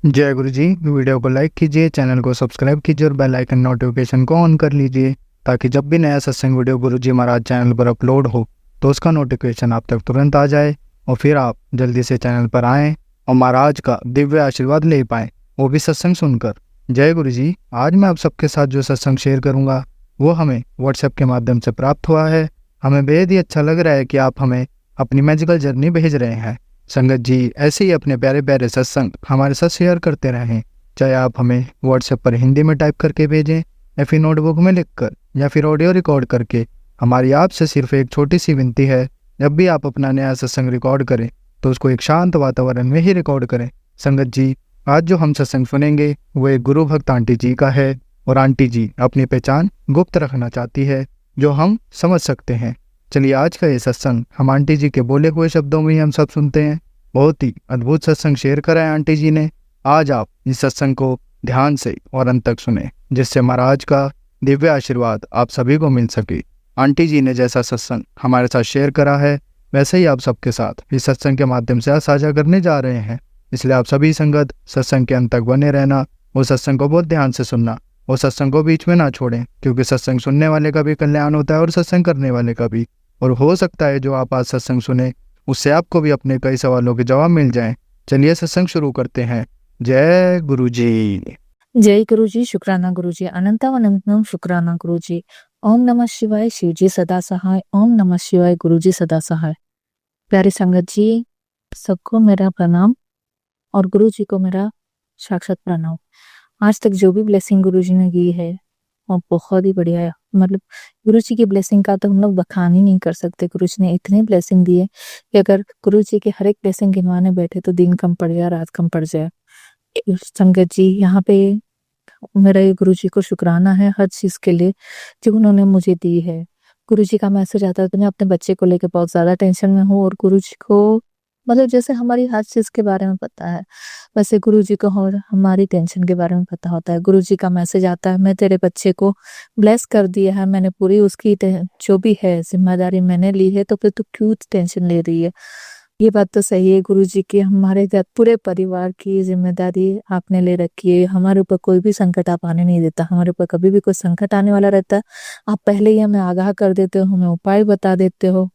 जय गुरु जी। वीडियो को लाइक कीजिए, चैनल को सब्सक्राइब कीजिए और बेल आइकन नोटिफिकेशन को ऑन कर लीजिए ताकि जब भी नया सत्संग वीडियो गुरु जी महाराज चैनल पर अपलोड हो तो उसका नोटिफिकेशन आप तक तुरंत आ जाए और फिर आप जल्दी से चैनल पर आएँ और महाराज का दिव्य आशीर्वाद ले पाएँ, वो भी सत्संग सुनकर। जय गुरु जी। आज मैं आप सबके साथ जो सत्संग शेयर करूँगा वो हमें व्हाट्सएप के माध्यम से प्राप्त हुआ है। हमें बेहद ही अच्छा लग रहा है कि आप हमें अपनी मैजिकल जर्नी भेज रहे हैं। संगत जी ऐसे ही अपने प्यारे प्यारे सत्संग हमारे साथ शेयर करते रहें, चाहे आप हमें व्हाट्सएप पर हिंदी में टाइप करके भेजें या फिर नोटबुक में लिखकर या फिर ऑडियो रिकॉर्ड करके। हमारी आपसे सिर्फ एक छोटी सी विनती है, जब भी आप अपना नया सत्संग रिकॉर्ड करें तो उसको एक शांत वातावरण में ही रिकॉर्ड करें। संगत जी आज जो हम सत्संग सुनेंगे वो एक गुरु भक्त आंटी जी का है और आंटी जी अपनी पहचान गुप्त रखना चाहती है जो हम समझ सकते हैं। चलिए आज का ये सत्संग हम आंटी जी के बोले हुए शब्दों में ही हम सब सुनते हैं। बहुत ही अद्भुत सत्संग शेयर करा है आंटी जी ने। आज आप इस सत्संग को ध्यान से और अंत तक सुने जिससे महाराज का दिव्य आशीर्वाद आप सभी को मिल सके। आंटी जी ने जैसा सत्संग हमारे साथ शेयर करा है वैसे ही आप सबके साथ इस सत्संग के माध्यम से साझा करने जा रहे हैं। इसलिए आप सभी संगत सत्संग के अंत तक बने रहना, वो सत्संग को बहुत ध्यान से सुनना, वो सत्संग को बीच में ना छोड़ें, क्योंकि सत्संग सुनने वाले का भी कल्याण होता है और सत्संग करने वाले का भी। और हो सकता है जो आप आज सत्संग सुने उससे आपको भी अपने कई सवालों के जवाब मिल जाएं। चलिए सत्संग शुरू करते हैं। जय गुरु जी। जय गुरु जी। शुक्राना गुरु जी। अनंतम अनंतम शुक्राना गुरु जी। ओम नमः शिवाय। शिव जी सदा सहाय। ओम नमः शिवाय। गुरु जी सदा सहाय। प्यारे संगत जी, सबको मेरा प्रणाम और गुरु जी को मेरा साक्षात प्रणाम। आज तक जो भी ब्लेसिंग गुरु जी ने की है वो बहुत ही बढ़िया है। मतलब गुरु जी की ब्लेसिंग का तो हम लोग बखान ही नहीं कर सकते। गुरु जी ने इतने ब्लेसिंग दिए कि अगर गुरु जी के हर एक ब्लेसिंग गिनवाने बैठे तो दिन कम पड़ जाए, रात कम पड़ जाए। संगत जी, यहाँ पे मेरा ये गुरु जी को शुक्राना है हर चीज के लिए जो उन्होंने मुझे दी है। गुरु जी का मैसेज आता है तो मैं अपने बच्चे को लेकर बहुत ज्यादा टेंशन में हूँ और गुरु जी को मतलब जैसे हमारी हर चीज के बारे में पता है वैसे गुरु जी को और हमारी टेंशन के बारे में पता होता है। गुरु जी का मैसेज आता है, मैं तेरे बच्चे को ब्लेस कर दिया है, मैंने पूरी उसकी जो भी है जिम्मेदारी मैंने ली है, तो फिर तू क्यों टेंशन ले रही है। ये बात तो सही है गुरु जी की, हमारे घर पूरे परिवार की जिम्मेदारी आपने ले रखी है। हमारे ऊपर कोई भी संकट आप आने नहीं देता। हमारे ऊपर कभी भी कोई संकट आने वाला रहता है आप पहले ही हमें आगाह कर देते हो, हमें उपाय बता देते हो,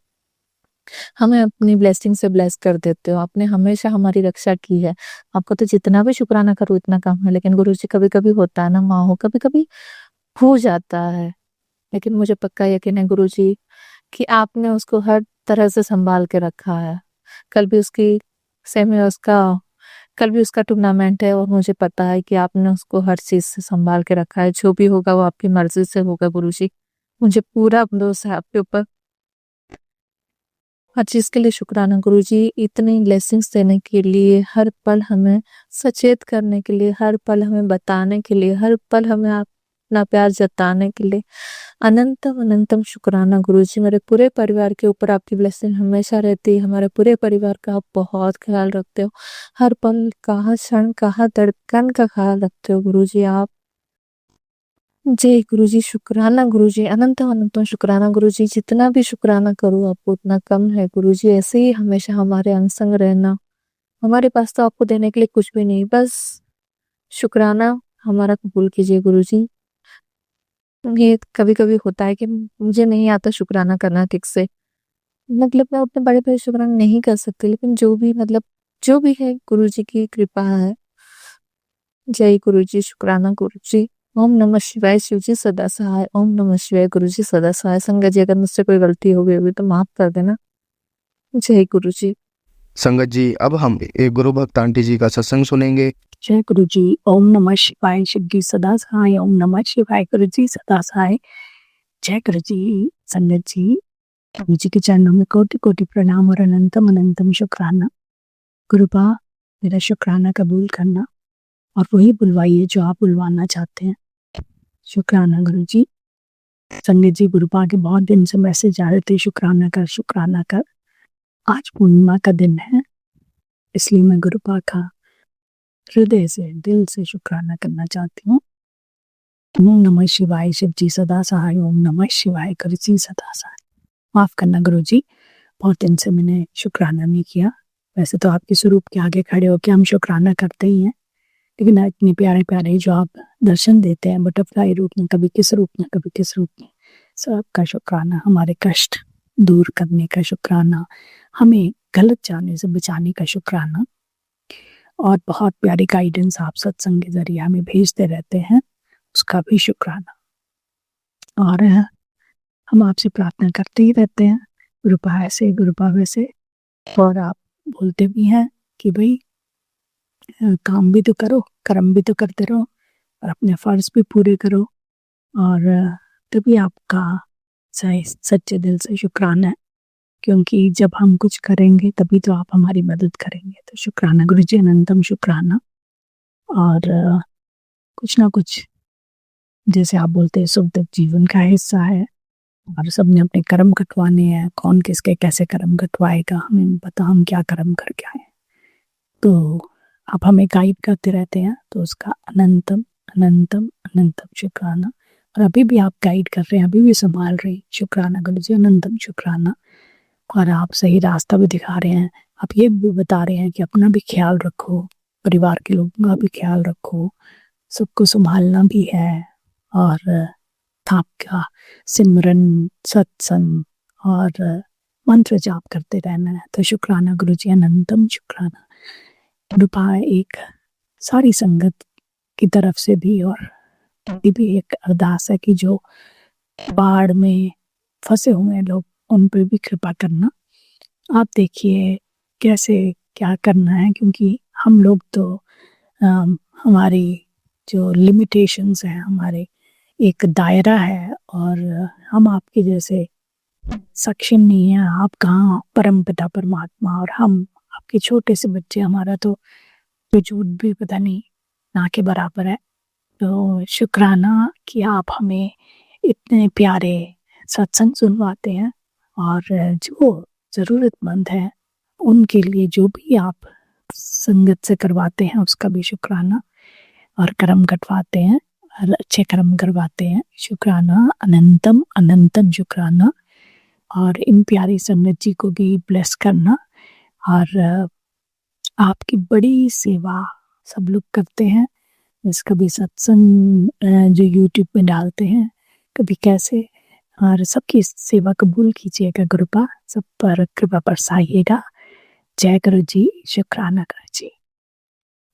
हमें अपनी ब्लेसिंग से ब्लेस कर देते हो। आपने हमेशा हमारी रक्षा की है। आपको तो जितना भी शुक्राना करो इतना कम है। लेकिन गुरु जी कभी कभी होता है ना, माँ हो कभी कभी हो जाता है, लेकिन मुझे पक्का यकीन है गुरु जी कि आपने उसको हर तरह से संभाल के रखा है। कल भी उसकी सेमी उसका कल भी उसका टूर्नामेंट है और मुझे पता है कि आपने उसको हर चीज से संभाल के रखा है। जो भी होगा वो आपकी मर्जी से होगा गुरु जी। मुझे पूरा भरोसा है आपके ऊपर। हर चीज के लिए शुक्राना गुरु जी, इतनी ब्लेसिंग्स देने के लिए, हर पल हमें सचेत करने के लिए, हर पल हमें बताने के लिए, हर पल हमें अपना प्यार जताने के लिए अनंतम अनंतम शुक्राना गुरु जी। मेरे पूरे परिवार के ऊपर आपकी ब्लेसिंग हमेशा रहती है। हमारे पूरे परिवार का आप बहुत ख्याल रखते हो। हर पल का, हर क्षण का, हर धड़कन का ख्याल रखते हो गुरु जी आप। जय गुरु जी। शुक्राना गुरु जी। अनंतम अनंतम शुक्राना गुरु जी। जितना भी शुक्राना करूँ आपको उतना कम है गुरु जी। ऐसे ही हमेशा हमारे अंग संग रहना। हमारे पास तो आपको देने के लिए कुछ भी नहीं, बस शुक्राना हमारा कबूल कीजिए गुरु जी। ये कभी कभी होता है कि मुझे नहीं आता शुक्राना करना ठीक से, मतलब मैं उतने बड़े बड़े शुक्राना नहीं कर सकती, लेकिन जो भी मतलब जो भी है गुरु जी की कृपा है। जय गुरु जी। शुक्राना गुरु जी। ओम नमः शिवाय। शिव जी सदा सहाय। ओम नमः शिवाय। गुरु जी सदा सहाय। संगत जी अगर मुझसे कोई गलती हो गई होगी तो माफ कर देना। जय गुरु जी। संगत जी अब हम एक गुरु भक्त आंटी जी का सत्संग सुनेंगे। जय गुरु जी। ओम नमः शिवाय। शिव जी सदा सहाय। ओम नमः शिवाय। गुरु जी सदा सहाय। जय गुरु जी। संगत जी, गुरु जी के चरणों में कोटि कोटि प्रणाम और अनंतम अनंतम शुक्राना। गुरुबा मेरा शुक्राना कबूल करना और वही बुलवाइए जो आप बुलवाना चाहते हैं। शुक्राना गुरु जी। संगत जी, गुरुबा के बहुत दिन से मैसेज आ रहे थे शुक्राना कर शुक्राना कर। आज पूर्णिमा का दिन है, इसलिए मैं गुरुबा का हृदय से दिल से शुक्राना करना चाहती हूँ। ओम नमः शिवाय। शिव जी सदा सहाय। ओम नमः शिवाय। गुरु जी सदा सहाय। माफ करना गुरु जी, बहुत दिन से मैंने शुक्राना नहीं किया। वैसे तो आपके स्वरूप के आगे खड़े होकर हम शुक्राना करते ही हैं, लेकिन इतने प्यारे प्यारे जो आप दर्शन देते हैं बटरफ्लाई रूप में, कभी किस रूप में, कभी किस रूप में, सबका शुक्राना। हमारे कष्ट दूर करने का शुक्राना, हमें गलत जाने से बचाने का शुक्राना, और बहुत प्यारी गाइडेंस आप सत्संग के जरिए हमें भेजते रहते हैं, उसका भी शुक्राना। और हम आपसे प्रार्थना करते ही रहते हैं, गुरुपा ऐसे गुरुपा वैसे। और आप बोलते भी हैं कि भाई काम भी तो करो, कर्म भी तो करते रहो, और अपने फर्ज भी पूरे करो, और तभी आपका सही सच्चे दिल से शुक्राना है। क्योंकि जब हम कुछ करेंगे तभी तो आप हमारी मदद करेंगे। तो शुक्राना गुरु जी, अनंतम शुक्राना। और कुछ ना कुछ, जैसे आप बोलते हैं, सुख दुख जीवन का हिस्सा है, और सबने अपने कर्म कटवाने हैं। कौन किसके कैसे कर्म कटवाएगा, हमें नहीं पता हम क्या कर्म करके आए। तो आप हमें गाइड करते रहते हैं, तो उसका अनंतम अनंतम अनंतम शुक्राना। और अभी भी आप गाइड कर रहे हैं, अभी भी संभाल रहे हैं, शुक्राना गुरु जी, अनंतम शुक्राना। और आप सही रास्ता भी दिखा रहे हैं, आप ये भी बता रहे हैं कि अपना भी ख्याल रखो, परिवार के लोगों का भी ख्याल रखो, सबको संभालना भी है, और आपका सिमरन, सत्संग और मंत्र जाप करते रहना है। तो शुक्राना गुरु जी, अनंतम शुक्राना। कृपा एक सारी संगत की तरफ से भी, और ये भी एक अरदास है कि जो बाढ़ में फंसे हुए हैं लोग, उन पर भी कृपा करना। आप देखिए कैसे क्या करना है, क्योंकि हम लोग तो हमारी जो लिमिटेशंस हैं, हमारे एक दायरा है, और हम आपके जैसे सक्षम नहीं है। आप कहाँ परम पिता परमात्मा, और हम आपके छोटे से बच्चे, हमारा तो वजूद भी पता नहीं ना के बराबर है। तो शुक्राना कि आप हमें इतने प्यारे सत्संग सुनवाते हैं, और जो ज़रूरतमंद है उनके लिए जो भी आप संगत से करवाते हैं, उसका भी शुक्राना। और कर्म कटवाते हैं, और अच्छे कर्म करवाते हैं, शुक्राना, अनंतम अनंतम शुक्राना। और इन प्यारी संगत जी को भी ब्लेस करना। और आपकी बड़ी सेवा सब लोग करते हैं, इसका भी सत्संग जो यूट्यूब में डालते हैं, कभी कैसे, और सबकी सेवा कबूल कीजिएगा गुरुपा, सब पर कृपा बरसाइएगा। जय गुरु जी, शुक्राना गुरु जी,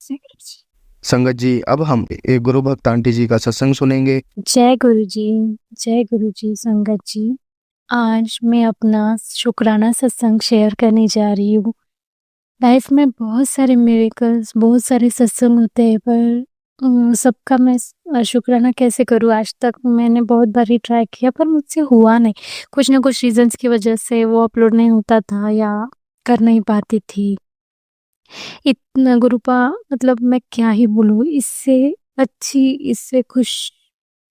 जय गुरु जी। संगत जी, अब हम एक गुरु भक्त आंटी जी का सत्संग सुनेंगे। जय गुरु जी, जय गुरु जी। संगत जी, आज मैं अपना शुक्राना सत्संग शेयर करने जा रही हूँ। लाइफ में बहुत सारे मिरेकल्स, बहुत सारे सत्संग होते हैं, पर सबका मैं शुक्राना कैसे करूँ, आज तक मैंने बहुत बार ही ट्राई किया, पर मुझसे हुआ नहीं। कुछ ना कुछ रीजंस की वजह से वो अपलोड नहीं होता था, या कर नहीं पाती थी। इतना गुरुपा, मतलब मैं क्या ही बोलूँ, इससे अच्छी, इससे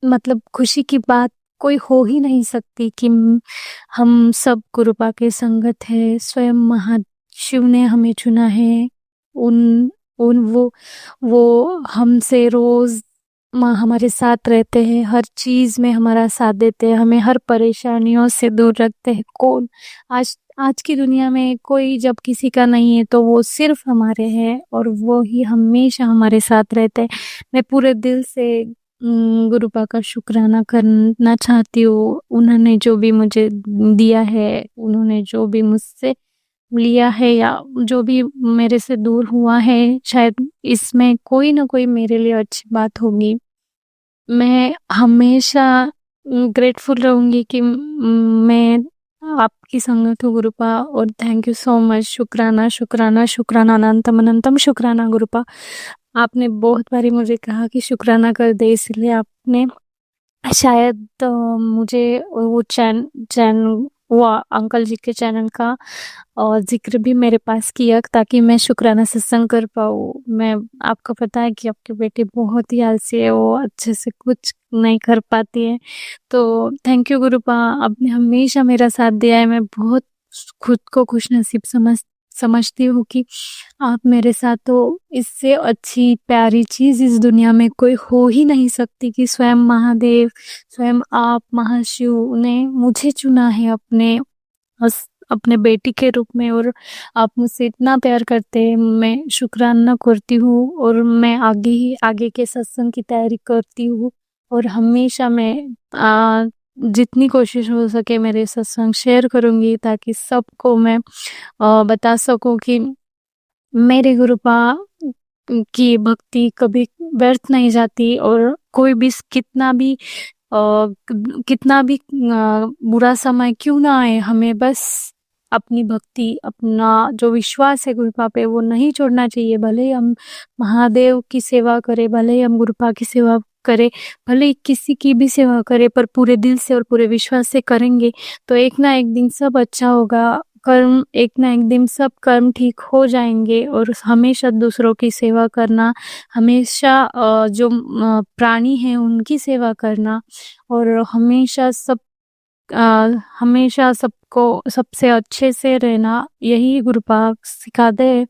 मतलब खुशी की बात कोई हो ही नहीं सकती कि हम सब गुरुपा के संगत है। स्वयं महाशिव ने हमें चुना है। उन उन वो हमसे रोज हमारे साथ रहते हैं, हर चीज में हमारा साथ देते हैं, हमें हर परेशानियों से दूर रखते हैं। कौन आज की दुनिया में कोई जब किसी का नहीं है तो वो सिर्फ हमारे हैं, और वो ही हमेशा हमारे साथ रहते हैं। मैं पूरे दिल से गुरुपा का शुक्राना करना चाहती हूँ। उन्होंने जो भी मुझे दिया है, उन्होंने जो भी मुझसे लिया है, या जो भी मेरे से दूर हुआ है, शायद इसमें कोई ना कोई मेरे लिए अच्छी बात होगी। मैं हमेशा ग्रेटफुल रहूंगी कि मैं आपकी संगत हूँ गुरुपा। और थैंक यू सो मच। शुक्राना शुक्राना शुक्राना, अनंतम अनंतम शुक्राना गुरुपा। आपने बहुत बारी मुझे कहा कि शुक्राना कर दे, इसलिए आपने शायद मुझे वो वो अंकल जी के चैनल का और जिक्र भी मेरे पास किया, ताकि मैं शुक्राना सत्संग कर पाऊँ। मैं, आपको पता है कि आपकी बेटी बहुत ही आलसी है, वो अच्छे से कुछ नहीं कर पाती है। तो थैंक यू गुरुपा, आपने हमेशा मेरा साथ दिया है। मैं बहुत खुद को खुशनसीब समझती हूँ कि आप मेरे साथ हो। इससे अच्छी प्यारी चीज इस दुनिया में कोई हो ही नहीं सकती कि स्वयं महादेव, स्वयं आप महाशिव ने मुझे चुना है अपने अपने बेटी के रूप में, और आप मुझसे इतना प्यार करते हैं। मैं शुक्राना करती हूँ और मैं आगे के सत्संग की तैयारी करती हूँ, और हमेशा मैं जितनी कोशिश हो सके मेरे सत्संग शेयर करूँगी, ताकि सबको मैं बता सकूँ कि मेरे गुरुपा की भक्ति कभी व्यर्थ नहीं जाती, और कोई भी कितना भी बुरा समय क्यों ना आए, हमें बस अपनी भक्ति, अपना जो विश्वास है गुरुपा पे, वो नहीं छोड़ना चाहिए। भले ही हम महादेव की सेवा करें, भले ही हम गुरुपा की सेवा करें, भले ही किसी की भी सेवा करें, पर पूरे दिल से और पूरे विश्वास से करेंगे तो एक ना एक दिन सब अच्छा होगा। एक ना एक दिन सब कर्म ठीक हो जाएंगे। और हमेशा दूसरों की सेवा करना, हमेशा जो प्राणी हैं उनकी सेवा करना, और हमेशा सबको सबसे अच्छे से रहना, यही गुरुपा सिखाते हैं।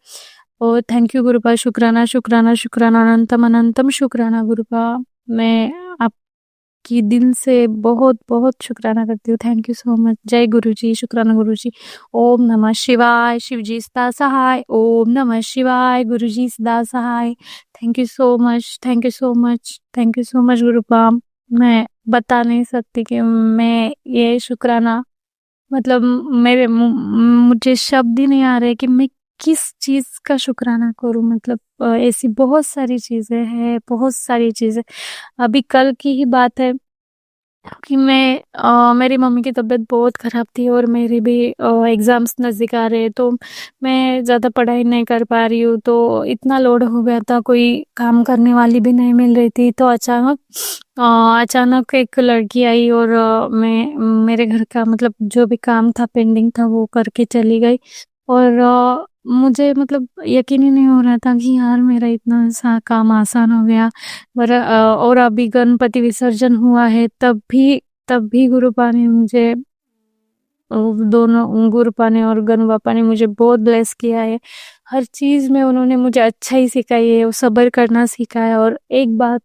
और थैंक यू गुरुपा, शुक्राना शुक्राना शुक्राना, अनंतम अनंतम शुक्राना गुरुपा। मैं आपकी दिल से बहुत बहुत शुक्राना करती हूँ। Thank you so much. जय गुरु जी, शुक्राना गुरु जी। ओम नमः शिवाय, शिव जी सदा सहाय। ओम नमः शिवाय, गुरु जी सदा सहाय। Thank you so much, thank you so much, thank you so much गुरुपा। मैं बता नहीं सकती कि मैं ये शुक्राना, मतलब मुझे शब्द ही नहीं आ रहे कि मैं किस चीज का शुक्राना करूं। मतलब ऐसी बहुत सारी चीजें हैं, बहुत सारी चीजें। अभी कल की ही बात है कि मेरी मम्मी की तबीयत बहुत ख़राब थी, और मेरे भी एग्ज़ाम्स नज़दीक आ रहे हैं, तो मैं ज़्यादा पढ़ाई नहीं कर पा रही हूँ। तो इतना लोड हो गया था, कोई काम करने वाली भी नहीं मिल रही थी। तो अचानक एक लड़की आई, और मैं मेरे घर का मतलब जो भी काम था पेंडिंग था वो करके चली गई। और मुझे मतलब यकीन ही नहीं हो रहा था कि यार मेरा इतना सा काम आसान हो गया। और अभी गणपति विसर्जन हुआ है, तब भी गुरुपा ने मुझे दोनों गुरुपा ने और गणबापा ने मुझे बहुत ब्लेस किया है। हर चीज़ में उन्होंने मुझे अच्छा ही सिखाई है, वो सब्र करना सिखाया। और एक बात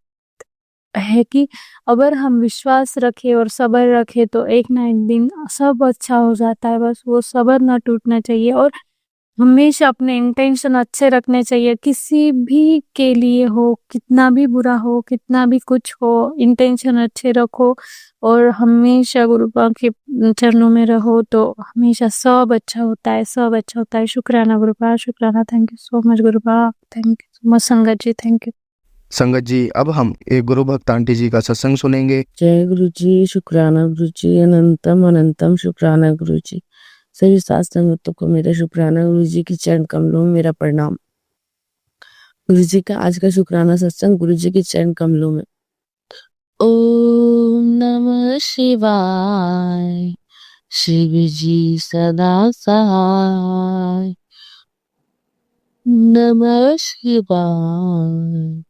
है कि अगर हम विश्वास रखें और सब्र रखें तो एक ना एक दिन सब अच्छा हो जाता है। बस वो सब्र ना टूटना चाहिए, और हमेशा अपने इंटेंशन अच्छे रखने चाहिए। किसी भी के लिए हो, कितना भी बुरा हो, कितना भी कुछ हो, इंटेंशन अच्छे रखो और हमेशा गुरुपा के चरणों में रहो, तो हमेशा सब अच्छा होता है, सब अच्छा होता है। शुक्राना गुरुपा, शुक्राना। Thank you so much गुरुपा, thank you so much संगत जी, थैंक यू। संगत जी, अब हम एक गुरु भक्त आंटी जी का सत्संग सुनेंगे। जय गुरु जी, शुक्राना गुरु जी, अनंतम अनंतम शुक्राना गुरु जी। सभी सात संगतों को मेरा शुक्राना, गुरु जी की चरण कमलों में मेरा प्रणाम। गुरु जी का आज का शुक्राना सत्संग गुरु जी के चरण कमलों में। ओम नमः शिवाय, शिव जी सदा सहाय। नमः शिवाय,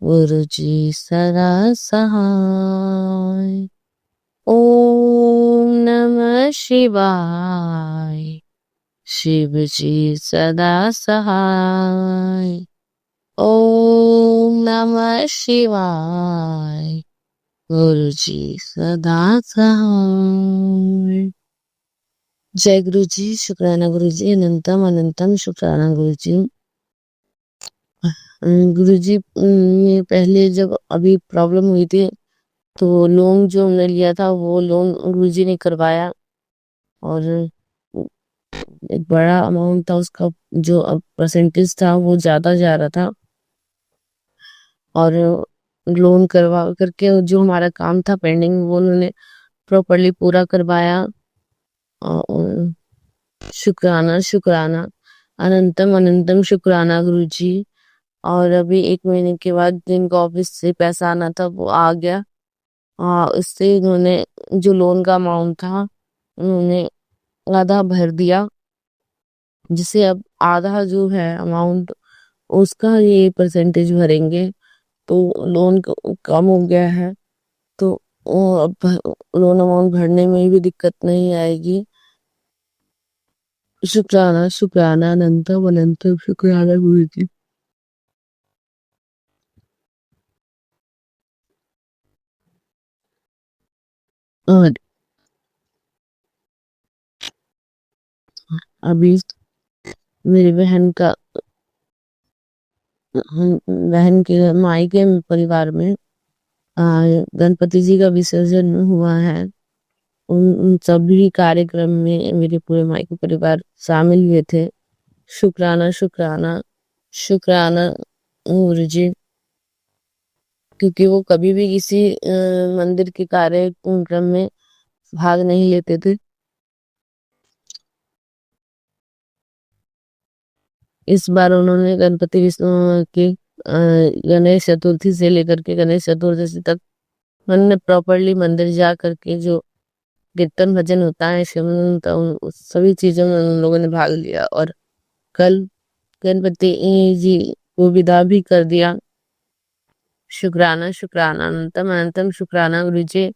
गुरु जी सदा सहाय। ओम नमः शिवाय, शिव जी सदा सहाय। ओम नमः शिवाय, गुरु जी सदा सहाय। जय गुरु जी, शुक्राना गुरु जी, अनंतम अनंतम शुक्राना गुरु जी। गुरु जी, में पहले जब अभी प्रॉब्लम हुई थी तो लोन जो हमने लिया था वो लोन गुरुजी ने करवाया, और एक बड़ा अमाउंट था, उसका जो परसेंटेज था वो ज्यादा जा रहा था। और लोन करवा करके जो हमारा काम था पेंडिंग वो उन्होंने प्रॉपरली पूरा करवाया। और शुक्राना शुक्राना, अनंतम अनंतम शुक्राना गुरु जी। और अभी 1 महीने के बाद जिनको ऑफिस से पैसा आना था वो आ गया। उससे उन्होंने जो लोन का अमाउंट था उन्होंने आधा भर दिया, जिसे अब आधा जो है अमाउंट उसका ये परसेंटेज भरेंगे, तो लोन कम हो गया है। तो अब लोन अमाउंट भरने में भी दिक्कत नहीं आएगी। शुक्राना शुक्राना, अनंतम अनंतम शुक्राना गुरु जी। और अभी मेरी बहन के मायके परिवार में गणपति जी का विसर्जन हुआ है। उन सभी कार्यक्रम में मेरे पूरे मायके परिवार शामिल हुए थे। शुक्राना शुक्राना शुक्राना गुरु जी, क्योंकि वो कभी भी किसी मंदिर के कार्यक्रम में भाग नहीं लेते थे। इस बार उन्होंने गणपति के गणेश चतुर्थी से लेकर के गणेश चतुर्थी तक उन्होंने प्रॉपरली मंदिर जा करके जो कीर्तन भजन होता है उस सभी चीजों में उन लोगों ने भाग लिया। और कल गणपति जी को विदा भी कर दिया। शुक्राना शुक्राना अनंतम अनंतम शुक्राना गुरु जी।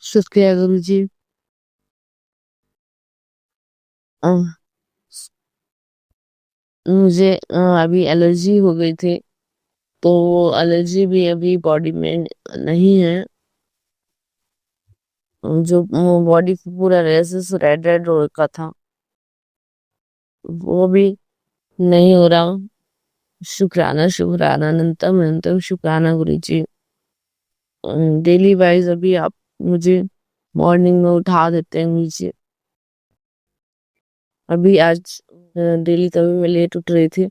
शुक्रिया गुरु जी। मुझे अभी एलर्जी हो गई थी, तो वो एलर्जी भी अभी बॉडी में नहीं है। जो बॉडी पूरा रेसेस रेड रेड हो रखा था, वो भी नहीं हो रहा। शुक्राना शुक्राना अनंतम अनंतम शुक्राना गुरु जी। डेली वाइज अभी आप मुझे मॉर्निंग में उठा देते हैं नीचे। अभी आज डेली तभी मैं लेट उठ रही थी,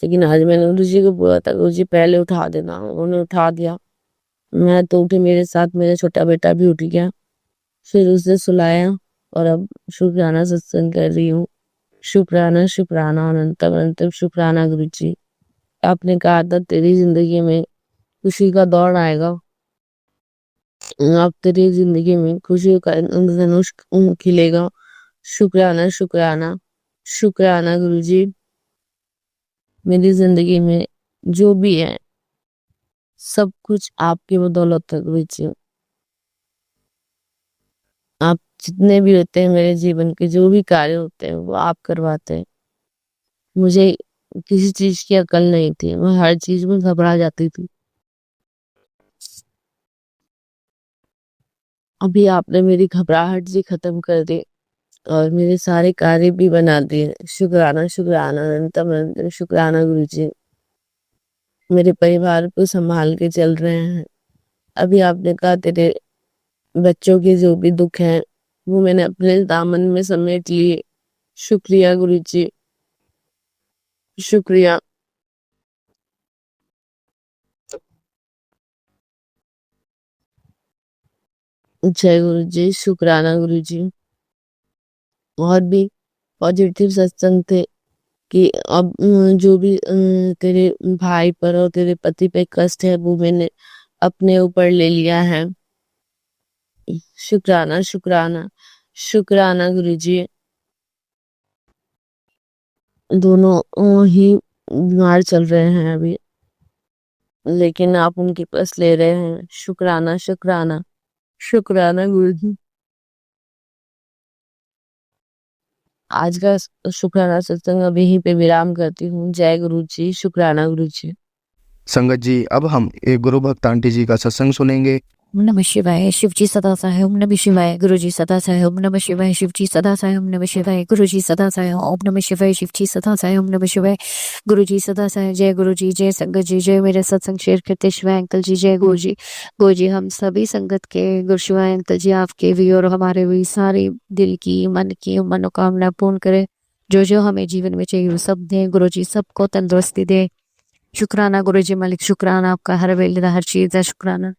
लेकिन आज मैंने गुरु जी को बोला था गुरु जी पहले उठा देना, उन्होंने उठा दिया। मैं तो उठी, मेरे साथ मेरा छोटा बेटा भी उठ गया, फिर उसे सुलाया और अब शुक्राना सत्संग कर रही हूँ। शुक्राना शुक्राना अनंतम अनंतम शुक्राना गुरु जी। आपने कहा था तेरी जिंदगी में खुशी का दौर आएगा, अब तेरी जिंदगी में खुशी का धनुष खिलेगा। शुक्राना शुक्राना शुक्राना गुरु जी। मेरी जिंदगी में जो भी है सब कुछ आपकी बदौलत है गुरु जी। आप जितने भी होते हैं मेरे जीवन के जो भी कार्य होते हैं वो आप करवाते हैं। मुझे किसी चीज की अकल नहीं थी, मैं हर चीज में घबरा जाती थी। अभी आपने मेरी घबराहट जी खत्म कर दी और मेरे सारे कार्य भी बना दिए। शुक्राना शुक्राना अनंतम अनंतम शुक्राना गुरु जी। मेरे परिवार को संभाल के चल रहे हैं। अभी आपने कहा तेरे बच्चों के जो भी दुख हैं वो मैंने अपने दामन में समेट लिए। शुक्रिया गुरु जी, शुक्रिया। जय गुरु जी, शुक्राना गुरु जी। और भी पॉजिटिव सत्संग थे कि अब जो भी तेरे भाई पर और तेरे पति पे कष्ट है वो मैंने अपने ऊपर ले लिया है। शुक्राना शुक्राना शुक्राना गुरु जी। दोनों ही बीमार चल रहे हैं अभी, लेकिन आप उनके पास ले रहे हैं। शुक्राना शुक्राना शुक्राना गुरु जी। आज का शुक्राना सत्संग अब यहीं पे विराम करती हूँ। जय गुरु जी, शुक्राना गुरु जी। संगत जी, अब हम एक गुरु भक्त आंटी जी का सत्संग सुनेंगे। ओम नमः शिवाय शिव जी सदा सहाय। ओम नमः शिवाय गुरु जी सदा सहाय। ओम नमः शिवाय शिव जी सदा सहाय। ओम नमः शिवाय गुरु जी सदा सहाय। ओम नमः शिवाय शिव जी सदा सहाय। ओम नमः शिवाय गुरु जी सदा सहाय। जय गुरु जी, जय संगत जी, जय मेरे सत्संग शेयर करते शिवाय अंकल जी। जय गुरु जी। गुरु जी, हम सभी संगत के गुरु शिवाय अंकल जी आपके भी और हमारे भी सारी दिल की मन की मनोकामना पूर्ण करे। जो जो हमें जीवन में चाहिए वो सब दें गुरु जी, सबको तंदुरुस्ती दे। शुक्राना गुरु जी मालिक, शुक्राना आपका हर वेले हर चीज है। शुक्राना।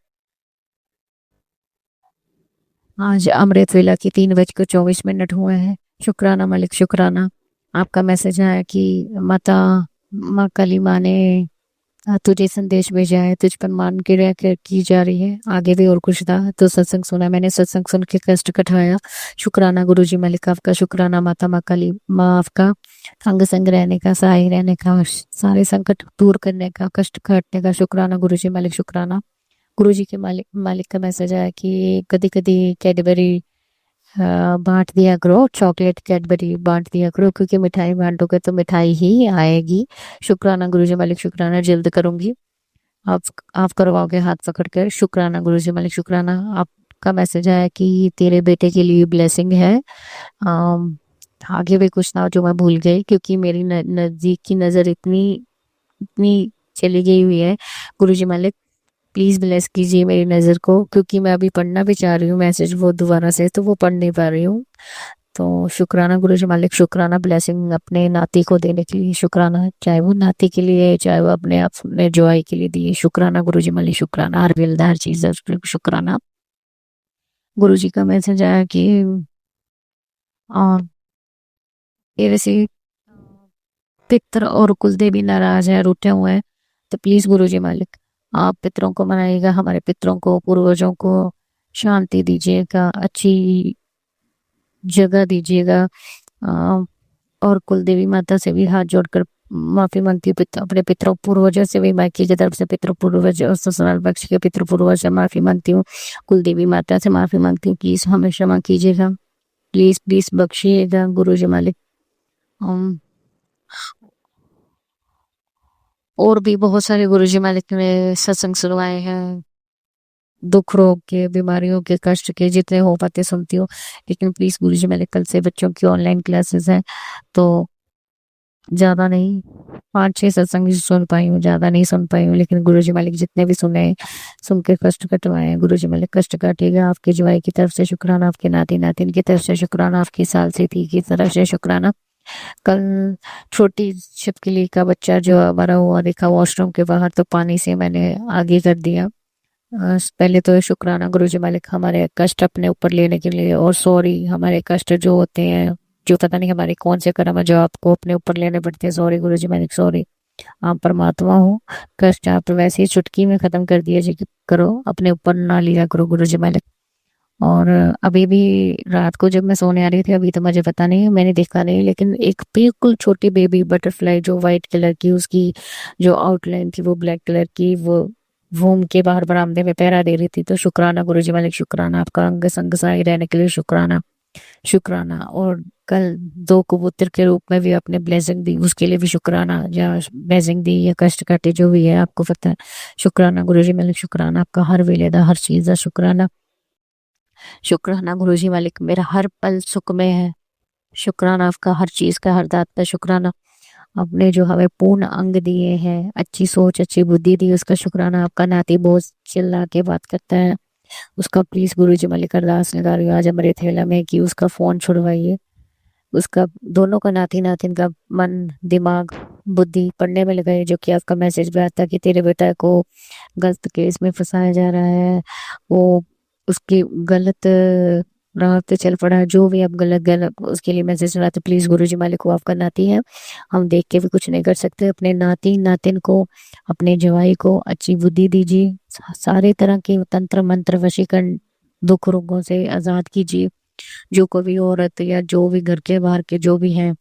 आज अमृत वेला की 3:24 हुए हैं। शुक्राना मालिक, शुक्राना। आपका मैसेज आया कि माँ काली माँ ने तुझे संदेश भेजा है, तुझ पर मान क्रिया की जा रही है। आगे भी और कुछ था तो सत्संग सुना, मैंने सत्संग सुन के कष्ट कटवाया। शुक्राना गुरु जी मालिक आपका, शुक्राना माता माँ काली माँ आपका। अंग संग रहने का, सहाय रहने का, सारे संकट दूर करने का, कष्ट काटने का। शुक्राना गुरु जी मालिक, शुक्राना। गुरु जी के मालिक का मैसेज आया कि कभी कभी कैडबरी बांट दिया करो, चॉकलेट कैडबरी बांट दिया करो, क्योंकि मिठाई बांटोगे तो मिठाई ही आएगी। शुक्राना गुरु जी मालिक, शुक्राना, जल्द करूंगी। आप करवाओगे हाथ पकड़ कर। शुक्राना गुरुजी मालिक, शुक्राना। आपका मैसेज आया कि तेरे बेटे के लिए ब्लेसिंग है। अम, आगे भी कुछ ना हो जो मैं भूल गई, क्योंकि मेरी नजदीक की नजर इतनी इतनी चली गई हुई है। गुरुजी मालिक प्लीज ब्लेस कीजिए मेरी नजर को, क्योंकि मैं अभी पढ़ना भी चाह रही हूँ मैसेज वो दोबारा से, तो वो पढ़ नहीं पा रही हूँ। तो शुक्राना गुरुजी मालिक, शुक्राना ब्लेसिंग अपने नाती को देने के लिए, शुक्राना। चाहे वो नाती के लिए, चाहे वो अपने आप अपने जवाई के लिए दिए, शुक्राना गुरुजी मालिक, शुक्राना। हर विलदा हर चीज शुक्राना। गुरुजी का मैसेज आया कि आ, तेरे से पितर और कुलदेवी नाराज है, रूठे हुए हैं। तो प्लीज गुरुजी मालिक आप पितरों को मनाइएगा, हमारे पितरों को, पूर्वजों को शांति दीजिएगा, अच्छी जगह दीजिएगा। अ, और कुलदेवी माता से भी हाथ जोड़कर माफी मांगती हूँ, अपने पितरों पूर्वजों से भी, मायके की तरफ से पितृ पूर्वज और ससुराल पक्ष के पितृ पूर्वज से माफी मांगती हूँ, कुलदेवी माता से माफी मांगती हूँ। प्लीज हमें क्षमा कीजिएगा, प्लीज प्लीज बख्शिएगा गुरुजी मालिक। अम, और भी बहुत सारे गुरुजी मालिक ने सत्संग सुनवाए हैं, दुख रोग के, बीमारियों के, कष्ट के, जितने हो पाते सुनती हूँ। लेकिन प्लीज गुरुजी मालिक कल से बच्चों की ऑनलाइन क्लासेस हैं, तो ज्यादा नहीं, 5-6 सत्संग ही सुन पाई हूँ, ज्यादा नहीं सुन पाई हूँ। लेकिन गुरुजी मालिक जितने भी सुने, सुन के कष्ट कटवाए हैं, गुरुजी मालिक कष्ट काटिएगा। आपके जवाई की तरफ से शुक्राना, आपके नाती नातिन की तरफ से शुक्राना, आपकी साल से थी की तरफ से शुक्राना। कल छोटी छिपकली का बच्चा जो मरा हुआ देखा वॉशरूम के बाहर, तो पानी से मैंने आगे कर दिया। पहले तो शुक्राना गुरुजी मालिक हमारे कष्ट अपने ऊपर लेने के लिए, और सॉरी हमारे कष्ट जो होते हैं, जो पता नहीं हमारे कौन से कर्म है जो आपको अपने ऊपर लेने पड़ते हैं। सॉरी गुरुजी मालिक, सॉरी। आप परमात्मा हो, कष्ट आप वैसे ही चुटकी में खत्म कर दिया जी करो, अपने ऊपर ना लिया करो गुरुजी मालिक। और अभी भी रात को जब मैं सोने आ रही थी, अभी तो मुझे पता नहीं, मैंने देखा नहीं, लेकिन एक बिल्कुल छोटी बेबी बटरफ्लाई जो व्हाइट कलर की, उसकी जो आउटलाइन थी वो ब्लैक कलर की, वो वूम के बाहर बरामदे में पहरा दे रही थी। तो शुक्राना गुरुजी मालिक, शुक्राना। आपका अंग संग सहाय रहने के लिए शुक्राना, शुक्राना। और कल 2 कबूतर के रूप में भी आपने ब्लेसिंग दी, उसके लिए भी शुक्राना, या ब्लेसिंग दी या कष्ट काटे जो भी है आपको पता है। शुक्राना गुरुजी मालिक, शुक्राना। आपका हर वेलेदा हर चीज का शुक्राना, शुक्राना गुरुजी मालिक। मेरा हर पल सुख में है, शुक्राना आपका हर चीज का, हर दात का शुक्राना। आपने जो हमें पूर्ण अंग दिए हैं, अच्छी सोच अच्छी बुद्धि दी, उसका शुक्राना। आपका नाती बहुत चिल्ला के बात करता है, उसका प्लीज गुरुजी मालिक अरदास लगा रही हूँ आज हमारे थैला में कि उसका फोन छुड़वाइए। उसका दोनों का नाती नातिन का मन दिमाग बुद्धि पढ़ने में लगाइए, जो कि आपका मैसेज भी आता कि तेरे बेटा को गलत केस में फंसाया जा रहा है, वो उसकी गलत राह पे चल पड़ा है, जो भी आप गलत गलत उसके लिए मैसेज चलाते, प्लीज गुरुजी मालिक को, आपका नाती है, हम देख के भी कुछ नहीं कर सकते। अपने नाती नातिन को, अपने जवाई को अच्छी बुद्धि दीजिए, सारे तरह के तंत्र मंत्र वशीकरण दुख रोगों से आजाद कीजिए। जो कोई भी औरत या जो भी घर के बाहर के जो भी हैं,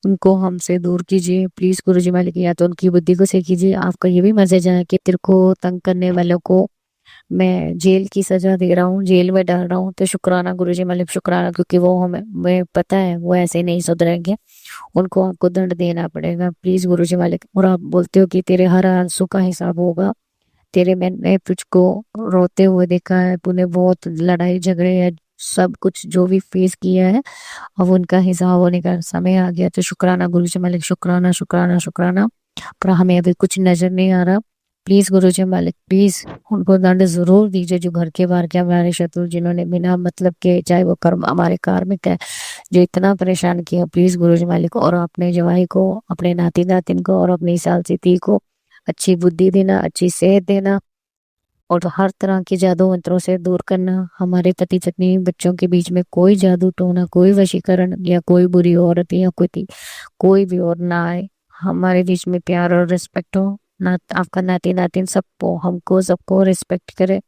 उनको हमसे दूर कीजिए प्लीज गुरुजी मालिक, या तो उनकी बुद्धि को सही कीजिए। आपका ये भी मैसेज है कि तेरे को तंग करने वालों को मैं जेल की सजा दे रहा हूँ, जेल में डाल रहा हूँ। तो शुक्राना गुरुजी मालिक, शुक्राना, क्योंकि वो हमें पता है वो ऐसे नहीं सुधरेंगे, उनको आपको दंड देना पड़ेगा प्लीज गुरुजी मालिक। और आप बोलते हो कि तेरे हर आंसू का हिसाब होगा, तेरे मैंने तुझको रोते हुए देखा है, तूने बहुत लड़ाई झगड़े है, सब कुछ जो भी फेस किया है, अब उनका हिसाब होने का समय आ गया। तो शुक्राना गुरुजी मालिक, शुक्राना शुक्राना शुक्राना। पर हमें अभी कुछ नजर नहीं आ रहा, प्लीज गुरुजी मालिक प्लीज उनको दंड जरूर दीजिए, जो घर के बाहर के हमारे शत्रु, जिन्होंने बिना मतलब के, चाहे वो कर्म हमारे कार्मिक है, जो इतना परेशान किया, प्लीज गुरुजी मालिक। और अपने जवाई को, अपने नाती नातिन को और अपनी सालसीती को अच्छी बुद्धि देना, अच्छी सेहत देना, और हर तरह के जादू मंत्रों से दूर करना। हमारे पति पत्नी बच्चों के बीच में कोई जादू टोना, कोई वशीकरण या कोई बुरी औरत या कोई भी और ना आए। हमारे बीच में प्यार और रिस्पेक्ट हो ना, आपका नाती नातिन सबको, हमको सबको रिस्पेक्ट करे,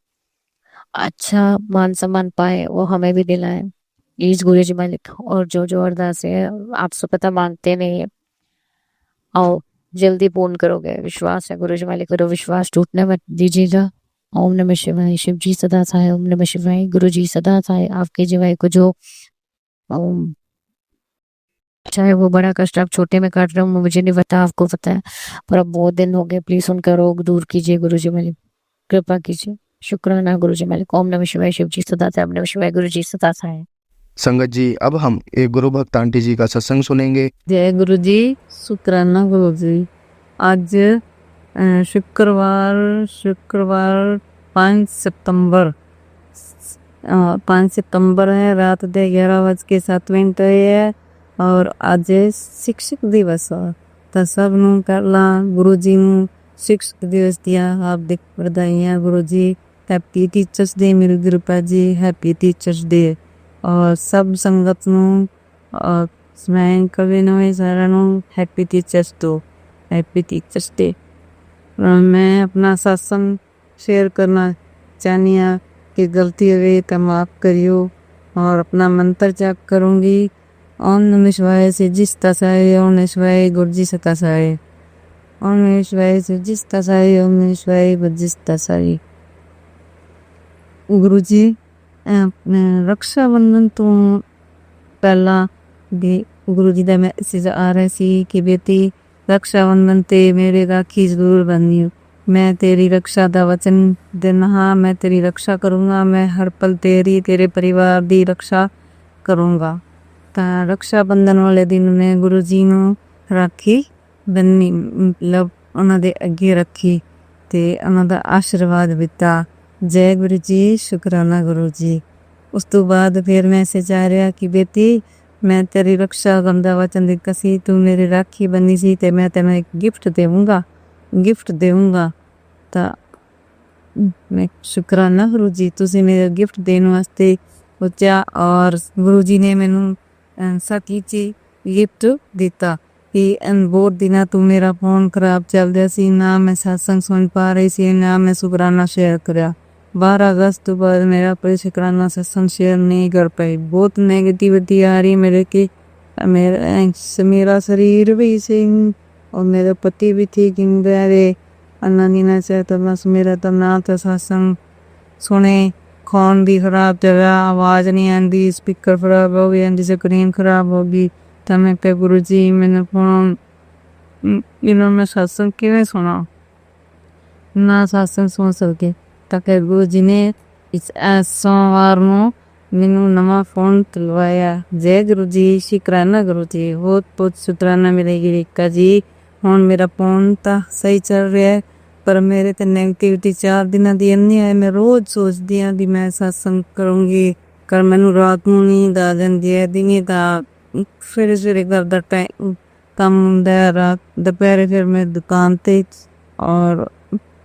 अच्छा मान सम्मान पाए, वो हमें भी दिलाए प्लीज गुरुजी मालिक। और जो जो अरदास है आपसे पता मांगते नहीं है, आओ जल्दी पूर्ण करोगे, विश्वास है गुरुजी मालिक, करो विश्वास, टूटने मत दीजिएगा। ओम नमः शिवाय। शिव जी सदा सहाय, ओम नमः शिवाय। गुरु जी सदा सहाय। आपके जीवाई को जो चाहे वो बड़ा कष्ट आप छोटे में काट रहे हो, मुझे नहीं पता, आपको पता है, पर अब बहुत दिन हो गए, प्लीज उनका रोग दूर कीजिए गुरुजी, मेरी कृपा कीजिए। शुक्राना गुरुजी मालिक। ओम नमः शिवाय। शिव जी सदा से, ओम नमः शिवाय। गुरु जी सदा सहाय। संगत जी, अब हम एक गुरु भक्त आंटी जी का सत्संग सुनेंगे। जय गुरु जी, शुक्राना गुरु जी। आज शुक्रवार 5 सितंबर 5 सितंबर है, रात दे 11:07 है और आज शिक्षक दिवस है। तो सब नू करला गुरु जी नू शिक्षक दिवस दिया हार्दिक बधाइयाँ गुरु जी। हैप्पी टीचर्स डे मेरे गुरुपा जी, हैप्पी टीचर्स डे। और सब संगत नू मैं कभी नवे सारा नू happy teachers day, happy teachers day. मैं अपना सत्संग शेयर करना चाहनी हूँ कि गलती हुई तो माफ़ करियो और अपना मंत्र जाप करूँगी। ओम नमः शिवाय से जिस तसाए, ओम नमः शिवाय गुरु जी सता साए, ओम नमः शिवाय से जिस तसाए, ओम नमः शिवाय जिस तसाए। गुरु जी रक्षाबंधन तो पहला गुरु जी का मैसेज आ रहा सी कि बेटी रक्षाबंधन ते मेरे राखी जरूर बनी। मैं तेरी रक्षा का वचन देना हाँ, मैं तेरी रक्षा करूँगा, मैं हर पल तेरी तेरे परिवार की रक्षा करूँगा। तो रक्षाबंधन वाले दिन में गुरु जी नू राखी बन्नी, मतलब उन्होंने अगे रखी ते उन्होंने आशीर्वाद दिता। जय गुरु जी, शुक्राना गुरु जी। उस तो बाद फिर मैसेज आ रहा कि बेटी मैं तेरी रक्षा करने वचन दिता सी, तू मेरी राखी बनी सी ते मैं तेन एक गिफ्ट देऊँगा। तो मैं शुक्राना गुरु जी, तुसी मेरे गिफ्ट देने वास्ते सोचा और गुरु जी ने मैनू सकी गिफ्ट दिता कि बहुत दिन तू मेरा फोन खराब चल रहा सी, ना मैं सत्संग सुन पा रही सी, ना मैं शुक्राना शेयर कराया। 12 अगस्त तो बाद मेरा पर शुक्राना सत्संग शेयर नहीं कर पाई। बहुत नेगेटिविटी आ रही मेरे की, मेरा शरीर भी सिंह और मेरे पति भी ठीक इन रहे अन्ना से। तो बस मेरा तो ना तो सत्संग सुने, फोन भी खराब चला, आवाज़ नहीं आती, स्पीकर खराब हो गया, स्क्रीन खराब हो गई। तो मैं कहा गुरु जी मैंने फोन मैं सत्संग किवें सुना, ना सत्संग सुन सके। तो कह गुरु जी ने इस सोमवार नू मैनू नवा फोन दिलवाया। जय गुरु जी, शुक्राना गुरु जी, बहुत बहुत शुक्राना मेरे गिरिका जी। हुण मेरा फोन तो सही चल रहा है, पर मेरे तो नेगेटिविटी 4 दिन की इन्नी है। मैं रोज़ सोचती हाँ कि मैं सत्संग करूँगी, कर मैनू रात नू नींद आ जाती है, दिने तो फिर सवेरे घर का टाइम कम होंदा है, रात दोपहर फिर मैं दुकान ते और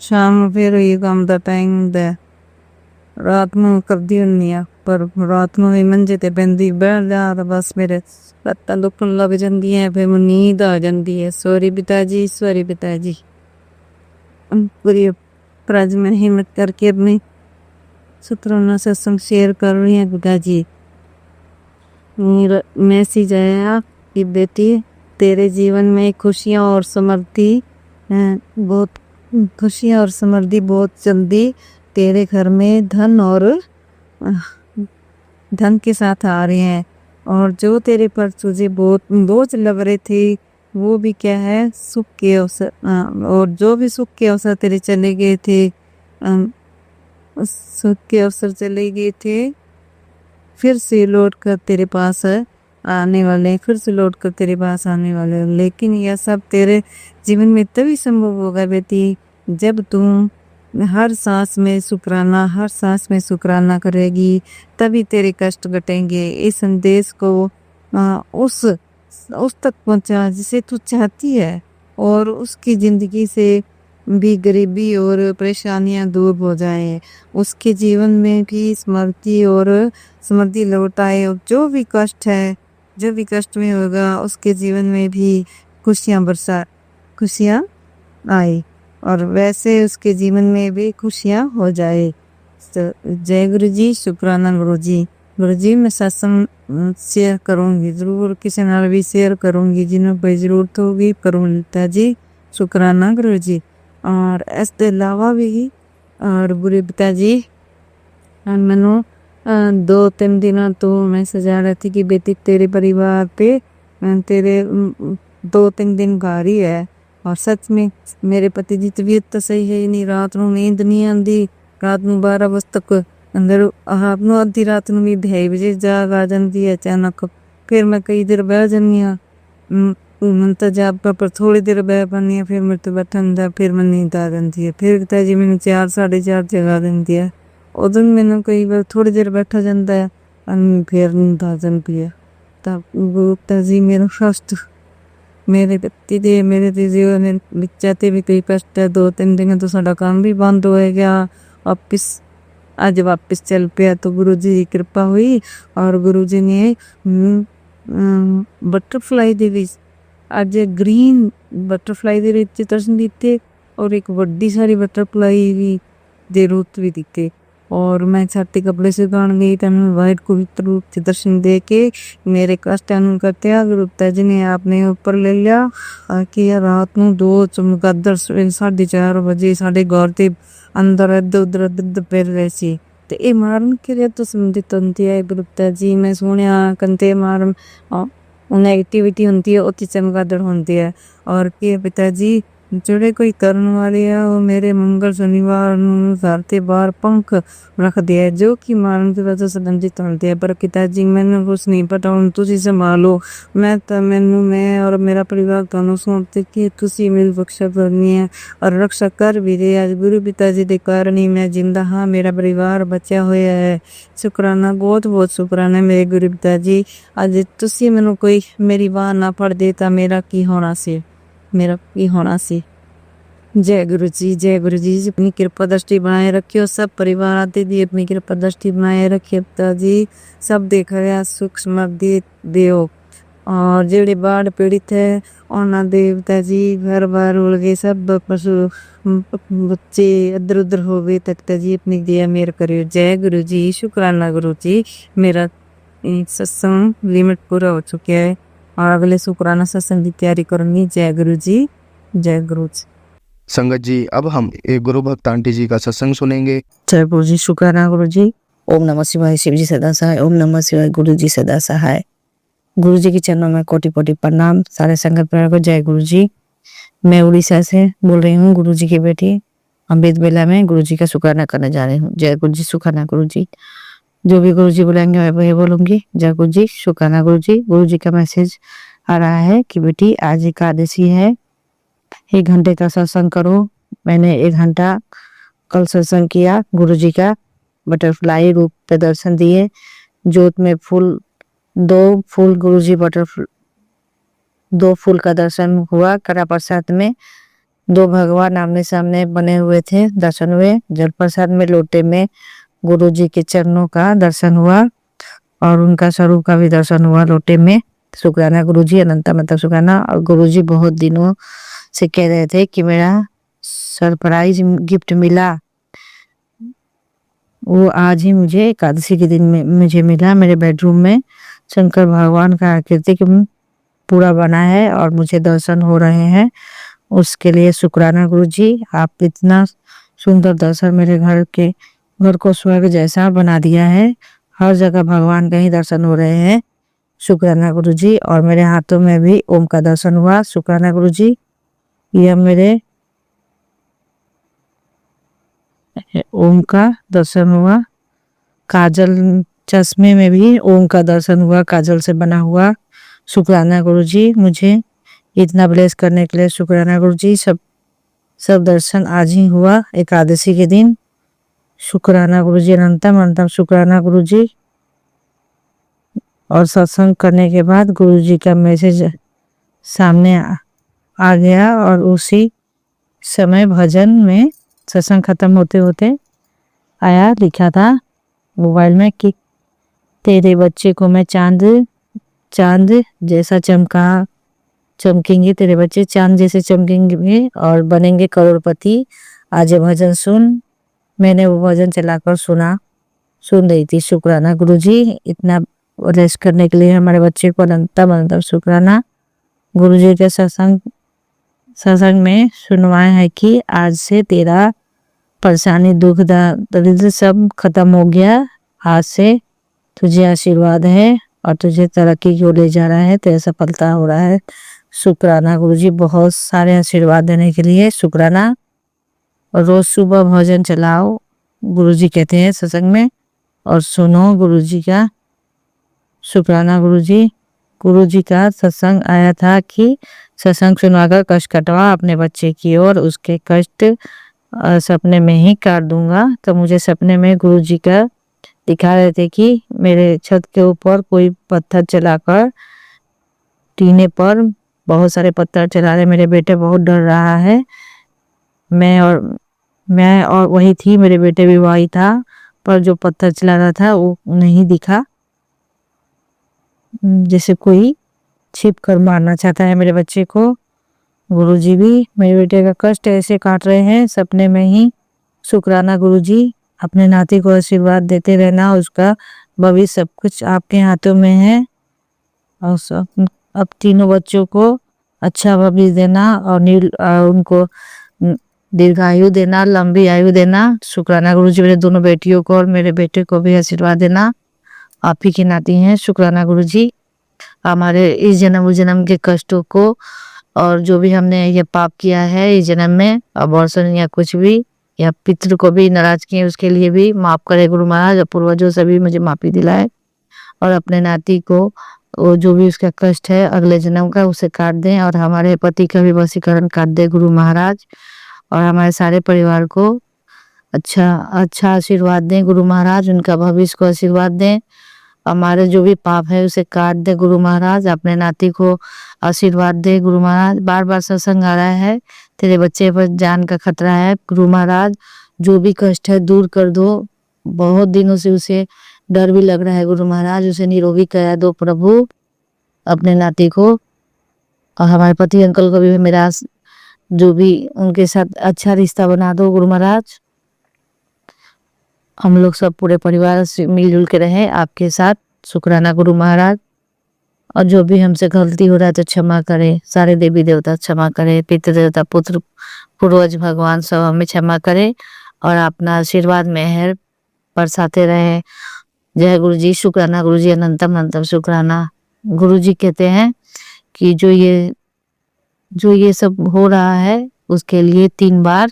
शाम फिर ये काम का टाइम होंदा है। रात नू करदी हुन्नी आ, पर रात नू भी मंजे ते पैंदी बैठ जा तो बस मेरे लत्तां दुखन लग जांदियां, फिर मैं नींद आ जाती है। सॉरी पिताजी, सॉरी पिताजी। पूरी पर आज मैं हिम्मत करके अपनी शुक्राना सत्संग शेयर कर रही हूँ पिताजी। मेरा मैसेज आया कि बेटी तेरे जीवन में खुशियाँ और समृद्धि बहुत खुशियाँ और समृद्धि बहुत जल्दी तेरे घर में धन और धन के साथ आ रहे हैं। और जो तेरे पर तुझे बहुत बोझ लग रहे थे वो भी क्या है, सुख के अवसर, और जो भी सुख के अवसर तेरे चले गए थे, सुख के अवसर चले गए थे, फिर से लौट कर तेरे पास आने वाले, फिर से लौट कर तेरे पास आने वाले। लेकिन यह सब तेरे जीवन में तभी संभव होगा बेटी जब तुम हर सांस में शुक्राना करेगी, तभी तेरे कष्ट घटेंगे। इस संदेश को उस तक पहुंचा जिसे तू चाहती है और उसकी ज़िंदगी से भी गरीबी और परेशानियां दूर हो जाएं, उसके जीवन में भी समृद्धि लौट आए। और जो भी कष्ट में होगा उसके जीवन में भी खुशियाँ आए और वैसे उसके जीवन में भी खुशियाँ हो जाए। तो जय गुरु जी, शुक्राना गुरु जी। गुरु जी मैं सत्संग शेयर करूँगी ज़रूर, किसी नाल भी शेयर करूँगी, जिन्होंने कोई ज़रूरत होगी करूँगी पिताजी। शुक्राना गुरु जी। और इसके अलावा भी और बुरे पिताजी मैनू 2-3 दिनों तो मैसेज आ रहा थी कि बेटी तेरे परिवार पे तेरे 2-3 दिन घर ही है। और सच में मेरे पति की तबीयत तो सही है ही नहीं, रात ਨੂੰ नींद नहीं आती, रात ਨੂੰ 12 बजे तक अंदर आप ਨੂੰ आधी रात ਨੂੰ भी 2:30 बजे जाग आ जाती है अचानक। फिर मैं कई देर बह जानी हाँ, तो जाप पर थोड़ी देर बह पानी है, फिर मेरे तो बैठन दा, फिर मैं नींद आ जाती है। फिर पिताजी मैंने 4 साढ़े 4 जगा देंदी है, उदों मैंने कई बार थोड़ी देर बैठा जाता है, फिर नींद आ जाती है। तब पिताजी मेरा फर्स्ट मेरे पति दे मेरे ते जीवन विच ते भी कई कष्ट है। 2-3 दिन तो साडा काम भी बंद हो गया, वापिस आज वापिस चल पिया। तो गुरु जी की कृपा हुई और गुरु जी ने बटरफ्लाई दे विच आज ग्रीन बटरफ्लाई दे विच दर्शन दिते और एक वड्डी सारी बटरफ्लाई भी दे रूप भी दिते। और मैं छाती कपड़े से गान गई तो मैं वाइट पवित्र रूप से दर्शन दे के मेरे कष्ट का त्याग गुरुता जी ने आपने ऊपर ले लिया। कि रात ਨੂੰ 2 चमगादड़ 4:30 बजे साढ़े घर के अंदर इधर उधर फिर रहे सी। ते ये मारन के तो संबंधित होती है गुरुता जी। मैं सुनिया कंते मारन नेगेटिविटी होती है, उतनी चमगादड़ होती है। और के पिताजी जोड़े कोई करने वाले है वो मेरे मंगल शनिवार घर के बाहर पंख रख दिया, जो कि मारन की वजह से संबंधित होते हैं। पर पिताजी मैंने कुछ नहीं पता, हूँ तुझी संभालो। मैं और मेरा परिवार दोनों सोचते कि तुझी मेरी रक्षा करनी है और रक्षा कर भी रही। आज गुरु पिताजी के कारण ही मैं जिंदा हाँ, मेरा परिवार बचा हुआ है। शुक्राना, बहुत बहुत शुक्राना मेरे गुरु पिताजी। आज तुझी मैनू कोई मेरी वाह ना पढ़ देता मेरा की होना सी, मेरा की होना सी। जय गुरु जी अपनी कृपा दृष्टि बनाए रखियो। सब परिवार आते दी अपनी कृपा दृष्टि बनाए रखियो पिताजी। सब देख रहे सुख समृद्धि देओ। और जेड़े बाढ़ पीड़ित है उन्होंने देवता जी घर बार उड़ गए, सब पशु बच्चे इधर उधर हो गए, तख्ता जी अपनी दया मेहर करियो। जय गुरु जी, शुक्राना गुरु जी। मेरा सत्संग लिमिट पूरा हो चुका है और अगले शुक्राना सत्संग की तैयारी करूंगी। जय गुरु जी, जय गुरु जी। संगत जी, अब हम एक गुरु भक्त आंटी जी का सत्संग सुनेंगे। जय गुरु जी, शुक्राना गुरु जी। ओम नमः शिवाय, शिव जी सदा सहाय। ओम नमः शिवाय, गुरु जी सदा सहाय। गुरु जी के चरणों में कोटि कोटि प्रणाम। सारे संगत परिवार को जय गुरु जी। मैं उड़ीसा से बोल रही हूँ, गुरु जी की बेटी। अमृत बेला में गुरु जी का शुक्राना करने जा रही हूँ। जय गुरु जी, शुक्राना गुरु जी। जो भी गुरु जी बुलाएंगे वही बोलूंगी। जय गुरु जी, शुक्राना गुरु जी। गुरु जी का मैसेज आ रहा है कि बेटी आज एकादशी है, 1 घंटे का सत्संग करो। मैंने 1 घंटा कल सत्संग किया। गुरु जी का बटरफ्लाई रूप पे दर्शन दिए। जोत में फूल 2 फूल गुरु जी बटरफ्लाई 2 फूल का दर्शन हुआ। कड़ा प्रसाद में 2 भगवान आमने सामने बने हुए थे, दर्शन हुए। जल प्रसाद में लोटे में गुरु जी के चरणों का दर्शन हुआ और उनका स्वरूप का भी दर्शन हुआ लोटे में। शुक्राना गुरु जी, अनंता मतलब शुक्राना। और गुरु जी बहुत दिनों से कह रहे थे कि मेरा सरप्राइज गिफ्ट मिला, वो आज ही मुझे एकादशी के दिन में मुझे मिला। मेरे बेडरूम में शंकर भगवान का आकृति पूरा बना है और मुझे दर्शन हो रहे हैं, उसके लिए शुक्राना गुरु जी। आप इतना सुंदर दर्शन मेरे घर को स्वर्ग जैसा बना दिया है। हर जगह भगवान का ही दर्शन हो रहे हैं। शुक्राना गुरु जी। और मेरे हाथों में भी ओम का दर्शन हुआ। शुक्राना गुरु जी। यह मेरे ओम का दर्शन हुआ। काजल चश्मे में भी ओम का दर्शन हुआ, काजल से बना हुआ। शुक्राना गुरु जी, मुझे इतना ब्लेस करने के लिए शुक्राना गुरु जी। सब दर्शन आज ही हुआ एकादशी के दिन। शुक्राना गुरु जी, अनंतम शुक्राना गुरु जी। और सत्संग करने के बाद गुरु जी का मैसेज सामने आ गया और उसी समय भजन में सत्संग खत्म होते होते आया, लिखा था मोबाइल में कि तेरे बच्चे को मैं चांद जैसा चमकेंगे, तेरे बच्चे चांद जैसे चमकेंगे और बनेंगे करोड़पति। आज ये भजन सुन। मैंने वो भजन चलाकर सुन रही थी। शुक्राना गुरु जी, इतना रेस्ट करने के लिए हमारे बच्चे को अनंतम शुक्राना। गुरु जी के सत्संग में सुनवाया है कि आज से तेरा परेशानी दुख दरिद्र सब खत्म हो गया। आज से तुझे आशीर्वाद है, और तुझे तरक्की की ओर ले जा रहा है, तेरे सफलता हो रहा है। शुक्राना गुरुजी, बहुत सारे आशीर्वाद देने के लिए शुक्राना। और रोज सुबह भजन चलाओ, गुरुजी कहते हैं सत्संग में, और सुनो गुरुजी का। शुक्राना गुरुजी। गुरुजी का सत्संग आया था कि सत्संग सुनवाकर कष्ट कटवा अपने बच्चे की, और उसके कष्ट सपने में ही काट दूंगा। तो मुझे सपने में गुरुजी का दिखा रहे थे कि मेरे छत के ऊपर कोई पत्थर चलाकर, टीने पर बहुत सारे पत्थर चला रहे, मेरे बेटे बहुत डर रहा है। मैं और वही थी, मेरे बेटे भी वही था, पर जो पत्थर चला रहा था वो नहीं दिखा, जैसे कोई छिप कर मारना चाहता है मेरे बच्चे को। गुरुजी भी मेरे बेटे का कष्ट ऐसे काट रहे हैं सपने में ही। शुक्राना गुरुजी, अपने नाती को आशीर्वाद देते रहना, उसका भविष्य सब कुछ आपके हाथों में है। और अब तीनों बच्चों को अच्छा भविष्य देना, और उनको दीर्घायु देना, लंबी आयु देना। शुक्राना गुरुजी, मेरे दोनों बेटियों को और मेरे बेटे को भी आशीर्वाद देना, आप ही की नाती हैं। शुक्राना गुरुजी, हमारे इस जन्म उस जन्म के कष्टों को, और जो भी हमने ये पाप किया है इस जन्म में, अबॉर्शन या कुछ भी, या पितृ को भी नाराज किए, उसके लिए भी माफ करे गुरु महाराज। पूर्वजों सभी मुझे माफी दिलाए, और अपने नाती को वो जो भी उसका कष्ट है अगले जन्म का उसे काट दें, और हमारे पति का भी वशीकरण काट दे गुरु महाराज, और हमारे सारे परिवार को अच्छा आशीर्वाद दें गुरु महाराज, उनका भविष्य को आशीर्वाद दें। हमारे जो भी पाप है उसे काट दे गुरु महाराज, अपने नाती को आशीर्वाद दे गुरु महाराज। बार बार सत्संग आ रहा है, तेरे बच्चे पर जान का खतरा है गुरु महाराज, जो भी कष्ट है दूर कर दो। बहुत दिनों से उसे डर भी लग रहा है गुरु महाराज, उसे निरोगी करा दो प्रभु, अपने नाती को। और हमारे पति अंकल को भी मेरा जो भी उनके साथ अच्छा रिश्ता बना दो गुरु महाराज। हम लोग सब पूरे परिवार से मिलजुल के रहे आपके साथ। शुक्राना गुरु महाराज। और जो भी हमसे गलती हो रहा है तो क्षमा करे, सारे देवी देवता क्षमा करे, पितृ देवता, पुत्र, पूर्वज, भगवान सब हमें क्षमा करे, और अपना आशीर्वाद मेहर बरसाते रहे। जय गुरु जी। शुक्राना गुरु जी, अनंतम अनंतम शुक्राना। गुरु जी कहते हैं कि जो ये सब हो रहा है उसके लिए 3 बार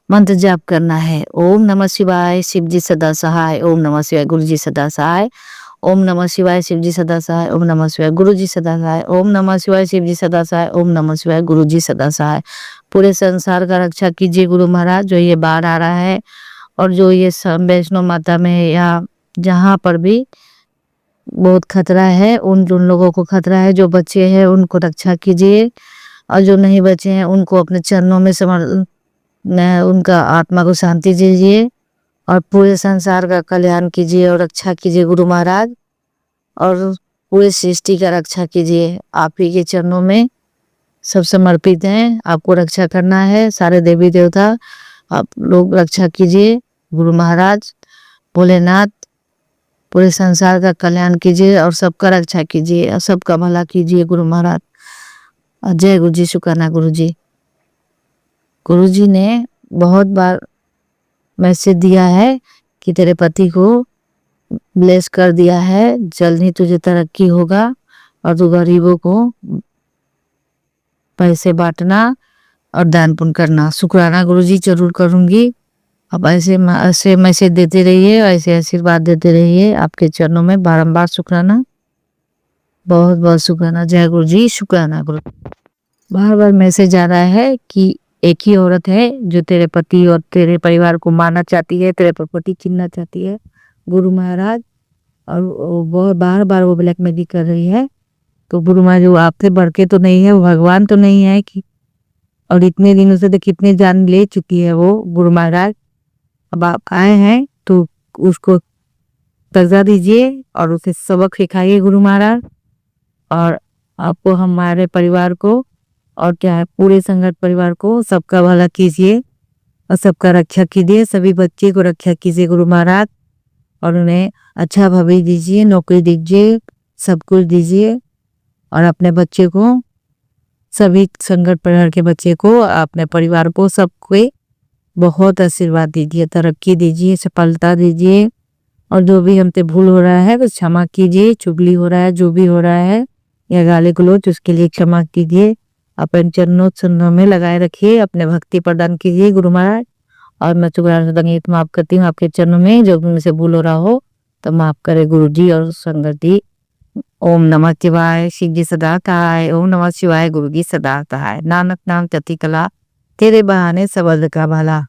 मंत्र जाप करना है। ओम नमः शिवाय, शिव जी सदा सहाय। ओम नमः शिवाय, गुरु जी सदा सहाय। ओम नमः शिवाय, शिव जी सदा सहाय। ओम नमः शिवाय, गुरु जी सदा सहाय। ओम नमः शिवाय, शिव जी सदा सहाय। ओम नमः शिवाय, गुरु जी सदा सहाय। पूरे संसार का रक्षा कीजिए गुरु महाराज। जो ये बाढ़ आ रहा है, और जो ये वैष्णो माता में या जहाँ पर भी बहुत खतरा है, उन लोगों को खतरा है, जो बच्चे हैं उनको रक्षा कीजिए, और जो नहीं बचे हैं उनको अपने चरणों में उनका आत्मा को शांति दीजिए, और पूरे संसार का कल्याण कीजिए और रक्षा कीजिए गुरु महाराज, और पूरे सृष्टि का रक्षा कीजिए। आप ही के चरणों में सब समर्पित हैं, आपको रक्षा करना है। सारे देवी देवता आप लोग रक्षा कीजिए गुरु महाराज। भोलेनाथ, पूरे संसार का कल्याण कीजिए और सबका रक्षा कीजिए और सबका भला कीजिए गुरु महाराज। जय गुरु जी। शुक्राना गुरु जी। गुरु जी ने बहुत बार मैसेज दिया है कि तेरे पति को ब्लेस कर दिया है, जल्द ही तुझे तरक्की होगा, और तू गरीबों को पैसे बांटना और दान पुण्य करना। शुक्राना गुरु जी, जरूर करूंगी। अब ऐसे मैसेज देते रहिए, ऐसे आशीर्वाद देते रहिए। आपके चरणों में बारंबार शुक्राना, बहुत बहुत शुक्राना। जय गुरु जी। शुक्राना गुरु। बार बार मैसेज आ रहा है कि एक ही औरत है जो तेरे पति और तेरे परिवार को मारना चाहती है, तेरे प्रॉपर्टी छीनना चाहती है गुरु महाराज, और वो बार बार वो ब्लैकमेल कर रही है। तो गुरु महाराज, वो आपसे बढ़ के तो नहीं है, वो भगवान तो नहीं है कि, और इतने दिनों से तो कितने जान ले चुकी है वो गुरु महाराज। अब आप आए हैं तो उसको सजा दीजिए और उसे सबक सिखाइए गुरु महाराज, और आपको हमारे परिवार को और क्या है पूरे संगत परिवार को सबका भला कीजिए और सबका रक्षा कीजिए। सभी बच्चे को रक्षा कीजिए गुरु महाराज, और उन्हें अच्छा भविष्य दीजिए, नौकरी दीजिए, सब कुछ दीजिए। और अपने बच्चे को, सभी संगत परिवार के बच्चे को, अपने परिवार को, सबको बहुत आशीर्वाद दीजिए, तरक्की दीजिए, सफलता दीजिए, और जो भी हमसे भूल हो रहा है बस क्षमा कीजिए, चुगली हो रहा है, जो भी हो रहा है या गाली गलौज, उसके लिए क्षमा कीजिए। अपन चरणों में लगाए रखिए, अपने भक्ति प्रदान कीजिए गुरु महाराज। और मैं शुक्राना संगीत माफ करती हूँ आपके चरणों में, जो भी मुझसे भूल हो रहा हो तो माफ करे गुरु जी और संगत जी। ओम नमः शिवाय, शिव जी सदा सहाय। ओम नमः शिवाय, गुरु जी सदा सहाय। नानक नाम चढ़ती कला, तेरे बहाने सबद का भला।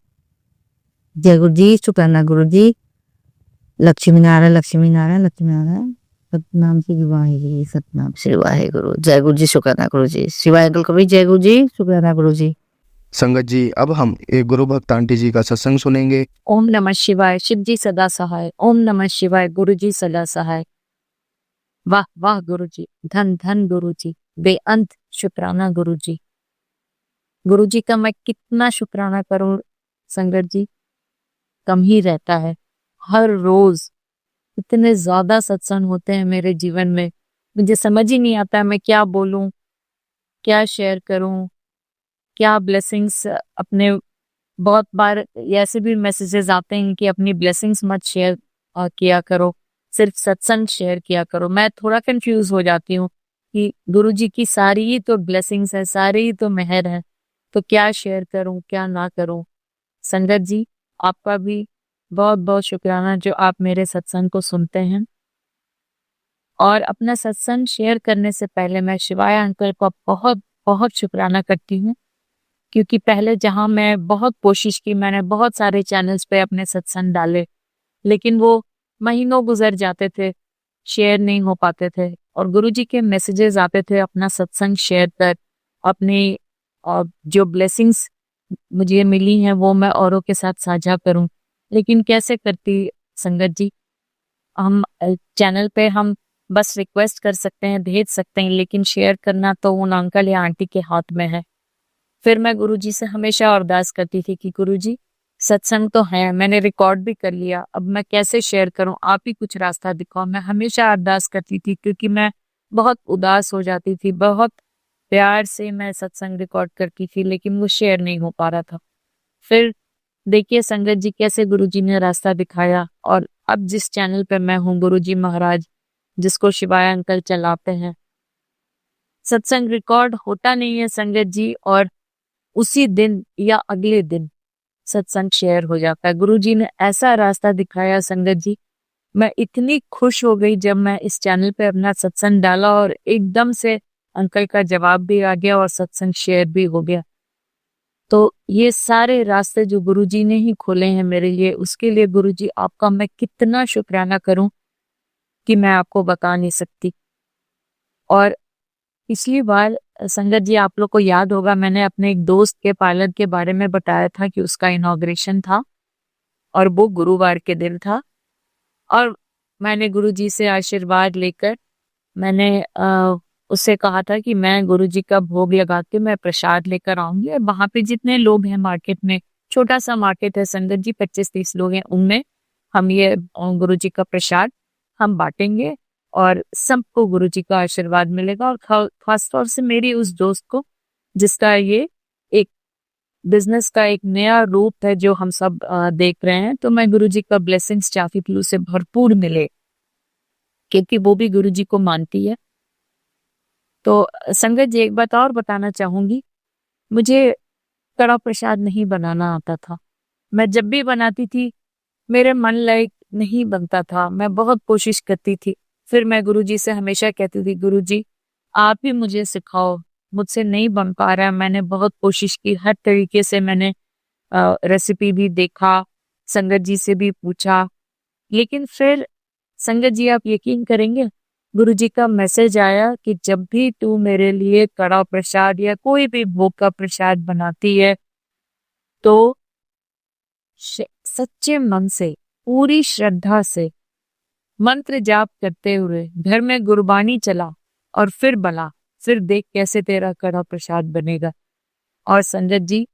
जय गुरु जी, शुक्राना गुरु जी। लक्ष्मी नारायण, लक्ष्मी नारायण, लक्ष्मी नारायण। सतनाम श्री वाहेगुरु, सतनाम श्री वाहेगुरु। जय गुरु जी, शुक्राना गुरु जी। शिवाय अंकल कभी जय गुरु जी, शुक्राना गुरु जी। संगत जी, अब हम एक गुरु भक्त आंटी जी का सत्संग सुनेंगे। ओम नमः शिवाय, शिव जी सदा सहाय। ओम नमः शिवाय, गुरु जी सदा सहाय। वाह वाह गुरु जी, धन धन गुरु जी, बेअंत शुक्राना गुरु जी। गुरु जी का मैं कितना शुक्राना करूं संगत जी, कम ही रहता है। हर रोज इतने ज्यादा सत्संग होते हैं मेरे जीवन में, मुझे समझ ही नहीं आता मैं क्या बोलूं, क्या शेयर करूं, क्या ब्लेसिंग्स अपने। बहुत बार ऐसे भी मैसेजेस आते हैं कि अपनी ब्लेसिंग्स मत शेयर किया करो, सिर्फ सत्संग शेयर किया करो। मैं थोड़ा कंफ्यूज हो जाती हूँ कि गुरुजी की सारी ही तो ब्लेसिंग्स है, सारी ही तो मेहर है, तो क्या शेयर करूं क्या ना करूं। संगत जी, आपका भी बहुत बहुत शुक्राना जो आप मेरे सत्संग को सुनते हैं। और अपना सत्संग शेयर करने से पहले मैं शिवाय अंकल को बहुत बहुत शुक्राना करती हूँ, क्योंकि पहले जहां मैं बहुत कोशिश की, मैंने बहुत सारे चैनल्स पे अपने सत्संग डाले, लेकिन वो महीनों गुजर जाते थे, शेयर नहीं हो पाते थे। और गुरुजी के मैसेजेस आते थे अपना सत्संग शेयर कर, अपनी जो ब्लेसिंग्स मुझे मिली हैं वो मैं औरों के साथ साझा करूं, लेकिन कैसे करती संगत जी। हम चैनल पे हम बस रिक्वेस्ट कर सकते हैं, भेज सकते हैं, लेकिन शेयर करना तो उन अंकल या आंटी के हाथ में है। फिर मैं गुरुजी से हमेशा अरदास करती थी कि गुरुजी सत्संग तो है, मैंने रिकॉर्ड भी कर लिया, अब मैं कैसे शेयर करूं, आप ही कुछ रास्ता दिखाओ। मैं हमेशा अरदास करती थी, क्योंकि मैं बहुत उदास हो जाती थी, बहुत प्यार से मैं सत्संग रिकॉर्ड करती थी, लेकिन वो शेयर नहीं हो पा रहा था। फिर देखिए संगत जी कैसे गुरुजी ने रास्ता दिखाया, और अब जिस चैनल पे मैं हूँ, गुरुजी महाराज जिसको शिवाय अंकल चलाते हैं, सत्संग रिकॉर्ड होता नहीं है संगत जी, और उसी दिन या अगले दिन सत्संग शेयर हो जाता है। गुरुजी ने ऐसा रास्ता दिखाया संगत जी, मैं इतनी खुश हो गई जब मैं इस चैनल पे अपना सत्संग डाला और एकदम से अंकल का जवाब भी आ गया और सत्संग शेयर भी हो गया। तो ये सारे रास्ते जो गुरुजी ने ही खोले हैं मेरे लिए, उसके लिए गुरुजी आपका मैं कितना शुक्राना करूं कि मैं आपको बता नहीं सकती। और पिछली बार संगत जी आप लोग को याद होगा, मैंने अपने एक दोस्त के पार्लर के बारे में बताया था कि उसका इनॉग्रेशन था और वो गुरुवार के दिन था, और मैंने गुरुजी से आशीर्वाद लेकर मैंने उससे कहा था कि मैं गुरुजी का भोग लगा के मैं प्रसाद लेकर आऊंगी, और वहां पे जितने लोग हैं मार्केट में, छोटा सा मार्केट है संगत जी, 25-30 लोग हैं, उनमें हम ये गुरुजी का प्रसाद हम बांटेंगे और सबको गुरुजी का आशीर्वाद मिलेगा। और खास तौर से मेरी उस दोस्त को जिसका ये एक बिजनेस का एक नया रूप है जो हम सब देख रहे हैं, तो मैं गुरुजी का ब्लेसिंग्स चाहती थी उसे भरपूर मिले, क्योंकि वो भी गुरुजी को मानती है। तो संगत जी एक बात और बताना चाहूंगी, मुझे कड़ा प्रसाद नहीं बनाना आता था। मैं जब भी बनाती थी मेरे मन लायक नहीं बनता था, मैं बहुत कोशिश करती थी। फिर मैं गुरुजी से हमेशा कहती थी, गुरुजी आप ही मुझे सिखाओ, मुझसे नहीं बन पा रहा है। मैंने बहुत कोशिश की, हर तरीके से मैंने रेसिपी भी देखा, संगत जी से भी पूछा, लेकिन फिर संगत जी आप यकीन करेंगे, गुरुजी का मैसेज आया कि जब भी तू मेरे लिए कड़ा प्रसाद या कोई भी भोग का प्रसाद बनाती है, तो सच्चे मन से, पूरी श्रद्धा से मंत्र जाप करते हुए घर में गुरबानी चला और फिर बना, फिर देख कैसे तेरा कड़ा प्रसाद बनेगा। और संगत जी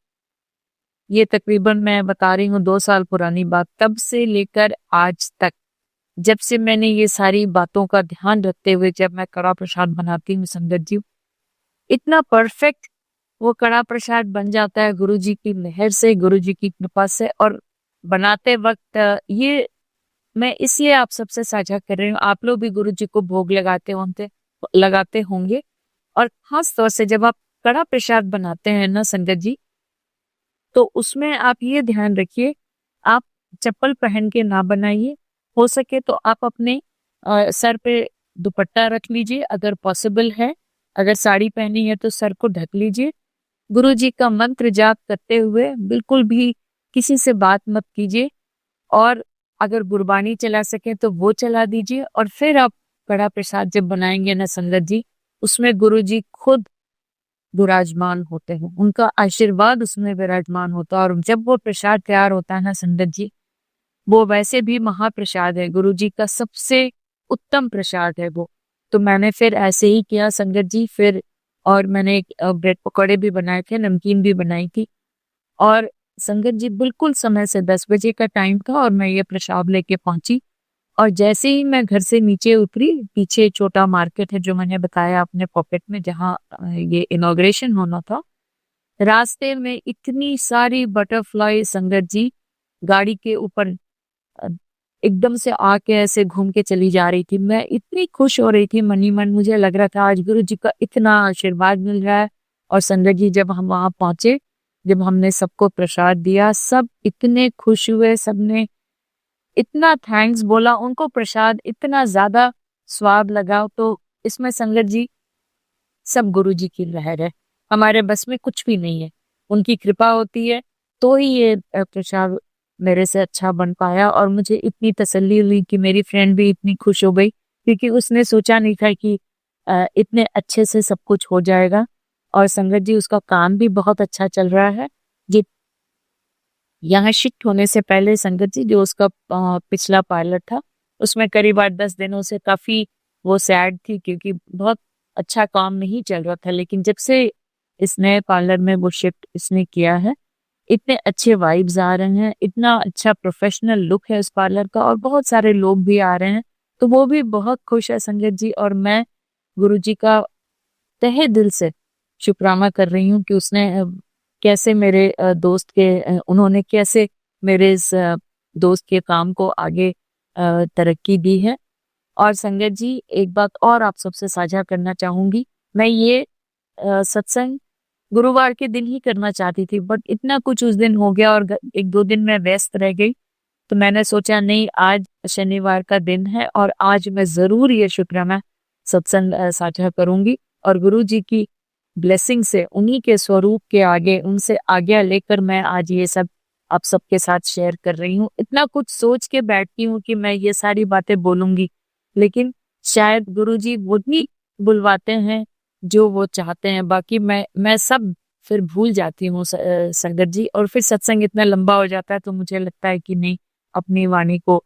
ये तकरीबन मैं बता रही हूँ 2 साल पुरानी बात, तब से लेकर आज तक जब से मैंने ये सारी बातों का ध्यान रखते हुए जब मैं कड़ा प्रसाद बनाती हूँ संगत जी, इतना परफेक्ट वो कड़ा प्रसाद बन जाता है गुरुजी की मेहर से, गुरुजी की कृपा से। और बनाते वक्त ये मैं इसलिए आप सबसे साझा कर रही हूँ। आप लोग भी गुरु जी को भोग लगाते होंगे, और खास तौर से जब आप कड़ा प्रसाद बनाते हैं ना संगत जी, तो उसमें आप ये ध्यान रखिए, आप चप्पल पहन के ना बनाइए। हो सके तो आप अपने सर पे दुपट्टा रख लीजिए अगर पॉसिबल है। अगर साड़ी पहनी है तो सर को ढक लीजिए। गुरु जी का मंत्र जाप करते हुए बिल्कुल भी किसी से बात मत कीजिए, और अगर गुरबानी चला सके तो वो चला दीजिए। और फिर आप कड़ा प्रसाद जब बनाएंगे ना संगत जी, उसमें गुरु जी खुद विराजमान होते हैं, उनका आशीर्वाद उसमें विराजमान होता है। और जब वो प्रसाद तैयार होता है ना संगत जी, वो वैसे भी महाप्रसाद है, गुरु जी का सबसे उत्तम प्रसाद है वो। तो मैंने फिर ऐसे ही किया संगत जी। फिर और मैंने ब्रेड पकौड़े भी बनाए थे, नमकीन भी बनाई थी। और संगत जी बिल्कुल समय से 10 बजे का टाइम था और मैं ये प्रसाद लेके पहुंची। और जैसे ही मैं घर से नीचे उतरी, पीछे छोटा मार्केट है जो मैंने बताया अपने पॉकेट में, जहाँ ये इनॉग्रेशन होना था, रास्ते में इतनी सारी बटरफ्लाई संगत जी गाड़ी के ऊपर अ, एकदम से आके ऐसे घूम के चली जा रही थी। मैं इतनी खुश हो रही थी मन ही मन, मुझे लग रहा था आज गुरु जी का इतना आशीर्वाद मिल रहा है। और संगत जी जब हम वहां पहुंचे, जब हमने सबको प्रसाद दिया, सब इतने खुश हुए, सबने इतना थैंक्स बोला, उनको प्रसाद इतना ज्यादा स्वाद लगा। तो इसमें संगत जी सब गुरु जी की लहर है, हमारे बस में कुछ भी नहीं है। उनकी कृपा होती है तो ही ये प्रसाद मेरे से अच्छा बन पाया। और मुझे इतनी तसल्ली हुई कि मेरी फ्रेंड भी इतनी खुश हो गई, क्योंकि उसने सोचा नहीं था कि इतने अच्छे से सब कुछ हो जाएगा। और संगत जी उसका काम भी बहुत अच्छा चल रहा है। ये यहाँ शिफ्ट होने से पहले संगत जी जो उसका पिछला पार्लर था, उसमें करीब 8-10 दिनों से काफी वो सैड थी, क्योंकि बहुत अच्छा काम नहीं चल रहा था। लेकिन जब से इस नए पार्लर में वो शिफ्ट इसने किया है, इतने अच्छे वाइब्स आ रहे हैं, इतना अच्छा प्रोफेशनल लुक है उस पार्लर का, और बहुत सारे लोग भी आ रहे हैं। तो वो भी बहुत खुश है संगत जी। और मैं गुरु जी का तहे दिल से शुक्राना कर रही हूँ कि उसने कैसे मेरे दोस्त के उन्होंने कैसे मेरे इस दोस्त के काम को आगे तरक्की दी है। और संगत जी एक बात और आप सबसे साझा करना चाहूंगी, मैं ये सत्संग गुरुवार के दिन ही करना चाहती थी, बट इतना कुछ उस दिन हो गया और 1-2 दिन मैं व्यस्त रह गई। तो मैंने सोचा नहीं, आज शनिवार का दिन है और आज मैं जरूर ये शुक्राना सत्संग साझा करूंगी। और गुरु जी की ब्लेसिंग से, उन्हीं के स्वरूप के आगे, उनसे आज्ञा लेकर मैं आज ये सब आप सबके साथ शेयर कर रही हूँ। इतना कुछ सोच के बैठती हूँ कि मैं ये सारी बातें बोलूंगी, लेकिन शायद गुरु जी वही बुलवाते हैं जो वो चाहते हैं। बाकी मैं सब फिर भूल जाती हूँ संगत जी, और फिर सत्संग इतना लंबा हो जाता है तो मुझे लगता है कि नहीं, अपनी वाणी को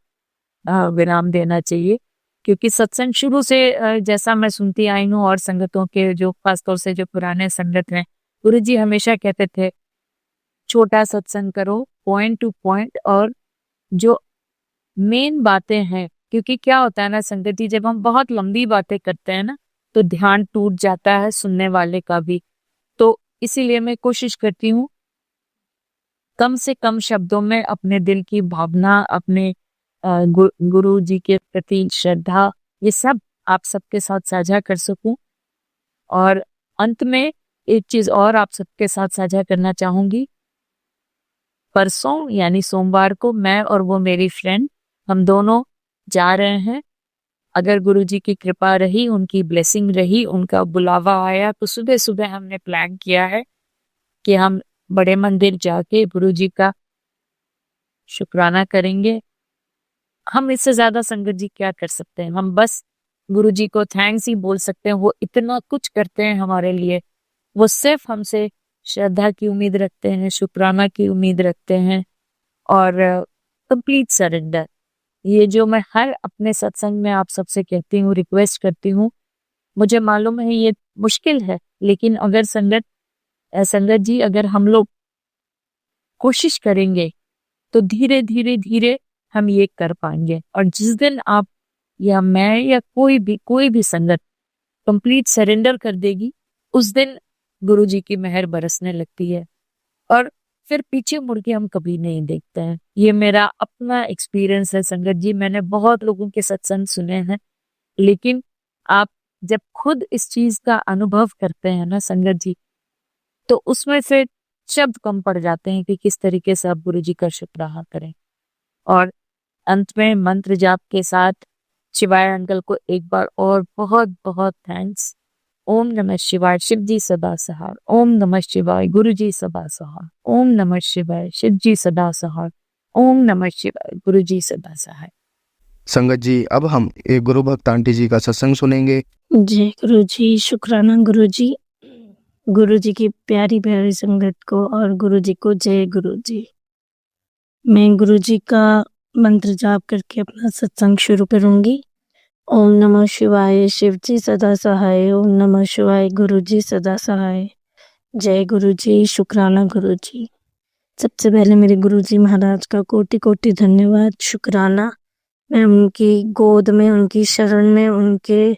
विराम देना चाहिए। क्योंकि सत्संग शुरू से जैसा मैं सुनती आई हूँ, और संगतों के जो खासतौर से जो पुराने संगत हैं, गुरु जी हमेशा कहते थे छोटा सत्संग करो, पॉइंट टू पॉइंट, और जो मेन बातें हैं। क्योंकि क्या होता है ना संगत जी, जब हम बहुत लंबी बातें करते हैं ना, तो ध्यान टूट जाता है सुनने वाले का भी। तो इसीलिए मैं कोशिश करती हूँ कम से कम शब्दों में अपने दिल की भावना, अपने गुरु जी के प्रति श्रद्धा, ये सब आप सबके साथ साझा कर सकूं। और अंत में एक चीज और आप सबके साथ साझा करना चाहूंगी। परसों यानी सोमवार को मैं और वो मेरी फ्रेंड, हम दोनों जा रहे हैं। अगर गुरु जी की कृपा रही, उनकी ब्लेसिंग रही, उनका बुलावा आया, तो सुबह सुबह हमने प्लान किया है कि हम बड़े मंदिर जाके गुरु जी का शुक्राना करेंगे। हम इससे ज्यादा संगत जी क्या कर सकते हैं? हम बस गुरु जी को थैंक्स ही बोल सकते हैं। वो इतना कुछ करते हैं हमारे लिए। वो सिर्फ हमसे श्रद्धा की उम्मीद रखते हैं, शुक्राना की उम्मीद रखते हैं, और कंप्लीट सरेंडर। ये जो मैं हर अपने सत्संग में आप सबसे कहती हूँ, रिक्वेस्ट करती हूँ, मुझे मालूम है ये मुश्किल है, लेकिन अगर संगत जी अगर हम लोग कोशिश करेंगे तो धीरे धीरे धीरे हम ये कर पाएंगे। और जिस दिन आप या मैं या कोई भी संगत कंप्लीट सरेंडर कर देगी, उस दिन गुरु जी की मेहर बरसने लगती है। और फिर पीछे मुड़ के हम कभी नहीं देखते हैं। ये मेरा अपना एक्सपीरियंस है संगत जी। मैंने बहुत लोगों के सत्संग सुने हैं, लेकिन आप जब खुद इस चीज का अनुभव करते हैं ना संगत जी, तो उसमें से शब्द कम पड़ जाते हैं कि किस तरीके से आप गुरु जी का शुक्राना करें। और अंत में मंत्र जाप के साथ शिवाय अंकल को एक बार और बहुत बहुत थैंक्स। ओम नमः शिवाय, शिव जी सदा सहाय। ओम नमः शिवाय, गुरु जी सदा सहाय। ओम नमः शिवाय, शिव जी सदा सहाय। ओम नमः शिवाय, गुरु जी सदा सहाय। संगत जी, अब हम एक गुरु भक्त आंटी जी का सत्संग सुनेंगे। जय गुरु जी, शुक्राना गुरु जी। गुरु जी की प्यारी प्यारी संगत को और गुरु जी को जय गुरु जी। मैं गुरु जी का मंत्र जाप करके अपना सत्संग शुरू करूंगी। ओम नमः शिवाय, शिव जी सदा सहाय। ओम नमः शिवाय, गुरु जी सदा सहाय। जय गुरु जी, शुक्राना गुरु जी। सबसे पहले मेरे गुरु जी महाराज का कोटि कोटि धन्यवाद, शुक्राना। मैं उनकी गोद में, उनकी शरण में, उनके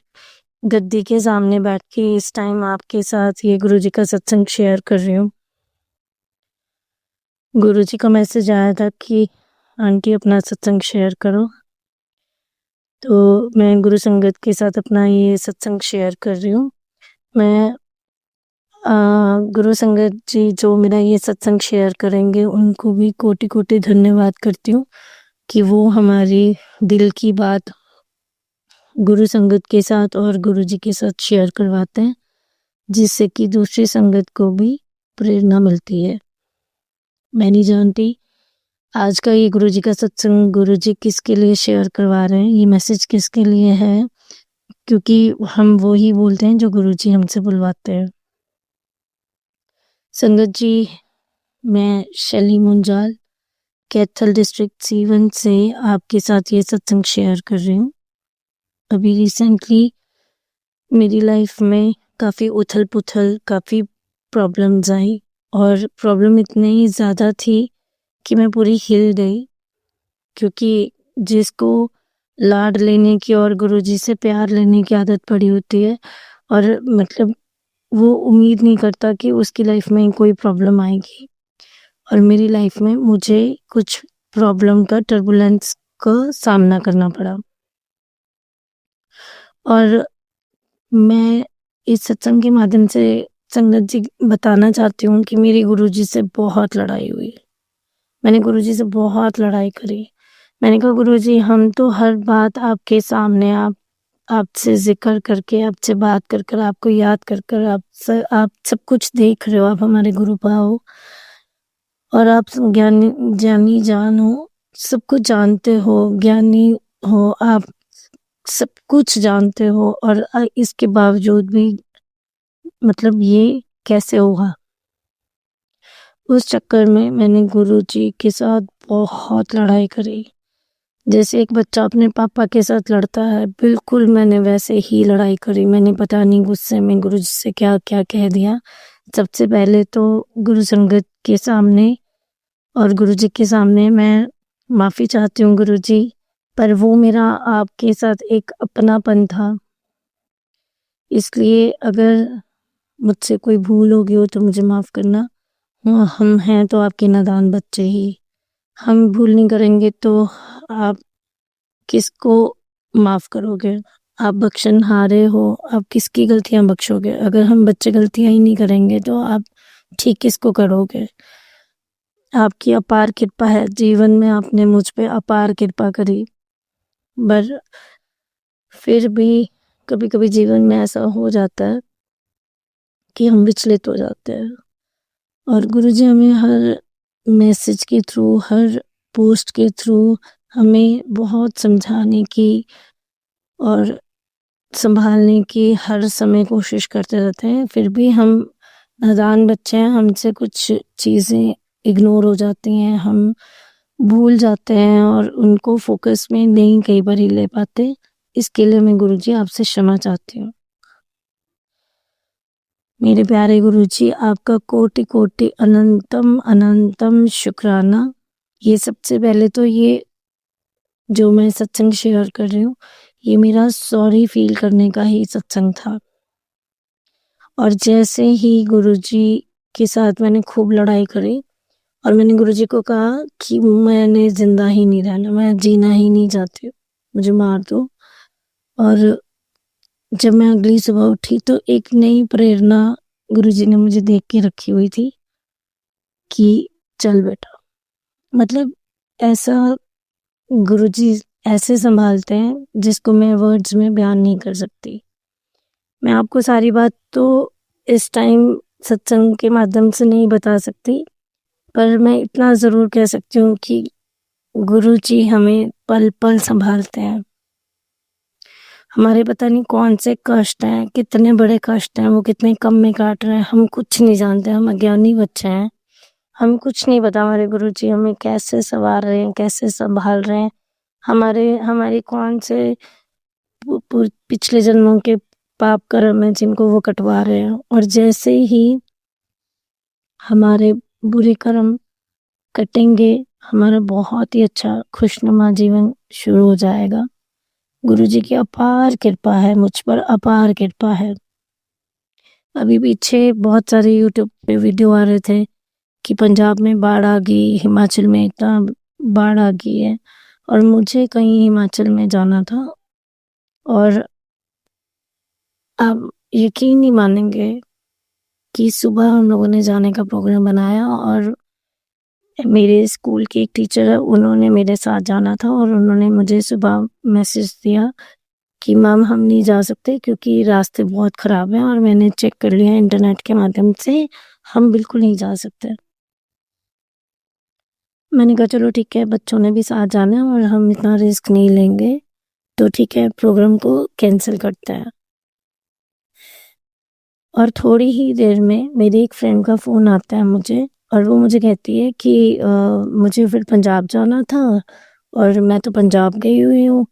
गद्दी के सामने बैठ के इस टाइम आपके साथ ये गुरु जी का सत्संग शेयर कर रही हूँ। गुरु जी का मैसेज आया था कि आंटी अपना सत्संग शेयर करो, तो मैं गुरु संगत के साथ अपना ये सत्संग शेयर कर रही हूँ। मैं गुरु संगत जी जो मेरा ये सत्संग शेयर करेंगे उनको भी कोटि कोटि धन्यवाद करती हूँ कि वो हमारी दिल की बात गुरु संगत के साथ और गुरु जी के साथ शेयर करवाते हैं, जिससे कि दूसरी संगत को भी प्रेरणा मिलती है। मैं नहीं जानती आज का ये गुरु जी का सत्संग गुरु जी किसके लिए शेयर करवा रहे हैं, ये मैसेज किसके लिए है, क्योंकि हम वो ही बोलते हैं जो गुरु जी हमसे बुलवाते हैं। संगत जी, मैं शैली मुंजाल, कैथल डिस्ट्रिक्ट सीवन से आपके साथ ये सत्संग शेयर कर रही हूँ। अभी रिसेंटली मेरी लाइफ में काफ़ी उथल पुथल, काफ़ी प्रॉब्लम्स आई और प्रॉब्लम इतनी ज़्यादा थी कि मैं पूरी हिल गई, क्योंकि जिसको लाड लेने की और गुरुजी से प्यार लेने की आदत पड़ी होती है और मतलब वो उम्मीद नहीं करता कि उसकी लाइफ में कोई प्रॉब्लम आएगी, और मेरी लाइफ में मुझे कुछ प्रॉब्लम का, टर्बुलेंस का सामना करना पड़ा। और मैं इस सत्संग के माध्यम से संगत जी बताना चाहती हूँ कि मेरी गुरुजी से बहुत लड़ाई हुई। मैंने गुरुजी से बहुत लड़ाई करी। मैंने कहा गुरुजी, हम तो हर बात आपके सामने, आपसे जिक्र करके, आपसे बात कर कर, आपको याद कर कर, आप सब कुछ देख रहे हो, आप हमारे गुरु पाओ और आप ज्ञानी जान हो, सब कुछ जानते हो, ज्ञानी हो, आप सब कुछ जानते हो, और इसके बावजूद भी मतलब ये कैसे होगा। उस चक्कर में मैंने गुरुजी के साथ बहुत लड़ाई करी। जैसे एक बच्चा अपने पापा के साथ लड़ता है, बिल्कुल मैंने वैसे ही लड़ाई करी। मैंने पता नहीं गुस्से में गुरुजी से क्या क्या कह दिया। सबसे पहले तो गुरु संगत के सामने और गुरुजी के सामने मैं माफ़ी चाहती हूँ गुरुजी, पर वो मेरा आपके साथ एक अपनापन था, इसलिए अगर मुझसे कोई भूल हो गई हो तो मुझे माफ़ करना। हम हैं तो आपके नादान बच्चे ही, हम भूल नहीं करेंगे तो आप किसको माफ़ करोगे? आप बख्शनहारे हो, आप किसकी गलतियाँ बख्शोगे? अगर हम बच्चे गलतियाँ ही नहीं करेंगे तो आप ठीक किसको करोगे? आपकी अपार कृपा है, जीवन में आपने मुझ पे अपार कृपा करी, पर फिर भी कभी कभी जीवन में ऐसा हो जाता है कि हम विचलित हो जाते हैं, और गुरुजी हमें हर मैसेज के थ्रू, हर पोस्ट के थ्रू हमें बहुत समझाने की और संभालने की हर समय कोशिश करते रहते हैं। फिर भी हम नादान बच्चे हैं, हमसे कुछ चीज़ें इग्नोर हो जाती हैं, हम भूल जाते हैं और उनको फोकस में नहीं कई बार ही ले पाते। इसके लिए मैं गुरुजी आपसे क्षमा चाहती हूँ। मेरे प्यारे गुरुजी, आपका कोटि कोटि अनंतम अनंतम शुक्राना। ये सबसे पहले तो ये जो मैं सत्संग शेयर कर रही हूँ, ये मेरा सॉरी फील करने का ही सत्संग था। और जैसे ही गुरुजी के साथ मैंने खूब लड़ाई करी और मैंने गुरुजी को कहा कि मैंने जिंदा ही नहीं रहना, मैं जीना ही नहीं चाहती हूँ, मुझे मार दो। और जब मैं अगली सुबह उठी तो एक नई प्रेरणा गुरुजी ने मुझे देख के रखी हुई थी कि चल बेटा, मतलब ऐसा गुरुजी ऐसे संभालते हैं जिसको मैं वर्ड्स में बयान नहीं कर सकती। मैं आपको सारी बात तो इस टाइम सत्संग के माध्यम से नहीं बता सकती, पर मैं इतना ज़रूर कह सकती हूँ कि गुरुजी हमें पल पल संभालते हैं। हमारे पता नहीं कौन से कष्ट हैं, कितने बड़े कष्ट हैं, वो कितने कम में काट रहे हैं, हम कुछ नहीं जानते। हम अज्ञानी बच्चे हैं, हमें कुछ नहीं पता हमारे गुरुजी हमें कैसे संवार रहे हैं, कैसे संभाल रहे हैं, हमारे कौन से पिछले जन्मों के पाप कर्म हैं जिनको वो कटवा रहे हैं। और जैसे ही हमारे बुरे कर्म कटेंगे, हमारा बहुत ही अच्छा खुशनुमा जीवन शुरू हो जाएगा। गुरुजी की अपार कृपा है, मुझ पर अपार कृपा है। अभी पीछे बहुत सारे यूट्यूब पे वीडियो आ रहे थे कि पंजाब में बाढ़ आ गई, हिमाचल में इतना बाढ़ आ गई है, और मुझे कहीं हिमाचल में जाना था। और आप यकीन नहीं मानेंगे कि सुबह हम लोगों ने जाने का प्रोग्राम बनाया और मेरे स्कूल की एक टीचर है, उन्होंने मेरे साथ जाना था और उन्होंने मुझे सुबह मैसेज दिया कि मैम हम नहीं जा सकते क्योंकि रास्ते बहुत ख़राब हैं, और मैंने चेक कर लिया इंटरनेट के माध्यम से, हम बिल्कुल नहीं जा सकते। मैंने कहा चलो ठीक है, बच्चों ने भी साथ जाना है और हम इतना रिस्क नहीं लेंगे, तो ठीक है प्रोग्राम को कैंसिल करते हैं। और थोड़ी ही देर में मेरी एक फ्रेंड का फ़ोन आता है मुझे, और वो मुझे कहती है कि मुझे फिर पंजाब जाना था और मैं तो पंजाब गई हुई हूँ।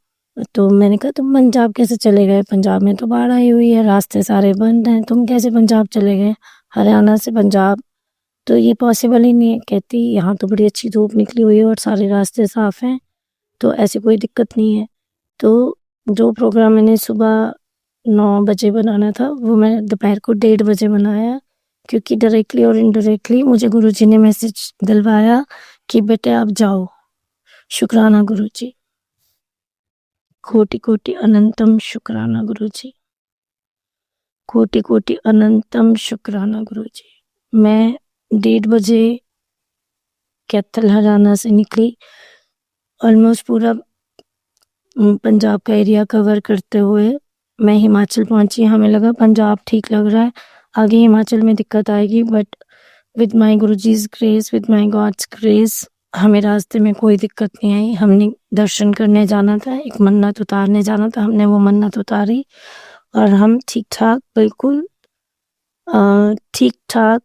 तो मैंने कहा तुम पंजाब कैसे चले गए, पंजाब में तो बाढ़ आई हुई है, रास्ते सारे बंद हैं, तुम कैसे पंजाब चले गए, हरियाणा से पंजाब तो ये पॉसिबल ही नहीं है। कहती यहाँ तो बड़ी अच्छी धूप निकली हुई है और सारे रास्ते साफ़ हैं, तो ऐसी कोई दिक्कत नहीं है। तो जो प्रोग्राम मैंने सुबह 9 बजे बनाना था वो मैं दोपहर को 1:30 बजे बनाया, क्योंकि डायरेक्टली और इनडायरेक्टली मुझे गुरुजी ने मैसेज दिलवाया कि बेटे आप जाओ। शुक्राना गुरुजी, कोटि कोटि अनंतम शुक्राना गुरुजी, कोटि कोटि अनंतम शुक्राना गुरुजी। मैं 1:30 बजे कैथल हरियाणा से निकली, ऑलमोस्ट पूरा पंजाब का एरिया कवर करते हुए मैं हिमाचल पहुंची। हमें लगा पंजाब ठीक लग रहा है, आगे हिमाचल में दिक्कत आएगी, but with my guruji's grace, with my god's grace हमें रास्ते में कोई दिक्कत नहीं आई। हमने दर्शन करने जाना था, एक मन्नत उतारने जाना था, हमने वो मन्नत उतारी और हम ठीक ठाक, बिल्कुल ठीक ठाक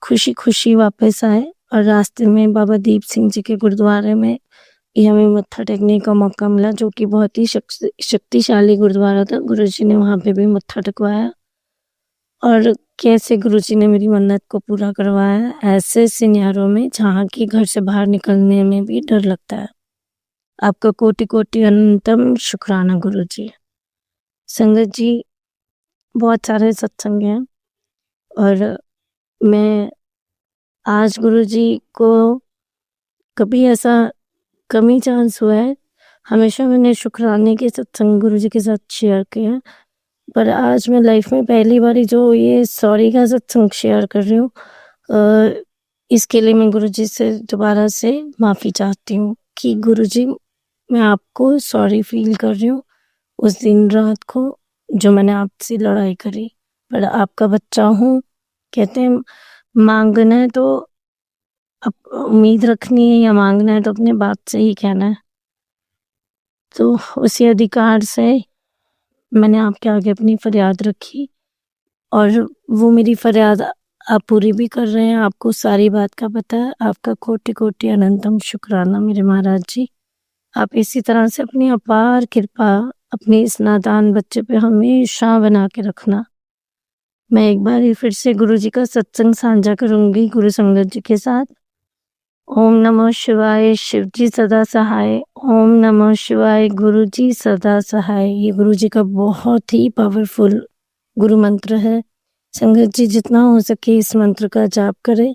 खुशी खुशी वापस आए। और रास्ते में बाबा दीप सिंह जी के गुरुद्वारे में ये हमें मत्था टेकने का मौका मिला, जो कि बहुत ही शक्तिशाली गुरुद्वारा था। गुरुजी ने वहाँ पे भी मत्था टेकवाया और कैसे गुरुजी ने मेरी मन्नत को पूरा करवाया, ऐसे सिनेरियो में जहाँ की घर से बाहर निकलने में भी डर लगता है। आपका कोटि कोटि अनंतम शुक्राना गुरुजी। संगत जी, बहुत सारे सत्संग हैं और मैं आज गुरुजी को कभी ऐसा कमी चांस हुआ है, हमेशा मैंने शुक्राने के सत्संग गुरुजी के साथ शेयर किए हैं, पर आज मैं लाइफ में पहली बार जो ये सॉरी का सत्संग शेयर कर रही हूँ, इसके लिए मैं गुरुजी से दोबारा से माफ़ी चाहती हूँ कि गुरुजी मैं आपको सॉरी फील कर रही हूँ उस दिन रात को जो मैंने आपसे लड़ाई करी, पर आपका बच्चा हूँ। कहते हैं मांगना है तो उम्मीद रखनी है, या मांगना है तो अपने बाप से ही कहना है। तो उसी अधिकार से मैंने आपके आगे अपनी फरियाद रखी और वो मेरी फरियाद आप पूरी भी कर रहे हैं। आपको सारी बात का पता है। आपका कोटि कोटि अनंतम शुक्राना मेरे महाराज जी। आप इसी तरह से अपनी अपार कृपा अपने इस नादान बच्चे पे हमेशा बना के रखना। मैं एक बार फिर से गुरुजी का सत्संग साझा करूंगी गुरु संगत जी के साथ। ओम नमः शिवाय, शिवजी सदा सहाय। ओम नमः शिवाय, गुरुजी सदा सहाय। ये गुरुजी का बहुत ही पावरफुल गुरु मंत्र है। संगत जी जितना हो सके इस मंत्र का जाप करें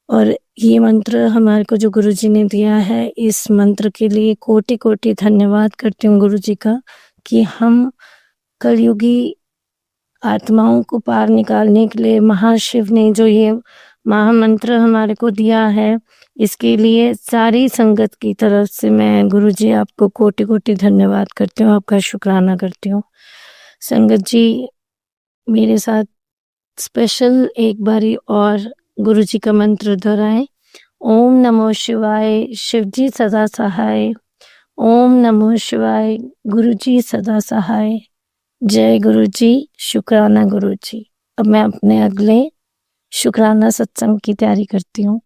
और ये मंत्र हमारे को जो गुरुजी ने दिया है, इस मंत्र के लिए कोटि कोटि धन्यवाद करती हूँ गुरुजी का, कि हम कलयुगी आत्माओं को पार निकालने के लिए महाशिव ने जो ये महामंत्र हमारे को दिया है, इसके लिए सारी संगत की तरफ से मैं गुरुजी आपको कोटि कोटि धन्यवाद करती हूँ, आपका शुक्राना करती हूँ। संगत जी, मेरे साथ स्पेशल एक बारी और गुरुजी का मंत्र दोहराएं। ओम नमो शिवाय, शिवजी सदा सहाय। ओम नमो शिवाय, गुरुजी सदा सहाय। जय गुरुजी, शुक्राना गुरुजी। अब मैं अपने अगले शुक्राना सत्संग की तैयारी करती हूँ।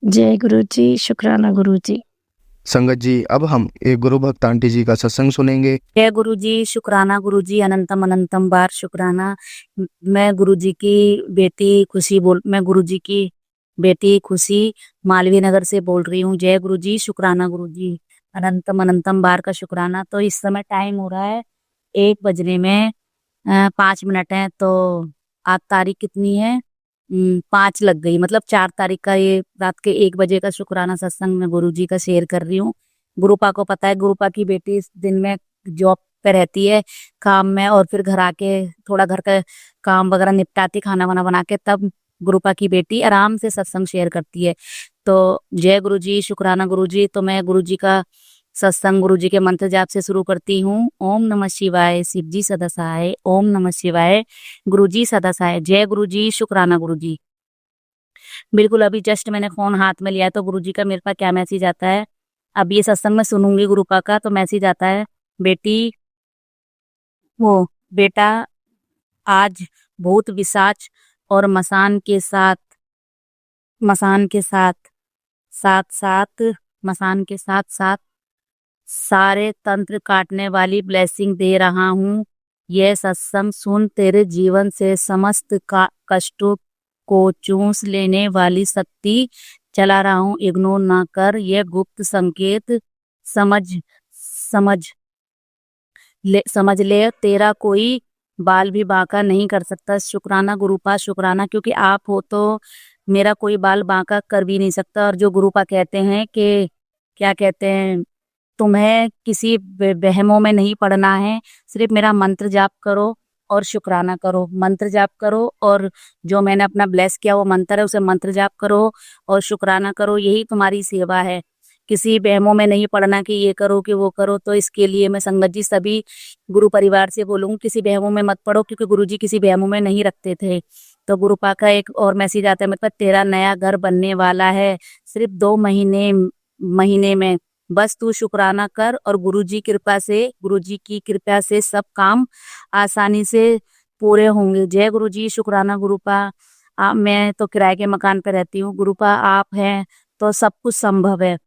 जय गुरुजी, शुक्राना गुरुजी। संगत जी, अब हम एक गुरु भक्त आंटी जी का सत्संग सुनेंगे। जय गुरुजी, शुक्राना गुरुजी, अनंतम अनंतम बार शुक्राना। मैं गुरुजी की बेटी खुशी मालवीय नगर से बोल रही हूँ। जय गुरुजी, शुक्राना गुरुजी, अनंतम अनंतम बार का शुक्राना। तो इस समय टाइम हो रहा है 1 बजने में 5 मिनट है। तो आज तारीख कितनी है? 5 लग गई, मतलब 4 तारीख का ये रात के 1 बजे का शुक्राना सत्संग मैं गुरुजी का शेयर कर रही हूँ। गुरुपा को पता है, गुरुपा की बेटी इस दिन में जॉब पे रहती है, काम में, और फिर घर आके थोड़ा घर का काम वगैरह निपटाती, खाना वाना बना के, तब गुरुपा की बेटी आराम से सत्संग शेयर करती है। तो जय गुरुजी, शुक्राना गुरुजी। तो मैं गुरुजी का सत्संग गुरुजी के मंत्र जाप से शुरू करती हूँ। ओम नमः शिवाय, शिवजी सदा सहाय। ओम नमः शिवाय, गुरुजी सदा सहाय। जय गुरुजी, शुक्राना गुरुजी। बिल्कुल अभी जस्ट मैंने फोन हाथ में लिया तो गुरुजी का मेरे पास क्या मैसेज आता है, अब ये सत्संग में सुनूंगी गुरुपा का, तो मैसेज आता है, बेटा आज भूत पिशाच और मसान के साथ सारे तंत्र काटने वाली ब्लेसिंग दे रहा हूँ। यह सत्संग सुन तेरे जीवन से समस्त कष्टों को चूस लेने वाली शक्ति चला रहा हूँ। इग्नोर ना कर, यह गुप्त संकेत समझ ले, तेरा कोई बाल भी बांका नहीं कर सकता। शुक्राना गुरुपा, शुक्राना, क्योंकि आप हो तो मेरा कोई बाल बांका कर भी नहीं सकता। और जो गुरुपा कहते हैं कि क्या कहते हैं, तुम्हें किसी वहमों में नहीं पड़ना है, सिर्फ मेरा मंत्र जाप करो और शुक्राना करो। मंत्र जाप करो और जो मैंने अपना ब्लेस किया वो मंत्र है, उसे मंत्र जाप करो और शुक्राना करो। यही तुम्हारी सेवा है। किसी बहमों में नहीं पड़ना कि ये करो कि वो करो। तो इसके लिए मैं संगत जी सभी गुरु परिवार से बोलूँगी, किसी बहमों में मत पड़ो, क्योंकि गुरु जी किसी बहमों में नहीं रखते थे। तो गुरुपा का एक और मैसेज आता है, मतलब तेरा नया घर बनने वाला है सिर्फ 2 महीने में। बस तू शुक्राना कर और गुरु जी की कृपा से सब काम आसानी से पूरे होंगे। जय गुरु जी, शुक्राना गुरुपा। मैं तो किराए के मकान पे रहती हूँ, गुरुपा आप हैं तो सब कुछ संभव है।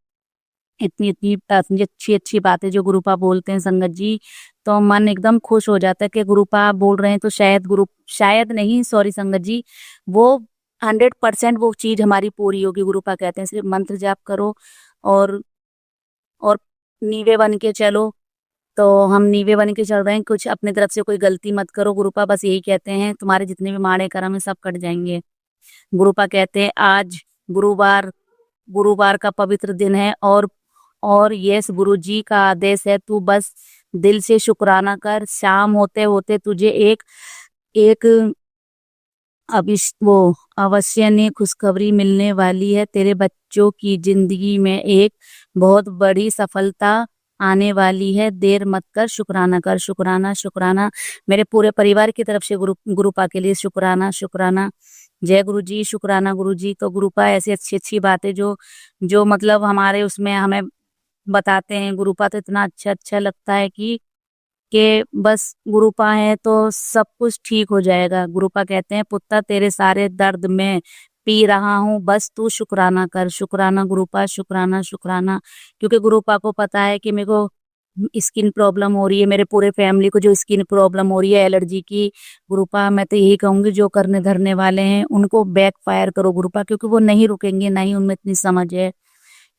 इतनी अच्छी बातें जो गुरुपा बोलते हैं संगत जी, तो मन एकदम खुश हो जाता है कि गुरुपा बोल रहे हैं। तो शायद नहीं, सॉरी संगत जी, वो 100% वो चीज हमारी पूरी होगी। गुरुपा कहते हैं सिर्फ मंत्र जाप करो और नीवे बन के चलो। तो हम नीवे बन के चल रहे हैं, कुछ अपनी तरफ से कोई गलती मत करो। गुरुपा बस यही कहते हैं, तुम्हारे जितने भी माड़े कर्म है सब कट जाएंगे। गुरुपा कहते हैं आज गुरुवार का पवित्र दिन है और यस गुरु जी का आदेश है, तू बस दिल से शुक्राना कर। शाम होते होते तुझे एक अवश्य खुशखबरी मिलने वाली है। तेरे बच्चों की जिंदगी में एक बहुत बड़ी सफलता आने वाली है। देर मत कर, शुक्राना कर। शुक्राना शुक्राना, मेरे पूरे परिवार की तरफ से गुरुपा के लिए शुक्राना शुक्राना। जय गुरु जी, शुक्राना गुरु जी। तो गुरुपा ऐसी अच्छी बातें जो मतलब हमारे उसमें हमें बताते हैं। गुरुपा तो इतना अच्छा लगता है कि बस गुरुपा है तो सब कुछ ठीक हो जाएगा। गुरुपा कहते हैं, पुत्र तेरे सारे दर्द में पी रहा हूँ, बस तू शुक्राना कर। शुक्राना गुरुपा, शुक्राना शुक्राना। क्योंकि गुरुपा को पता है कि मेरे को स्किन प्रॉब्लम हो रही है, मेरे पूरे फैमिली को जो स्किन प्रॉब्लम हो रही है एलर्जी की। गुरुपा मैं तो यही कहूंगी, जो करने धरने वाले हैं उनको बैक फायर करो गुरुपा, क्योंकि वो नहीं रुकेंगे, ना ही उनमें इतनी समझ है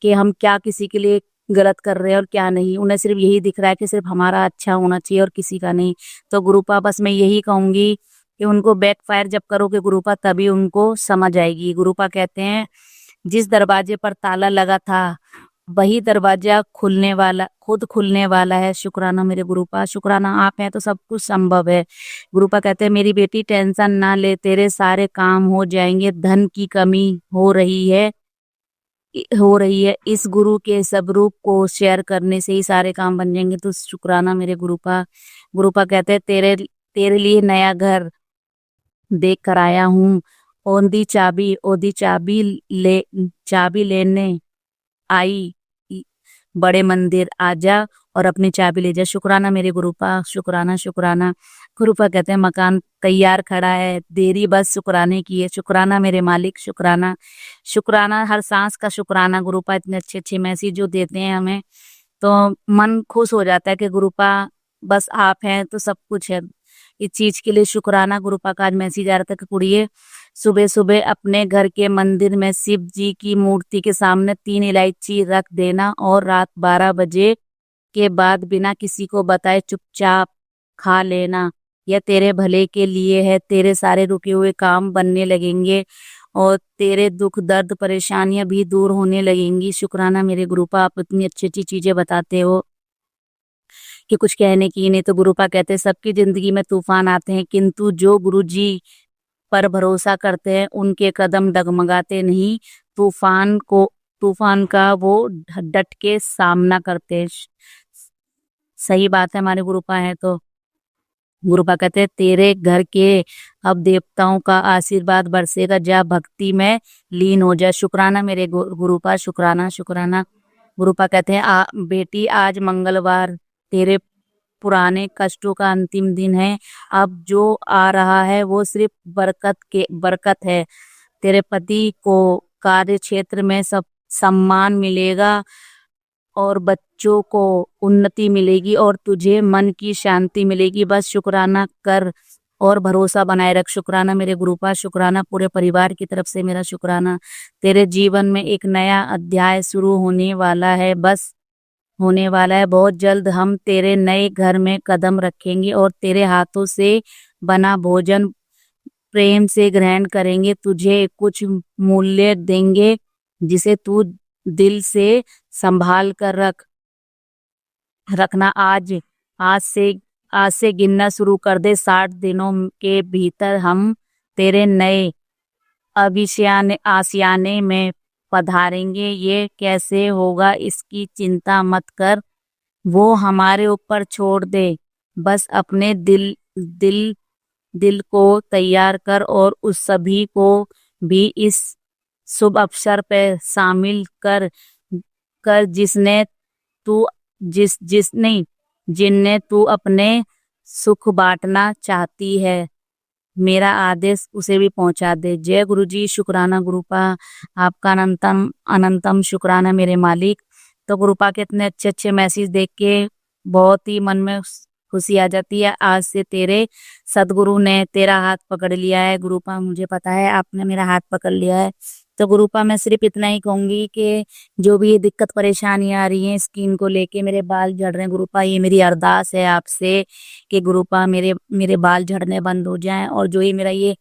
कि हम क्या किसी के लिए गलत कर रहे हैं और क्या नहीं। उन्हें सिर्फ यही दिख रहा है कि सिर्फ हमारा अच्छा होना चाहिए और किसी का नहीं। तो गुरुपा बस मैं यही कहूंगी कि उनको बैकफायर जब करोगे गुरुपा तभी उनको समझ आएगी। गुरुपा कहते हैं जिस दरवाजे पर ताला लगा था वही दरवाजा खुद खुलने वाला है। शुक्राना मेरे गुरुपा, शुक्राना आप हैं तो सब कुछ संभव है। गुरुपा कहते हैं मेरी बेटी टेंशन ना ले, तेरे सारे काम हो जाएंगे। धन की कमी हो रही है, इस गुरु के स्वरूप को शेयर करने से ही सारे काम बन जाएंगे। तो शुक्राना मेरे गुरुपा। गुरुपा कहते हैं तेरे लिए नया घर देख कर आया हूँ। ओदी चाबी लेने आई, बड़े मंदिर आजा और अपनी चाबी ले जा। शुक्राना मेरे गुरुपा, शुक्राना शुक्राना। गुरुपा कहते हैं मकान तैयार खड़ा है, देरी बस शुक्राने की है। शुक्राना मेरे मालिक, शुक्राना शुक्राना, हर सांस का शुक्राना। गुरुपा इतने अच्छे अच्छे मैसेज जो देते हैं हमें तो मन खुश हो जाता है कि गुरुपा बस आप हैं तो सब कुछ है। इस चीज के लिए शुक्राना। गुरुपा का आज मैसेज आ रहा था कि कुड़िए सुबह सुबह अपने घर के मंदिर में शिव जी की मूर्ति के सामने 3 इलायची रख देना और रात 12 बजे के बाद बिना किसी को बताए चुपचाप खा लेना। यह तेरे भले के लिए है। तेरे सारे रुके हुए काम बनने लगेंगे और तेरे दुख दर्द परेशानियां भी दूर होने लगेंगी। शुक्राना मेरे गुरुपा, आप इतनी अच्छी अच्छी चीजें बताते हो कि कुछ कहने की नहीं। तो गुरुपा कहते हैं सबकी जिंदगी में तूफान आते हैं, किंतु जो गुरुजी पर भरोसा करते हैं उनके कदम डगमगाते नहीं। तूफान का वो डट के सामना करते हैं। सही बात है, हमारे गुरुपा है। तो गुरुपा कहते हैं तेरे घर के अब देवताओं का आशीर्वाद बरसेगा, जा भक्ति में लीन हो जा। शुक्राना मेरे गुरुपा, शुक्राना शुक्राना। गुरुपा कहते हैं बेटी आज मंगलवार तेरे पुराने कष्टों का अंतिम दिन है। अब जो आ रहा है वो सिर्फ बरकत है। तेरे पति को कार्य क्षेत्र में सब सम्मान मिलेगा और बच्चों को उन्नति मिलेगी और तुझे मन की शांति मिलेगी। बस शुक्राना कर और भरोसा बनाए रख। शुक्राना मेरे गुरुपा, शुक्राना पूरे परिवार की तरफ से मेरा शुक्राना। तेरे जीवन में एक नया अध्याय शुरू होने वाला है, बहुत जल्द हम तेरे नए घर में कदम रखेंगे और तेरे हाथों से बना भोजन प्रेम से ग्रहण करेंगे। तुझे कुछ मूल्य देंगे जिसे तू दिल से संभाल कर रखना। आज से गिनना शुरू कर दे। 60 दिनों के भीतर हम तेरे नए आशियाने में पधारेंगे। ये कैसे होगा इसकी चिंता मत कर, वो हमारे ऊपर छोड़ दे। बस अपने दिल को तैयार कर और उस सभी को भी इस शुभ अवसर पे शामिल कर जिनने तू अपने सुख बांटना चाहती है। मेरा आदेश उसे भी पहुंचा दे। जय गुरुजी, शुक्राना गुरुपा, आपका अनंतम शुक्राना मेरे मालिक। तो गुरुपा के इतने अच्छे अच्छे मैसेज देख के बहुत ही मन में खुशी आ जाती है। आज से तेरे सदगुरु ने तेरा हाथ पकड़ लिया है गुरुपा, मुझे पता है आपने मेरा हाथ पकड़ लिया है। तो गुरुपा मैं सिर्फ इतना ही कहूंगी कि जो भी ये दिक्कत परेशानी आ रही है स्किन को लेके, मेरे बाल झड़ रहे हैं गुरुपा, ये मेरी अरदास है आपसे कि गुरुपा मेरे बाल झड़ने बंद हो जाएं। और जो ही मेरा ये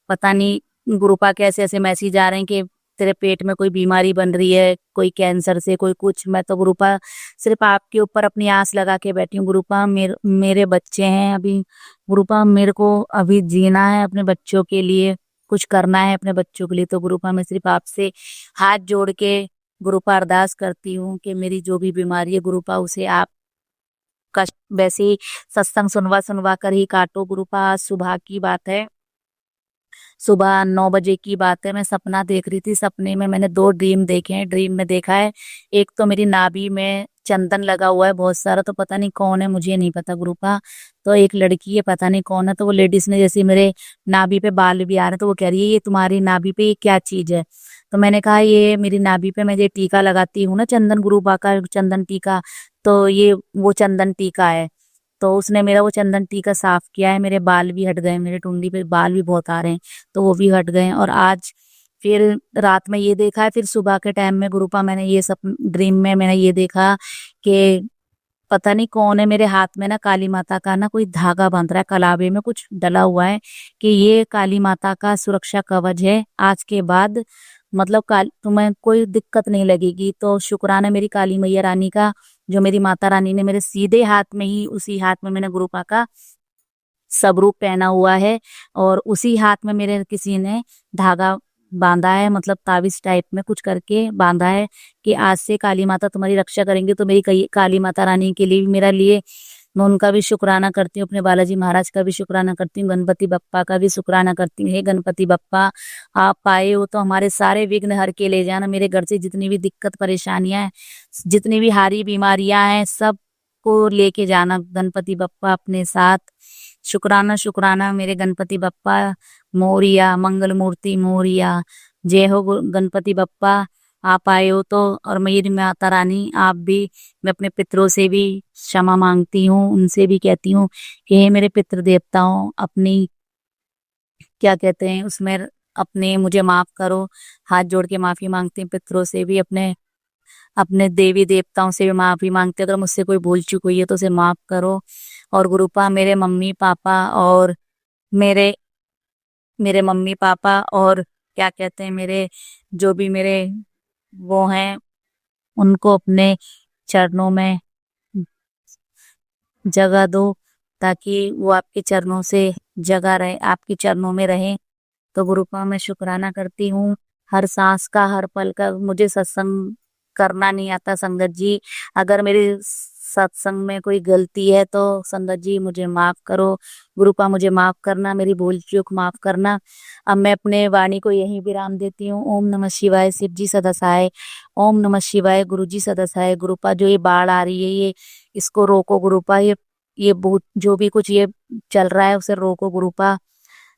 पता नहीं गुरुपा कैसे ऐसे मैसेज आ रहे हैं कि तेरे पेट में कोई बीमारी बन रही है, कोई कैंसर से, कोई कुछ। मैं तो गुरुपा सिर्फ आपके ऊपर अपनी आस लगा के बैठी हूँ गुरुपा। मेरे बच्चे हैं अभी गुरुपा, मेरे को अभी जीना है, अपने बच्चों के लिए कुछ करना है अपने बच्चों के लिए। तो गुरुपा मैं सिर्फ आपसे हाथ जोड़ के गुरुपा अरदास करती हूँ कि मेरी जो भी बीमारी है गुरुपा उसे आप कष्ट वैसे ही सत्संग सुनवा कर ही काटो गुरुपा। आज सुबह की बात है, सुबह 9 बजे की बात है। मैं सपना देख रही थी, सपने में मैंने 2 ड्रीम देखे हैं। ड्रीम में देखा है एक तो मेरी नाभि में चंदन लगा हुआ है बहुत सारा, तो पता नहीं कौन है, मुझे नहीं पता गुरुपा। तो एक लड़की है, पता नहीं कौन है। तो वो लेडीज ने जैसे मेरे नाभि पे बाल भी आ रहे हैं तो वो कह रही है ये तुम्हारी नाभि पे ये क्या चीज है। तो मैंने कहा ये मेरी नाभि पे मैं ये टीका लगाती हूँ ना, चंदन गुरुपा का चंदन टीका, तो ये वो चंदन टीका है। तो उसने मेरा वो चंदन टीका साफ किया है, मेरे बाल भी हट गए, मेरे टुंडी पे बाल भी बहुत आ रहे हैं तो वो भी हट गए। और आज फिर रात में ये देखा है, फिर सुबह के टाइम में गुरुपा मैंने ये सब ड्रीम में मैंने ये देखा कि पता नहीं कौन है, मेरे हाथ में ना काली माता का ना कोई धागा बांध रहा है, कलावे में कुछ डला हुआ है कि ये काली माता का सुरक्षा कवच है, आज के बाद मतलब काल तुम्हें कोई दिक्कत नहीं लगेगी। तो शुक्राना मेरी काली मैया रानी का, जो मेरी माता रानी ने मेरे सीधे हाथ में ही, उसी हाथ में मैंने गुरुपा का स्वरूप पहना हुआ है, और उसी हाथ में मेरे किसी ने धागा बांधा है, मतलब ताबीज टाइप में कुछ करके बांधा है कि आज से काली माता तुम्हारी रक्षा करेंगे। तो मेरी काली माता रानी के लिए भी, मेरा लिए मैं उनका भी शुक्राना करती हूँ, अपने बालाजी महाराज का भी शुक्राना करती हूँ, गणपति बप्पा का भी शुक्राना करती हूँ। हे गणपति बप्पा, आप आए हो तो हमारे सारे विघ्न हर के ले जाना, मेरे घर से जितनी भी दिक्कत परेशानियां हैं, जितनी भी हारी बीमारियां हैं, सब को लेके जाना गणपति बप्पा अपने साथ। शुक्राना शुक्राना मेरे गणपति बप्पा मोरिया, मंगल मूर्ति मोरिया। जय हो गणपति बप्पा, आप आए हो तो। और मेरी माता रानी आप भी, मैं अपने पितरों से भी क्षमा मांगती हूँ, उनसे भी कहती हूँ कि हे मेरे पितृ देवताओं, अपनी क्या कहते हैं उसमें, अपने मुझे माफ करो। हाथ जोड़ के माफी मांगती हूँ पितरों से भी, अपने अपने देवी देवताओं से भी माफी मांगते हैं। अगर मुझसे कोई भूल चूक हुई है तो उसे माफ करो। और गुरुपा मेरे मम्मी पापा और मेरे मेरे मम्मी पापा और क्या कहते हैं, मेरे जो भी मेरे वो हैं, उनको अपने चरणों में जगह दो, ताकि वो आपके चरणों से जगह रहे, आपके चरणों में रहे। तो गुरुपा मैं शुक्राना करती हूँ हर सांस का, हर पल का। मुझे सत्संग करना नहीं आता संगत जी, अगर मेरी सत्संग में कोई गलती है तो संगत जी मुझे माफ करो। गुरुपा मुझे माफ करना, मेरी भूल चूक माफ करना। अब मैं अपने वाणी को यहीं विराम देती हूँ। ओम नमः शिवाय, शिव जी सदा सहाय। ओम नमः शिवाय, गुरु जी सदा सहाय। गुरुपा जो ये बाढ़ आ रही है, ये इसको रोको गुरुपा, ये बहुत जो भी कुछ ये चल रहा है उसे रोको गुरुपा।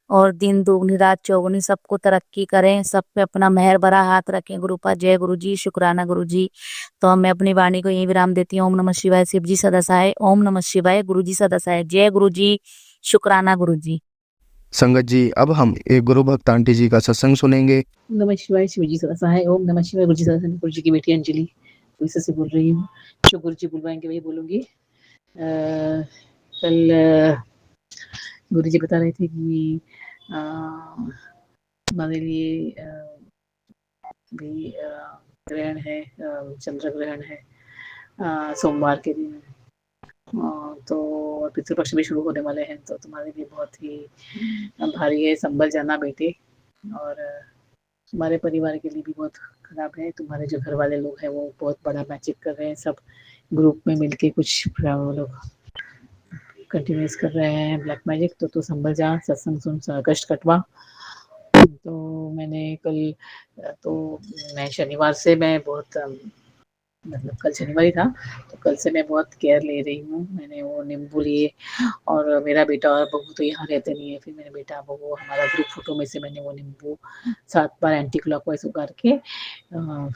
और दिन दुगनी रात चौगुनी सबको तरक्की करें, सब पे अपना मेहर भरा हाथ रखें गुरुपा। जय गुरु जी, शुक्राना गुरु जी। तो मैं अपनी वाणी को यहीं विराम देती हूँ। ओम नमः शिवाय, शिव जी सदा सहाय। ओम नमः शिवाय, गुरु जी सदा सहाय। जय गुरु जी, शुक्राना गुरु जी। संगत जी, अब हम एक गुरु भक्त आंटी जी का सत्संग सुनेंगे। नमः शिवाय, शिव जी सदा सहाय। ओम नमः शिवाय, गुरु जी सदा सहाय। गुरु जी की बेटी अंजलि उड़ीसा से बोल रही हूँ। जो गुरु जी बुलवाएंगे वही बोलूंगी। कल गुरु जी बता रहे थे कि हमारे लिए भी ग्रहण है, चंद्र ग्रहण है सोमवार के दिन, तो पितृपक्ष भी शुरू होने वाले हैं, तो तुम्हारे लिए बहुत ही भारी है। संभल जाना बेटे, और तुम्हारे परिवार के लिए भी बहुत खराब है। तुम्हारे जो घर वाले लोग हैं वो बहुत बड़ा मैजिक कर रहे हैं, सब ग्रुप में मिलके कुछ वो लोग कंटिन्यूस कर रहे हैं ब्लैक मैजिक। तो संभल जा, सत्संग सुन, कष्ट कटवा। तो मैंने कल, तो मैं शनिवार से मैं बहुत मतलब कल शनिवार ही था, तो कल से मैं बहुत केयर ले रही हूँ। मैंने वो नींबू लिए, और मेरा बेटा और बहू तो यहाँ रहते नहीं है, फिर मेरे बेटा बहू हमारा ग्रुप फोटो में से मैंने वो नींबू 7 बार एंटी क्लॉकवाइज उगार के,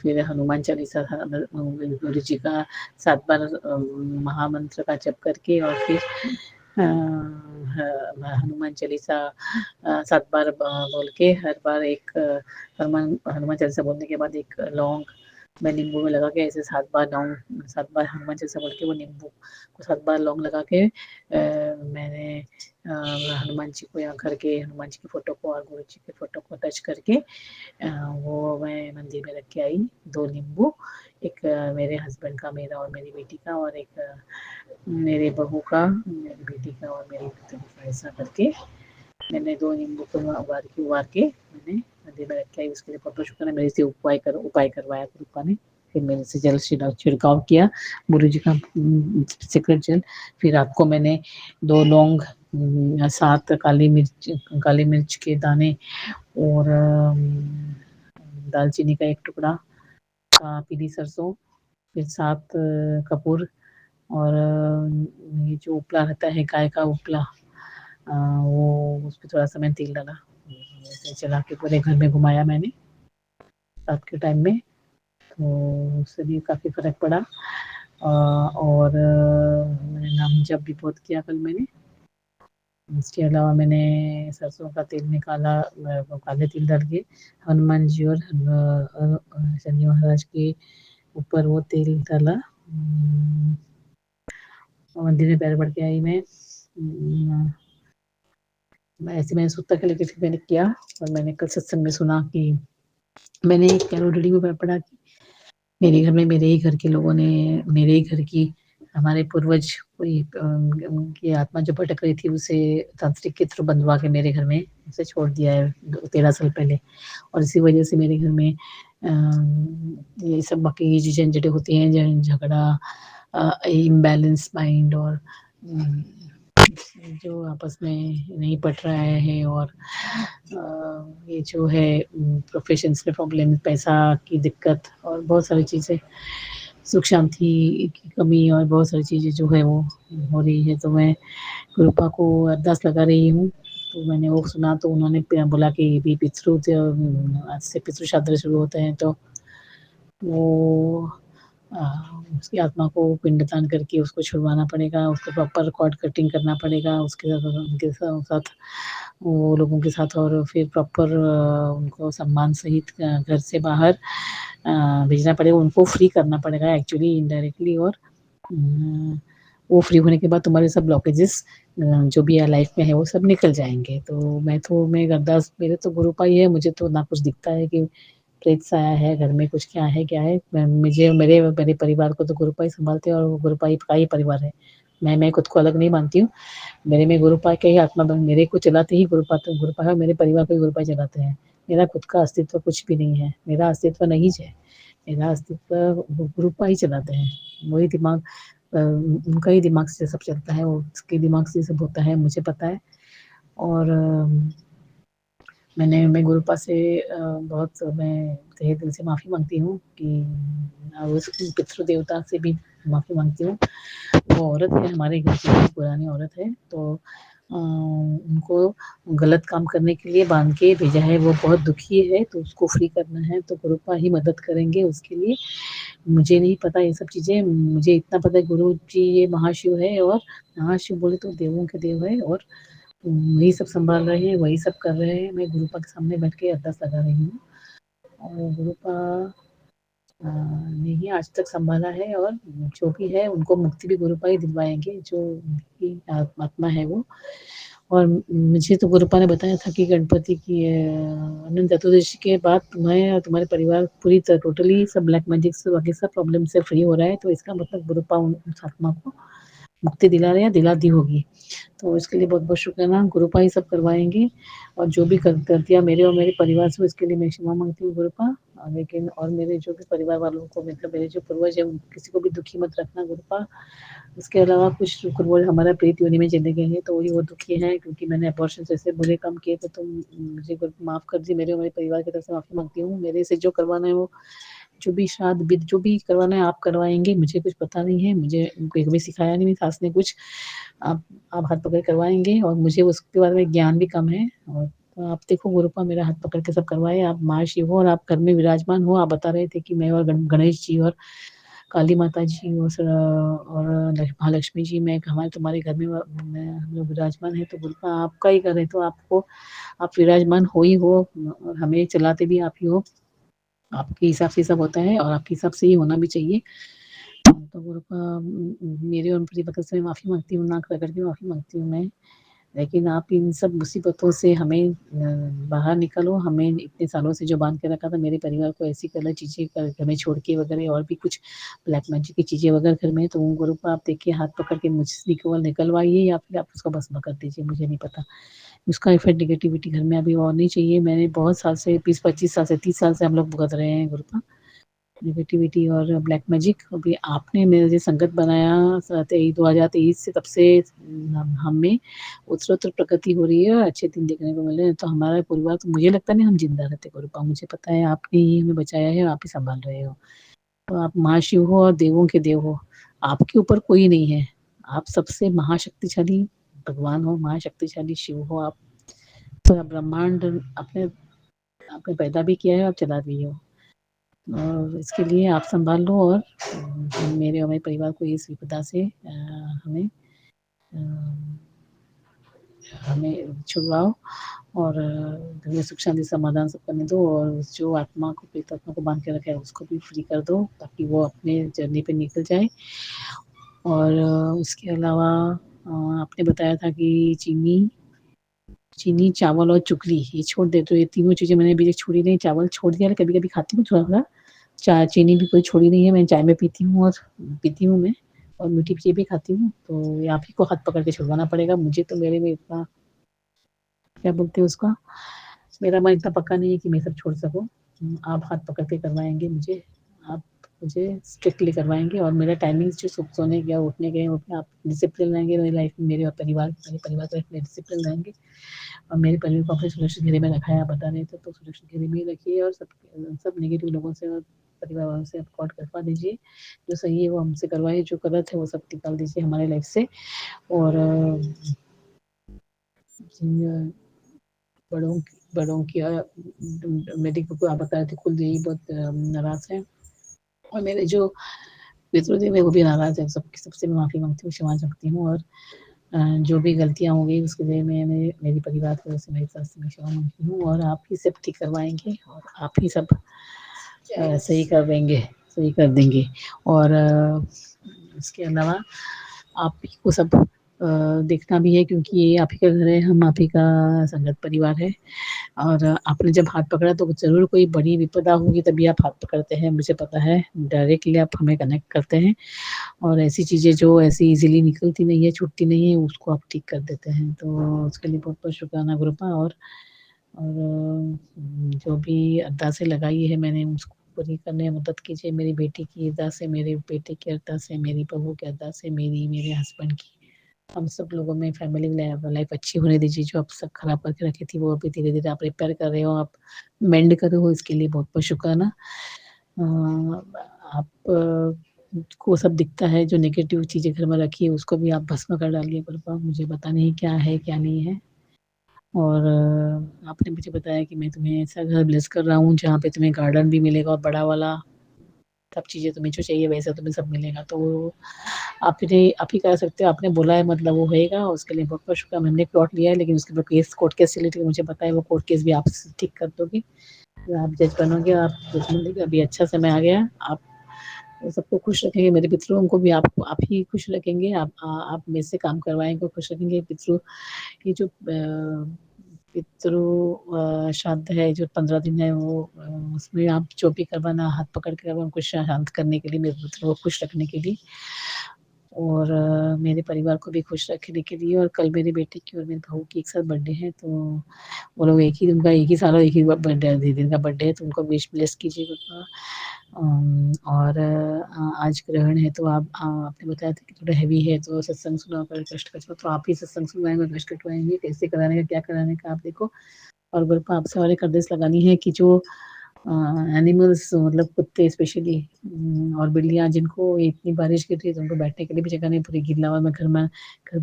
फिर हनुमान चालीसा गुरु जी का 7 बार महामंत्र का जप करके, और फिर हनुमान चालीसा 7 बार बोल के, हर बार एक हनुमान चालीसा बोलने के बाद एक लौंग मैं नींबू में लगा के ऐसे 7 बार लौंग, 7 बार हनुमान चालीसा बोल के वो नींबू को 7 बार लौंग लगा के मैंने हनुमान जी को, यहाँ घर के हनुमान जी की फोटो को और गुरु जी के फोटो को टच करके वो मैं मंदिर में रख के आई। 2 नींबू, एक मेरे हस्बैंड का, मेरा और मेरी बेटी का, और एक मेरे बहू का, मेरी बेटी का और मेरी पुत्री का, ऐसा करके मैंने 2 नींबू को उबार के मैंने मंदिर में रख के आई। उसके लिए फोटो शुक्र ने मेरे से उपाय करवाया गुरुपा ने। फिर मेरे से जल छिड़काव किया गुरु जी का सीक्रेट जल। फिर रात को मैंने 2 लौंग, 7 काली मिर्च के दाने, और दालचीनी का 1 टुकड़ा, पीली सरसों, फिर 7 कपूर, और ये जो उपला रहता है गाय का उपला, वो उस पर थोड़ा सा मैंने तेल डाला, चला के पूरे घर में घुमाया मैंने रात के टाइम में, तो उससे भी काफ़ी फ़र्क पड़ा। और मैंने नाम जप भी बहुत किया कल मैंने। इसके अलावा मैंने सरसों का तेल निकाला, काले तिल डाल के हनुमान जी और शनि महाराज के ऊपर वो तेल डाला, मंदिर में पैर पड़ के आई मैं। ऐसे मैंने सूत्र के लेके फिर मैंने किया और मैंने कल सत्संग में सुना कि मैंने एक कैरो रीडिंग में पढ़ा कि मेरे घर में मेरे ही घर के लोगों ने मेरे ही घर की हमारे पूर्वज कोई की आत्मा जो भटक रही थी उसे तांत्रिक के थ्रू बंधवा के मेरे घर में उसे छोड़ दिया है 13 साल पहले। और इसी वजह से मेरे घर में ये सब बाकी जो झंझटें होती हैं, झगड़ा, इम्बैलेंस माइंड और जो आपस में नहीं पट रहा है और ये जो है प्रोफेशंस में प्रॉब्लम, पैसा की दिक्कत और बहुत सारी चीज़ें, सुख शांति की कमी और बहुत सारी चीज़ें जो है वो हो रही है। तो मैं गुरुपा को अरदास लगा रही हूँ। तो मैंने वो सुना तो उन्होंने बोला कि भी पितृ आज से पितृ श्राद्ध शुरू होते हैं तो वो उसकी आत्मा को पिंडदान करके उसको छुड़वाना पड़ेगा, उसको प्रॉपर कॉर्ड कटिंग करना पड़ेगा, उसके साथ उनके साथ वो लोगों के साथ और फिर प्रॉपर उनको सम्मान सहित घर से बाहर भेजना पड़ेगा, उनको फ्री करना पड़ेगा एक्चुअली इनडायरेक्टली। और वो फ्री होने के बाद तुम्हारे सब ब्लॉकेजेस जो भी लाइफ में है वो सब निकल जाएंगे। तो मैं अरदास, मेरे तो गुरुपा ही है, मुझे तो ना कुछ दिखता है कि प्रेत सा आया है घर में, कुछ क्या है मुझे मेरे परिवार को तो गुरुपा ही संभालते हैं और वो गुरुपा ही का ही परिवार है। मैं खुद को अलग नहीं मानती हूँ। मेरे में गुरुपा के ही आत्मा मेरे को चलाते ही गुरुपा है, मेरे परिवार को ही गुरुपा चलाते हैं। मेरा खुद का अस्तित्व कुछ भी नहीं है, मेरा अस्तित्व नहीं है, मेरा अस्तित्व गुरुपा ही चलाते हैं। वही दिमाग उनका ही दिमाग से सब चलता है, उसके दिमाग से सब होता है, मुझे पता है। और मैं गुरुपा से बहुत मैं तहे दिल से माफ़ी माँगती हूँ कि उस पितृ देवता से भी माफ़ी माँगती हूँ। वो औरत है, हमारे घर की पुरानी औरत है, तो उनको गलत काम करने के लिए बाँध के भेजा है, वो बहुत दुखी है, तो उसको फ्री करना है, तो गुरुपा ही मदद करेंगे उसके लिए। मुझे नहीं पता ये सब चीज़ें, मुझे इतना पता है गुरु जी ये महाशिव है और महाशिव बोले तो देवों के देव है और वही सब संभाल रहे हैं, वही सब कर रहे हैं। मैं गुरुपा के सामने बैठ के अरदास लगा रही हूँ और गुरुपा ने ही आज तक संभाला है और जो भी है उनको मुक्ति भी गुरुपा ही दिलवाएँगे, जो उनकी आत्मा है वो। और मुझे तो गुरुपा ने बताया था कि गणपति की अनंत चतुर्दशी के बाद तुम्हें और तुम्हारे परिवार पूरी टोटली सब ब्लैक मैजिक से बाकी सब प्रॉब्लम से फ्री हो रहा है, तो इसका मतलब गुरुपा उस आत्मा को मुक्ति दिला रहे हैं, दिला दी होगी। तो इसके लिए बहुत-बहुत शुक्राना, गुरुपा ही सब करवाएँगे और जो भी कर दिया मेरे और मेरे परिवार से इसके लिए मैं क्षमा माँगती हूँ गुरुपा। लेकिन और मेरे जो भी परिवार वालों को, मतलब मेरे जो पूर्वज हैं किसी को भी दुखी मत रखना गुरुपा। इसके अलावा कुछ पूर्वज हमारा प्रेत योनि में चले गए हैं, तो वही वो दुखी हैं क्योंकि मैंने अबॉर्शन जैसे बुरे काम किए, तो तुम मुझे माफ़ कर दीजिए, मेरे और मेरे परिवार की तरफ से माफ़ी माँगती हूँ। मेरे से जो करवाना है वो जो भी श्राद्ध विधि जो भी करवाना है आप करवाएँगे, मुझे कुछ पता नहीं है, मुझे कभी सिखाया नहीं मेरी सास ने कुछ। आप हाथ पकड़ के करवाएँगे और मुझे उसके बारे में ज्ञान भी कम है और तो आप देखो गुरुपा मेरा हाथ पकड़ के सब करवाए, आप महाशिव हो और आप घर में विराजमान हो। आप बता रहे थे कि मैं और गणेश जी और काली माता जी और महालक्ष्मी जी मैं हमारे तुम्हारे घर में हम लोग विराजमान हैं, तो गुरुपा आपका ही घर है, तो आपको आप विराजमान हो ही हो और हमें चलाते भी आप ही हो। आपके हिसाब से सब होता है और आपके हिसाब से ही होना भी चाहिए। तो गुरुपा मेरे और परिवार से मैं माफ़ी माँगती हूँ, नाक रगड़ के माफ़ी माँगती हूँ मैं। लेकिन आप इन सब मुसीबतों से हमें बाहर निकालो, हमें इतने सालों से जो बाँध के रखा था मेरे परिवार को ऐसी गलत चीज़ें घर में छोड़ के वगैरह और भी कुछ ब्लैक मैजिक की चीज़ें वगैरह घर में, तो गुरुपा आप देखिए हाथ पकड़ के मुझसे केवल निकलवाइए या फिर आप उसको भस्म कर दीजिए, मुझे नहीं पता। उसका इफ़ेक्ट नेगेटिविटी घर में अभी और नहीं चाहिए। मैंने बहुत साल से 20-25 साल से 30 साल से हम लोग भुगत रहे हैं गुरुपा, नेगेटिविटी और ब्लैक मैजिक। अभी आपने मेरे संगत बनाया 2023 से, तब से हम में उत्तरोत्तर प्रगति हो रही है और अच्छे दिन देखने को मिल रहे हैं। तो हमारा परिवार तो मुझे लगता नहीं हम जिंदा रहते गुरुपा, मुझे पता है आपने ही हमें बचाया है और आप ही संभाल रहे हो। तो आप महाशिव हो और देवों के देव हो, आपके ऊपर कोई नहीं है। आप सबसे महाशक्तिशाली भगवान हो, महाशक्तिशाली शिव हो आप। तो ब्रह्मांड आपने पैदा भी किया है, आप चला भी हो और इसके लिए आप संभाल लो और मेरे और मेरे परिवार को इस विपदा से हमें छुड़वाओ और घर में सुख शांति समाधान सब करने दो और जो आत्मा को प्रेत आत्मा को बांध के रखा है उसको भी फ्री कर दो ताकि वो अपने जर्नी पे निकल जाए और उसके अलावा आपने बताया था कि चीनी, चावल और चुकली ये छोड़ दे, तो ये तीनों चीज़ें मैंने अभी तक छोड़ी नहीं। चावल छोड़ दिया, कभी-कभी खाती हूँ थोड़ा-थोड़ा। चीनी भी कोई छोड़ी नहीं है, मैं चाय में पीती हूँ और पीती हूँ मैं, और मीठी चीज़ भी खाती हूँ। तो ये आप ही को हाथ पकड़ के छुड़वाना पड़ेगा, मुझे तो मेरे में इतना क्या बोलते हैं उसका, मेरा मन इतना पक्का नहीं है कि मैं सब छोड़ सकूँ। आप हाथ पकड़ के करवाएँगे मुझे, आप मुझे स्ट्रिक्टली करवाएँगे, और मेरा टाइमिंग्स जो सोने का उठने के उसमें आप डिसिप्लिन रहेंगे मेरी लाइफ में, मेरे और परिवार की लाइफ में डिसिप्लिन रहेंगे, और मेरे परिवार को अपने सुरक्षित घेरे में रखा है। आप बता रहे थे तो सुरक्षित घेरे में ही रखिए, और सब नेगेटिव लोगों से और परिवार वालों से आप कॉल करवा दीजिए। जो सही है वो हमसे करवाइए, जो गलत है वो सब निकाल दीजिए हमारे लाइफ से। और जिन बड़ों की मेरी को आप बता रहे थे कुलदेवी बहुत नाराज़ है, और मेरे जो पितृदेव है वो भी नाराज़ है। सबसे मैं माफ़ी माँगती हूँ, क्षमा चाहती हूँ, और जो भी गलतियाँ हो गई उसके लिए मैं मेरे परिवार की तरफ से मेरी तरफ से मैं क्षमा माँगती हूँ, और आप ही सब ठीक करवाएँगे, और आप ही सब सही कर देंगे। और इसके अलावा आप ही को सब देखना भी है, क्योंकि ये आप ही का घर है, हम आप ही का संगत परिवार है, और आपने जब हाथ पकड़ा तो ज़रूर कोई बड़ी विपदा होगी तभी आप हाथ पकड़ते हैं, मुझे पता है। डायरेक्टली आप हमें कनेक्ट करते हैं, और ऐसी चीज़ें जो ऐसी ईज़िली निकलती नहीं है, छूटती नहीं है, उसको आप ठीक कर देते हैं। तो उसके लिए बहुत-बहुत शुक्राना गुरुपा। और जो भी अरदासें लगाई है मैंने उसको पूरी करने में मदद कीजिए। मेरी बेटी की अरदासें, मेरे बेटे की अरदासें, मेरी बहू की अरदासें, मेरे हस्बैंड की, हम सब लोगों में फैमिली लाइफ अच्छी होने दीजिए। जो आप सब खराब करके रखी थी वो अभी धीरे-धीरे आप रिपेयर कर रहे हो, आप मेंड कर रहे हो, इसके लिए बहुत-बहुत शुक्राना। आप को सब दिखता है, जो नेगेटिव चीज़ें घर में रखी है उसको भी आप भस्म कर डालिए गुरुपा, मुझे पता नहीं क्या है, क्या नहीं है। और आपने मुझे बताया कि मैं तुम्हें ऐसा घर ब्लेस कर रहा हूँ जहाँ पे तुम्हें गार्डन भी मिलेगा, और बड़ा वाला, सब चीज़ें तुम्हें जो चाहिए वैसा तुम्हें सब मिलेगा। तो आप ही करा सकते हो, आपने बोला है मतलब वो होएगा, उसके लिए बहुत-बहुत शुक्रिया। हमने प्लॉट लिया है, लेकिन उसके ऊपर कोर्ट केस चली थी, मुझे पता है वो कोर्ट केस भी आप ठीक कर दोगे। तो आप जज बनोगे, आप जजमेंट देंगे। अभी अच्छा समय आ गया, आप सबको खुश रखेंगे, मेरे पितरों को भी आप ही खुश रखेंगे, आप मेरे से काम करवाएँगे, खुश रखेंगे। पितरों ये जो श्राद्ध है जो 15 दिन है वो उसमें आप जो भी करवाना हाथ पकड़ के उनको शांत करने के लिए, मेरे पितरों को खुश रखने के लिए, और मेरे परिवार को भी खुश रखने के लिए। और कल मेरे बेटे की और मेरी बहू की एक साथ बर्थडे है, तो वो लोग उनका एक ही साल और एक ही बर्थडे दीदी का बर्थडे है, तो उनको विश ब्लेस कीजिएगा। और आज ग्रहण है, तो आपने बताया था कि थोड़ा हेवी है, तो सत्संग सुना कर कष्ट कटवा, तो आप ही सत्संग सुनवाएँगे, कष्ट कटवाएँगे, कैसे कराने का, क्या कराने का आप देखो। और गुरुपा आपसे और एक आदेश लगानी है कि जो एनिमल्स मतलब कुत्ते स्पेशली और बिल्लियाँ जिनको इतनी बारिश गिर रही है तो उनको बैठने के लिए भी जगह नहीं, पूरी गिल्ला हुआ, मैं घर में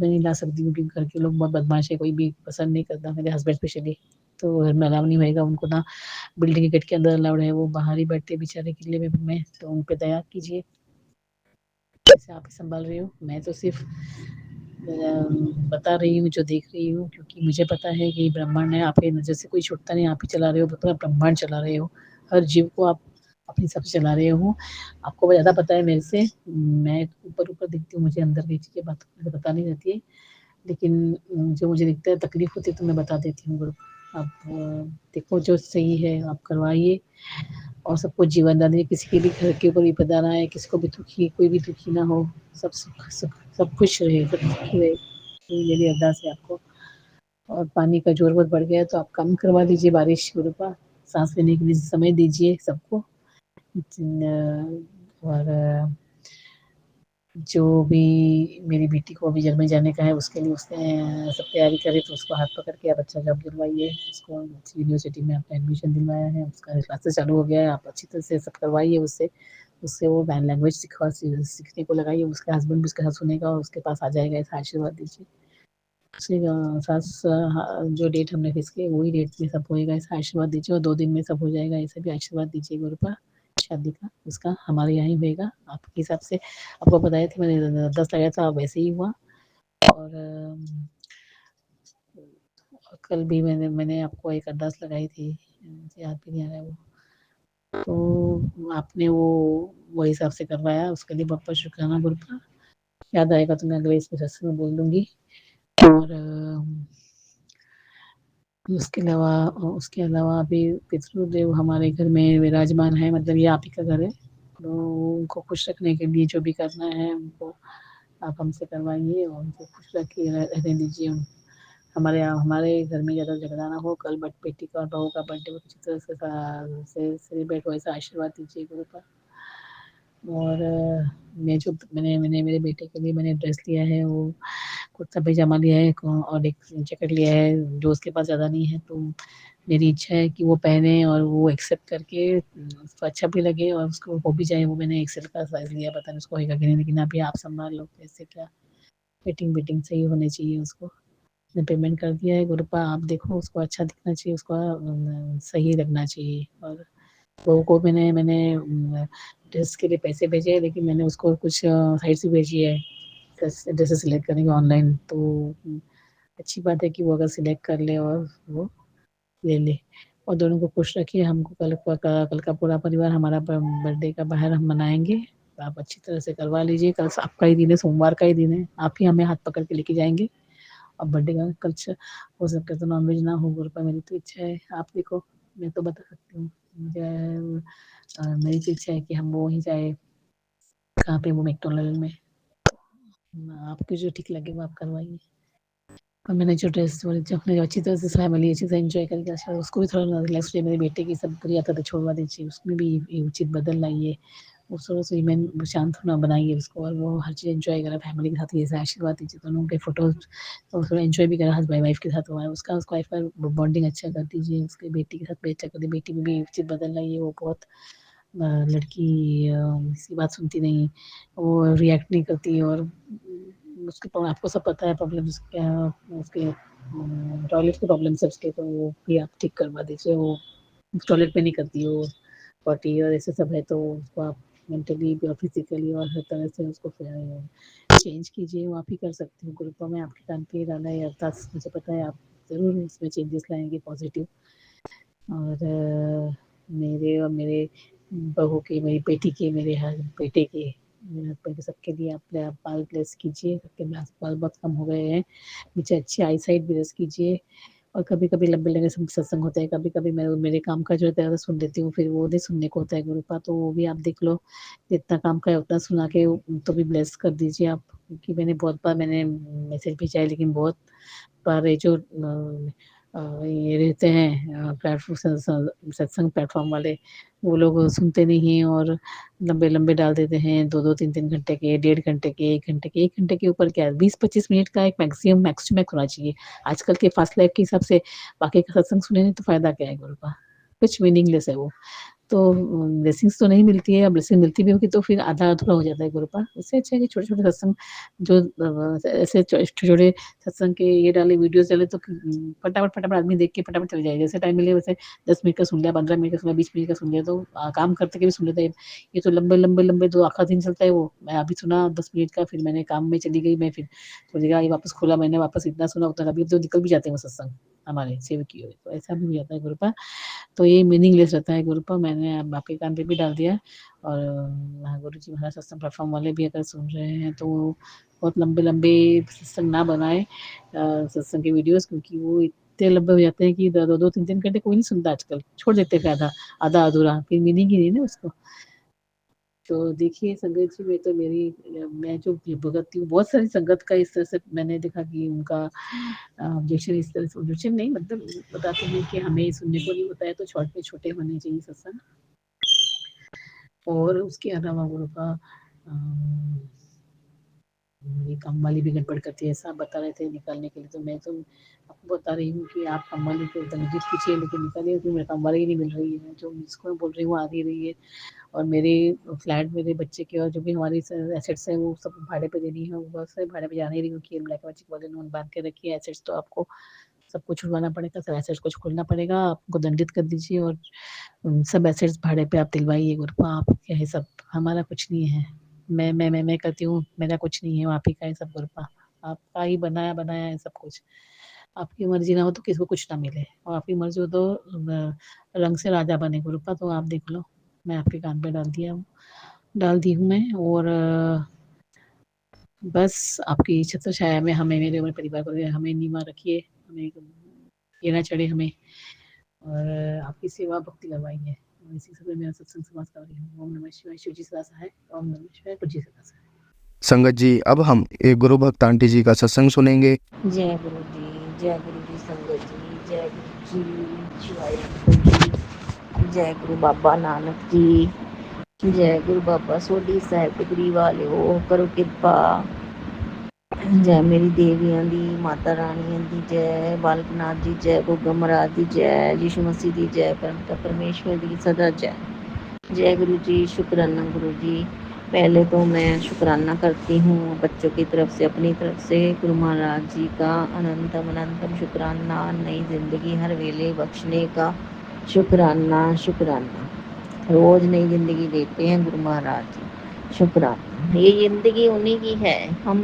नहीं ला सकती हूँ, क्योंकि घर के लोग बहुत बदमाश है, कोई भी पसंद नहीं करता, मेरे हस्बैंड स्पेशली, तो घर में अलाउ नहीं होएगा उनको, ना बिल्डिंग के गेट के अंदर अलाउड है, वो बाहर ही बैठते हैं बेचारे गिल्ले में, तो उन पे दया कीजिए। जैसे आप ही संभाल रही हो, मैं तो सिर्फ बता रही हूँ जो देख रही हूँ, क्योंकि मुझे पता है कि ब्रह्मांड है, आपकी नज़र से कोई छूटता नहीं, आप ही चला रहे हो, पूरा ब्रह्मांड चला रहे हो, हर जीव को आप अपने हिसाब से चला रहे हो। आपको ज़्यादा पता है मेरे से, मैं ऊपर-ऊपर दिखती हूँ, मुझे अंदर की चीज़ें बात मुझे पता नहीं रहती है, लेकिन जो मुझे दिखता है तकलीफ़ होती है तो मैं बता देती हूँ गुरु। आप देखो जो सही है आप करवाइए, और सबको जीवनदान दें, किसी के भी घर के ऊपर विपदा ना आए, किसी को भी कोई भी दुखी ना हो, सब खुश रहे, सब सुखी रहे, यही मेरी अरदास है आपको। और पानी का ज़ोर बहुत बढ़ गया है तो आप कम करवा दीजिए बारिश गुरुपा, साँस लेने के लिए समय दीजिए सबको। और जो भी मेरी बेटी को अभी जर्मनी जाने का है उसके लिए उसने सब तैयारी करी, तो उसको हाथ पकड़ के आप अच्छा जॉब दिलवाइए, उसको अच्छी यूनिवर्सिटी में आपने एडमिशन दिलवाया है, उसका क्लासेस चालू हो गया है, आप अच्छी तरह से सब करवाइए उससे, उससे वो लैंग्वेज सीखने को लगाइए, उसका हस्बैंड भी उसका साथ सुनेगा और उसके पास आ जाएगा, ऐसा आशीर्वाद दीजिए। उसके साथ जो डेट हमने फिक्स की वही डेट में सब होएगा, ऐसा आशीर्वाद दीजिए, और 2 दिन में सब हो जाएगा, ऐसा भी आशीर्वाद दीजिए गुरुपा। शादी का उसका हमारे यहाँ ही होएगा, आपके हिसाब से आपको बताया था मैंने 10 लगाया था, वैसे ही हुआ। और कल भी मैंने आपको एक अरदास लगाई थी, मुझे याद भी नहीं आ रहा है वो। तो आपने वो हिसाब से करवाया, उसके लिए बहुत-बहुत शुक्राना गुरुपा। याद आएगा तो मैं अगले इसमें सत्संग में बोल दूँगी। और उसके अलावा अभी पितृदेव हमारे घर में विराजमान है, मतलब ये आप ही का घर है, तो उनको खुश रखने के लिए जो भी करना है उनको आप हमसे करवाइए और उनको खुश रखिए, रहने दीजिए। हमारे घर में ज़्यादा झगड़ा ना हो, कल बेटी का और बहू का बर्थडे अच्छी तरह से सेलिब्रेट हो, ऐसा आशीर्वाद दीजिए गुरु का। और मैंने मेरे बेटे के लिए मैंने ड्रेस लिया है, वो कुर्ता पैजामा लिया है और एक जैकेट लिया है, जो उसके पास ज़्यादा नहीं है, तो मेरी इच्छा है कि वो पहने और वो एक्सेप्ट करके उसको अच्छा भी लगे और उसको हो भी जाए। वो मैंने एक्सेल का साइज़ लिया, पता नहीं उसको होएगा कि नहीं, लेकिन अभी आप संभाल लो कैसे क्या फिटिंग सही होनी चाहिए उसको। मैंने पेमेंट कर दिया है गुरुपा, आप देखो उसको अच्छा दिखना चाहिए, उसको सही लगना चाहिए। और बहू को मैंने ड्रेस के लिए पैसे भेजे हैं, लेकिन मैंने उसको कुछ साइट से भेजी है ड्रेसेस सिलेक्ट करने की ऑनलाइन, तो अच्छी बात है कि वो अगर सिलेक्ट कर ले और वो ले ले और दोनों को खुश रखिए। हमको कल का पूरा परिवार हमारा बर्थडे का बाहर हम मनाएंगे, तो आप अच्छी तरह से करवा लीजिए। कल आपका ही दिन है, सोमवार का ही दिन है, आप ही हमें हाथ पकड़ के लेके जाएंगे और बर्थडे का कल्चर हो सकता है तो नॉनवेज ना हो गुरु पर, मेरी तो इच्छा है। आप देखो, मैं तो बता सकती हूँ, मुझे मेरी तो इच्छा है कि हम वो वहीं जाए, कहाँ पे, वो मैकडोनल्ड में। आपको जो ठीक लगे वो आप करवाइए। और मैंने जो ड्रेस अपने अच्छी तरह से फैमिली अच्छी तरह एंजॉय करके अच्छा उसको भी थोड़ा रिलैक्स मेरे बेटे की सब बुरी आदतें छोड़वा दीजिए, उसमें भी ये उचित बदल लाइए, वो थोड़ा सा मैं शांत होना बनाइए उसको, और वो हर चीज़ एंजॉय करे फैमिली के साथ। ये आशीर्वाद दीजिए, दोनों के फोटोज तो थोड़ा एंजॉय भी करे हस्बैंड वाइफ के साथ हुआ है उसका वाइफ का बॉन्डिंग अच्छा कर दीजिए, उसके बेटी के साथ भी अच्छा कर दीजिए, बेटी में भी उचित बदल लाइए। वो बहुत लड़की किसी बात सुनती नहीं, वो रिएक्ट नहीं करती, और उसके आपको सब पता है प्रॉब्लम्स क्या है उसके, टॉयलेट के प्रॉब्लम्स है उसके, तो वो भी आप ठीक करवा दीजिए। वो टॉयलेट पे नहीं करती वो पॉटी और ऐसे सब है, तो उसको आप मेंटली और फिजिकली और हर तरह से उसको चेंज कीजिए। वो आप ही कर सकते हो गुरुपा में, आपके कान पे डाला है अर्थात मुझे पता है आप ज़रूर इसमें चेंजेस लाएंगे पॉजिटिव। और मेरे बहू के, मेरी बेटी के, मेरे बेटे के, मेरे हस्बैंड के, सबके लिए आप बाल ब्लेस कीजिए, सबके बाल बहुत कम हो गए हैं, मुझे अच्छी आई साइट ब्लेस कीजिए। और कभी-कभी लंबे-लंबे सत्संग होते हैं, कभी-कभी मैं मेरे काम का जो होता है सुन लेती हूँ, फिर वो नहीं सुनने को होता है गुरुपा, तो वो भी आप देख लो, जितना काम का है उतना सुना के तो भी ब्लेस कर दीजिए आप। क्योंकि मैंने बहुत बार मैसेज भेजा है, लेकिन बहुत बार ये जो ये रहते हैं प्लेटफ़ॉर्म सत्संग प्लेटफ़ॉर्म वाले, वो लोग सुनते नहीं हैं और लंबे-लंबे डाल देते हैं, 2-2 3-3 घंटे के, डेढ़ घंटे के, 1 घंटे के। 1 घंटे के ऊपर क्या है, 20-25 मिनट का एक मैक्सिमम मैक्स टू मैक्स होना चाहिए। आजकल के फ़ास्ट लाइफ़ के हिसाब से बाकी का सत्संग सुनेंगे तो फ़ायदा क्या है गुरु का? कुछ मीनिंगलेस है वो। तो ब्लेसिंग्स तो नहीं मिलती है, या ब्लेसिंग मिलती भी होगी तो फिर आधा-अधूरा हो जाता है गुरुपा। उससे अच्छा है कि छोटे-छोटे सत्संग जो ऐसे छोटे-छोटे सत्संग के ये डाले, वीडियोज़ डाले, तो फटाफट आदमी देख के फटाफट चले जाएगा। जैसे टाइम मिले वैसे 10 मिनट का सुन लिया, 15 मिनट का सुन लिया, 20 मिनट का सुन लिया, तो काम करते के भी सुन लेते हैं। ये तो लंबे-लंबे तो आखा दिन चलता है वो। मैं अभी सुना 10 मिनट का, फिर मैंने काम में चली गई, मैं फिर बोली ये वापस खोला, मैंने वापस इतना सुना उतना, कभी तो निकल भी जाते हैं वो सत्संग हमारे सेव किए हुए, तो ऐसा भी हो जाता है गुरुपा। तो ये मीनिंगलेस रहता है गुरुपा। मैंने अब आपके कान पे भी डाल दिया। और गुरुजी महाराज सत्संग प्लेटफ़ॉर्म वाले भी अगर सुन रहे हैं तो बहुत लंबे-लंबे सत्संग ना बनाएँ, सत्संग के वीडियोज़, क्योंकि वो इतने लंबे हो जाते हैं कि 2-2 3-3 घंटे कोई नहीं सुनता आजकल, छोड़ देते हैं फिर आधा-अधूरा, फिर मीनिंग ही नहीं ना उसको। तो देखिए संगत जी, मैं जो भुगतती हूँ, बहुत सारी संगत का इस तरह से मैंने देखा कि उनका ऑब्जेक्शन इस तरह से, ऑब्जेक्शन नहीं मतलब बताते हैं कि हमें सुनने को नहीं होता है, तो छोटे होने चाहिए सत्संग। और उसके अलावा गुरु का मेरी काम वाली भी गड़बड़ करती है, ऐसा बता रहे थे निकालने के लिए, तो मैं तो आपको बता रही हूँ कि आप काम वाली को तनकीद कीजिए, लेकिन निकालिए, क्योंकि मेरे काम वाली ही नहीं मिल रही है, जो जिसको मैं बोल रही हूँ वो आ नहीं रही है। और मेरे फ्लैट, मेरे बच्चे के और जो भी हमारी एसेट्स हैं वो सब भाड़े पे देनी है, वो बहुत सारे भाड़े पे जा नहीं रही, क्योंकि ब्लैक मैजिक वाले ने बांध के रखी है एसेट्स, तो आपको सबको छुड़वाना पड़ेगा, सब एसेट्स को खोलना पड़ेगा, आपको दंडित कर दीजिए और सब एसेट्स भाड़े पे आप दिलवाइए गुरु। आप क्या है, सब हमारा कुछ नहीं है। मैं करती हूँ, मेरा कुछ नहीं है, वो आप ही का है सब गुरुपा। आपका ही बनाया है सब कुछ। आपकी मर्ज़ी ना हो तो किसी को कुछ ना मिले, और आपकी मर्ज़ी हो तो रंग से राजा बने गुरुपा। तो आप देख लो, मैं आपके कान पे डाल दी हूँ मैं। और बस आपकी छत्र छाया में हमें, मेरे और परिवार को हमें नीमा रखिए, हमें ये ना चढ़े हमें, और आपकी सेवा भक्ति करवाइए। इसी सब में मेरा सत्संग समाप्त कर रही हूँ। ओम नमः शिवाय। शिव जी सदा सहाय। ओम नमः शिवाय। गुरु जी सदा सहाय। संगत जी, अब हम एक गुरु भक्त आंटी जी का सत्संग सुनेंगे। जय गुरु जी संगत जी, जय गुरु जी, शिवाय गुरु जी, जय गुरु बाबा नानक जी, जय गुरु बाबा सोढ़ी साहिब डिगरी वालिओ, करो किरपा। जय मेरी देवियां दी, माता रानियां दी जय, बालक नाथ जी जय, गोगा महाराज दी जय, यीशु मसीह दी जय, परमेश्वर दी सदा जय। जय गुरु जी। शुक्राना गुरु जी। पहले तो मैं शुक्राना करती हूँ बच्चों की तरफ से, अपनी तरफ से, गुरु महाराज जी का अनंतम अनंतम शुक्राना, नई जिंदगी हर वेले बख्शने का शुक्राना। शुक्राना, रोज नई जिंदगी देते हैं गुरु महाराज जी, शुक्राना। ये जिंदगी उन्हीं की है, हम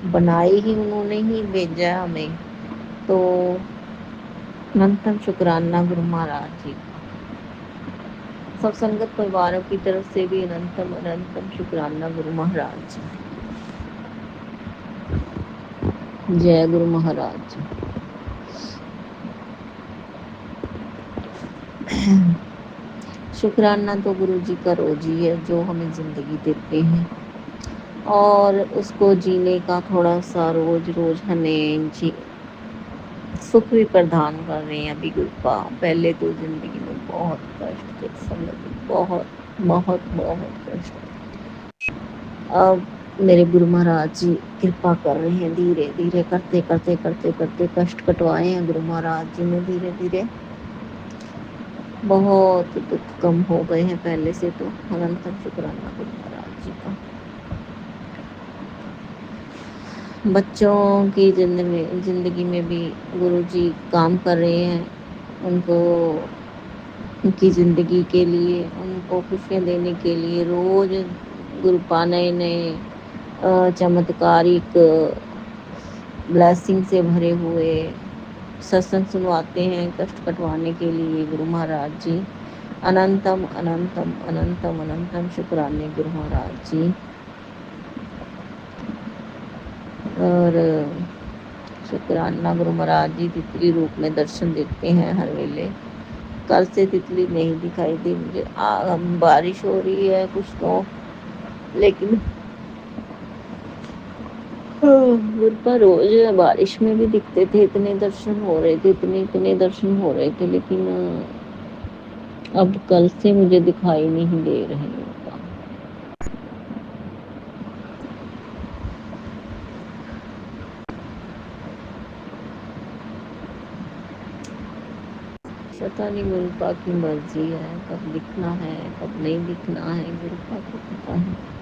बनाई ही उन्होंने ही भेजा हमें, तो अनंतम शुक्राना गुरु महाराज जी। सब संगत परिवारों की तरफ से भी अनंतम अनंतम शुक्राना गुरु महाराज जी। जय गुरु महाराज जी। शुक्राना तो गुरु जी का रोज ही है, जो हमें जिंदगी देते हैं और उसको जीने का थोड़ा सा रोज रोज हमें सुख भी प्रदान कर रहे हैं अभी कृपा। पहले तो जिंदगी में बहुत कष्ट थे, संगत बहुत बहुत बहुत कष्ट। अब मेरे गुरु महाराज जी कृपा कर रहे हैं, धीरे धीरे करते करते करते करते कष्ट कटवाए हैं गुरु महाराज जी ने, धीरे धीरे बहुत दुख कम हो गए हैं पहले से। तो अनंतम शुक्राना गुरु महाराज जी का। बच्चों की जिंदगी में भी गुरु जी काम कर रहे हैं, उनको उनकी ज़िंदगी के लिए, उनको खुशियाँ देने के लिए रोज़ गुरुपा नए नए चमत्कारिक ब्लेसिंग से भरे हुए सत्संग सुनवाते हैं कष्ट कटवाने के लिए गुरु महाराज जी। अनंतम अनंतम अनंतम अनंतम शुक्राने गुरु महाराज जी। और शुक्राना गुरु महाराज जी तितली रूप में दर्शन देते हैं हर वेले। कल से तितली नहीं दिखाई दी मुझे, बारिश हो रही है कुछ तो, लेकिन पर रोज बारिश में भी दिखते थे, इतने दर्शन हो रहे थे, इतने दर्शन हो रहे थे, लेकिन अब कल से मुझे दिखाई नहीं दे रहे हैं। पता नहीं गुरुपा की मर्जी है, कब दिखना है कब नहीं दिखना है, गुरुपा को पता है।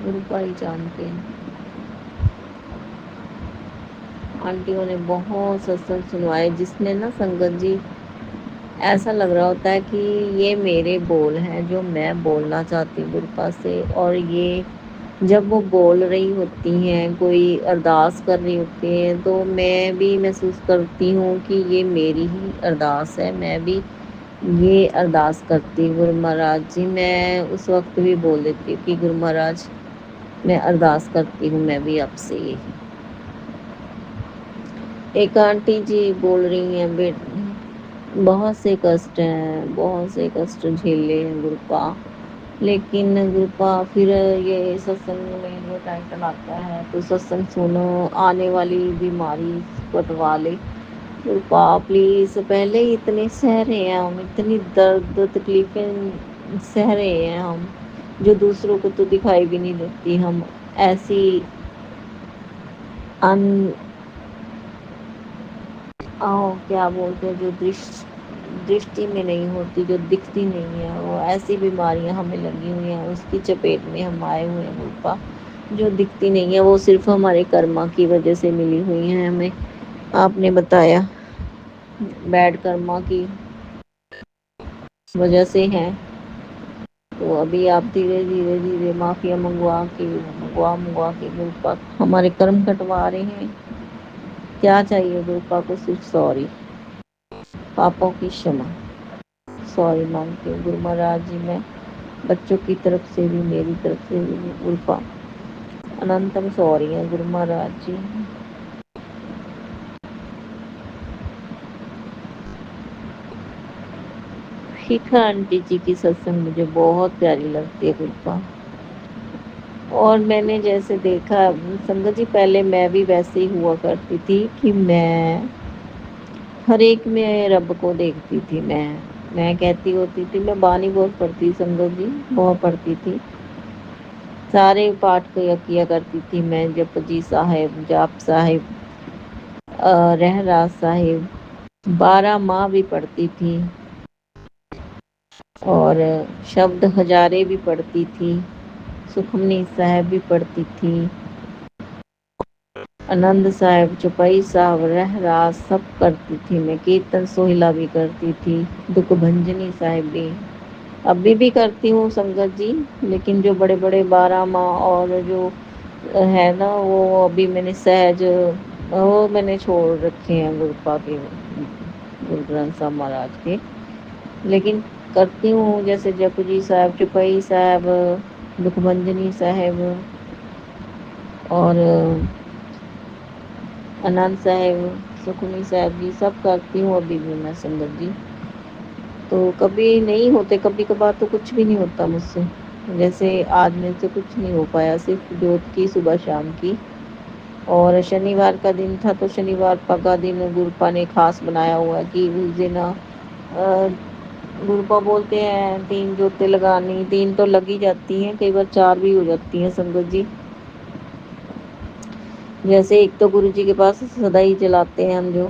गुरुपा ही जानते हैं। आंटियों ने बहुत सत्संग सुनवाए, जिसमें ना संगत जी ऐसा लग रहा होता है कि ये मेरे बोल हैं जो मैं बोलना चाहती हूँ गुरुपा से, और ये जब वो बोल रही होती हैं, कोई अरदास कर रही होती हैं, तो मैं भी महसूस करती हूँ कि ये मेरी ही अरदास है, मैं भी ये अरदास करती हूँ गुरु महाराज जी। मैं उस वक्त भी बोल देती हूँ कि गुरु महाराज मैं अरदास करती हूँ, मैं भी आपसे यही। एक आंटी जी बोल रही हैं बहुत से कष्ट हैं, बहुत से कष्ट झेले हैं गुरुपा, लेकिन गुरुपा फिर ये सत्संग में जो टाइटल आता है तो सत्संग सुनो, आने वाली बीमारी कटवा ले। गुरुपा प्लीज़, पहले ही इतने सह रहे हैं हम, इतनी दर्द तकलीफें सह रहे हैं हम, जो दूसरों को तो दिखाई भी नहीं देती। हम ऐसी क्या बोलते हैं, जो दृष्टि में नहीं होती, जो दिखती नहीं है, वो ऐसी बीमारियां हमें लगी हुई हैं, उसकी चपेट में हम आए हुए हैं गुरुपा, जो दिखती नहीं है, वो सिर्फ हमारे कर्मा की वजह से मिली हुई हैं हमें। आपने बताया बैड कर्मा की वजह से हैं, तो अभी आप धीरे धीरे धीरे माफिया मंगवा के गुरुपा हमारे कर्म कटवा रहे हैं। क्या चाहिए गुरुपा को? सिर्फ सॉरी, पापों की क्षमा, सॉरी मांगती हूँ गुरु महाराज जी। मैं बच्चों की तरफ से भी, मेरी तरफ से भी गुरुपा अनंतम सॉरी है गुरु महाराज जी। शिखा आंटी जी की सत्संग मुझे बहुत प्यारी लगती है गुरुपा। और मैंने जैसे देखा संगत जी, पहले मैं भी वैसे ही हुआ करती थी कि मैं हर एक में रब को देखती थी। मैं कहती होती थी, मैं बानी बहुत पढ़ती संगत जी, बहुत पढ़ती थी, सारे पाठ किया करती थी मैं, जपजी साहिब, जाप साहिब, रहरास साहिब, 12 माह भी पढ़ती थी और शब्द हजारे भी पढ़ती थी, सुखमनी साहब भी पढ़ती थी, आनंद साहब, चौपाई साहब, रहरास सब करती थी मैं, कीर्तन सोहिला भी करती थी, दुख भंजनी साहिब भी अभी भी करती हूँ संगत जी। लेकिन जो बड़े बड़े 12 माह और जो है ना, वो अभी मैंने सहज वो मैंने छोड़ रखे हैं गुरुपा के, गुरु ग्रंथ साहब महाराज के। लेकिन करती हूँ जैसे जपजी साहब, चौपाई साहब, दुखभंजनी साहब और आनंद साहब, सुखमनी साहब जी सब करती हूँ अभी भी मैं संगत जी। तो कभी नहीं होते, कभी कभार तो कुछ भी नहीं होता मुझसे, जैसे आज मेरे से कुछ नहीं हो पाया, सिर्फ जोत की सुबह शाम की। और शनिवार का दिन था तो शनिवार का दिन गुरुपा ने खास बनाया हुआ कि उस दिन गुरुपा बोलते हैं 3 जोतें लगानी, 3 तो लग ही जाती हैं, कई बार 4 भी हो जाती हैं संगत जी। जैसे एक तो गुरु जी के पास सदा ही जलाते हैं हम जो,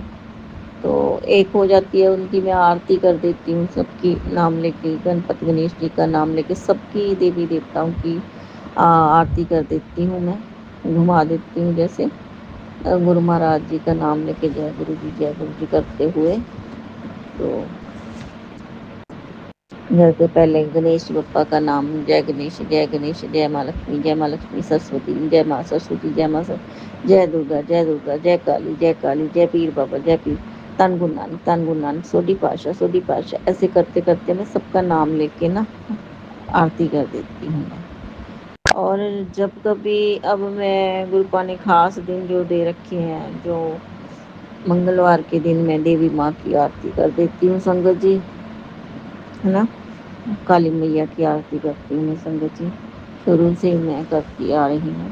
तो एक हो जाती है उनकी मैं आरती कर देती हूँ सबकी नाम लेके, गणपति गणेश जी का नाम लेके सबकी देवी देवताओं की आरती कर देती हूँ मैं, घुमा देती हूँ जैसे गुरु महाराज जी का नाम लेके जय गुरु जी करते हुए। तो जैसे पहले गणेश बप्पा का नाम, जय गणेश, जय माँ लक्ष्मी, सरस्वती, जय माँ सरस्वती, जय दुर्गा, जय काली, जय पीर बाबा, जय पीर, तन गुरु नानक, सोडी पाशा, ऐसे करते करते मैं सबका नाम लेके ना आरती कर देती हूँ। और जब कभी अब मैं गुरुपा ने खास दिन जो दे रखे हैं, जो मंगलवार के दिन मैं देवी माँ की आरती कर देती हूँ संगत जी, है ना, काली मैया की आरती करती हूँ मैं संगत जी, शुरू से मैं करती आ रही हूँ।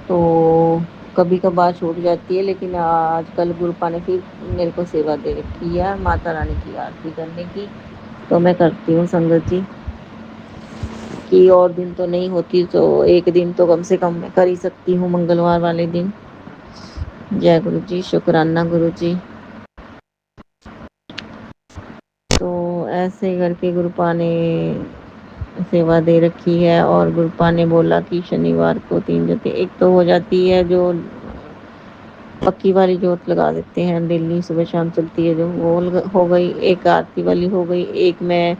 तो कभी कभार छूट जाती है, लेकिन आजकल गुरुपा ने फिर मेरे को सेवा दे रखी है माता रानी की आरती करने की, तो मैं करती हूँ संगत जी। कि और दिन तो नहीं होती, तो एक दिन तो कम से कम मैं कर ही सकती हूँ मंगलवार वाले दिन। जय गुरु जी, शुक्राना गुरु जी। तो ऐसे करके गुरुपा ने सेवा दे रखी है। और गुरुपा ने बोला कि शनिवार को 3 जोतें, एक तो हो जाती है जो पक्की वाली जोत लगा देते हैं डेली सुबह शाम चलती है जो, वो हो गई, एक आरती वाली हो गई, एक मैं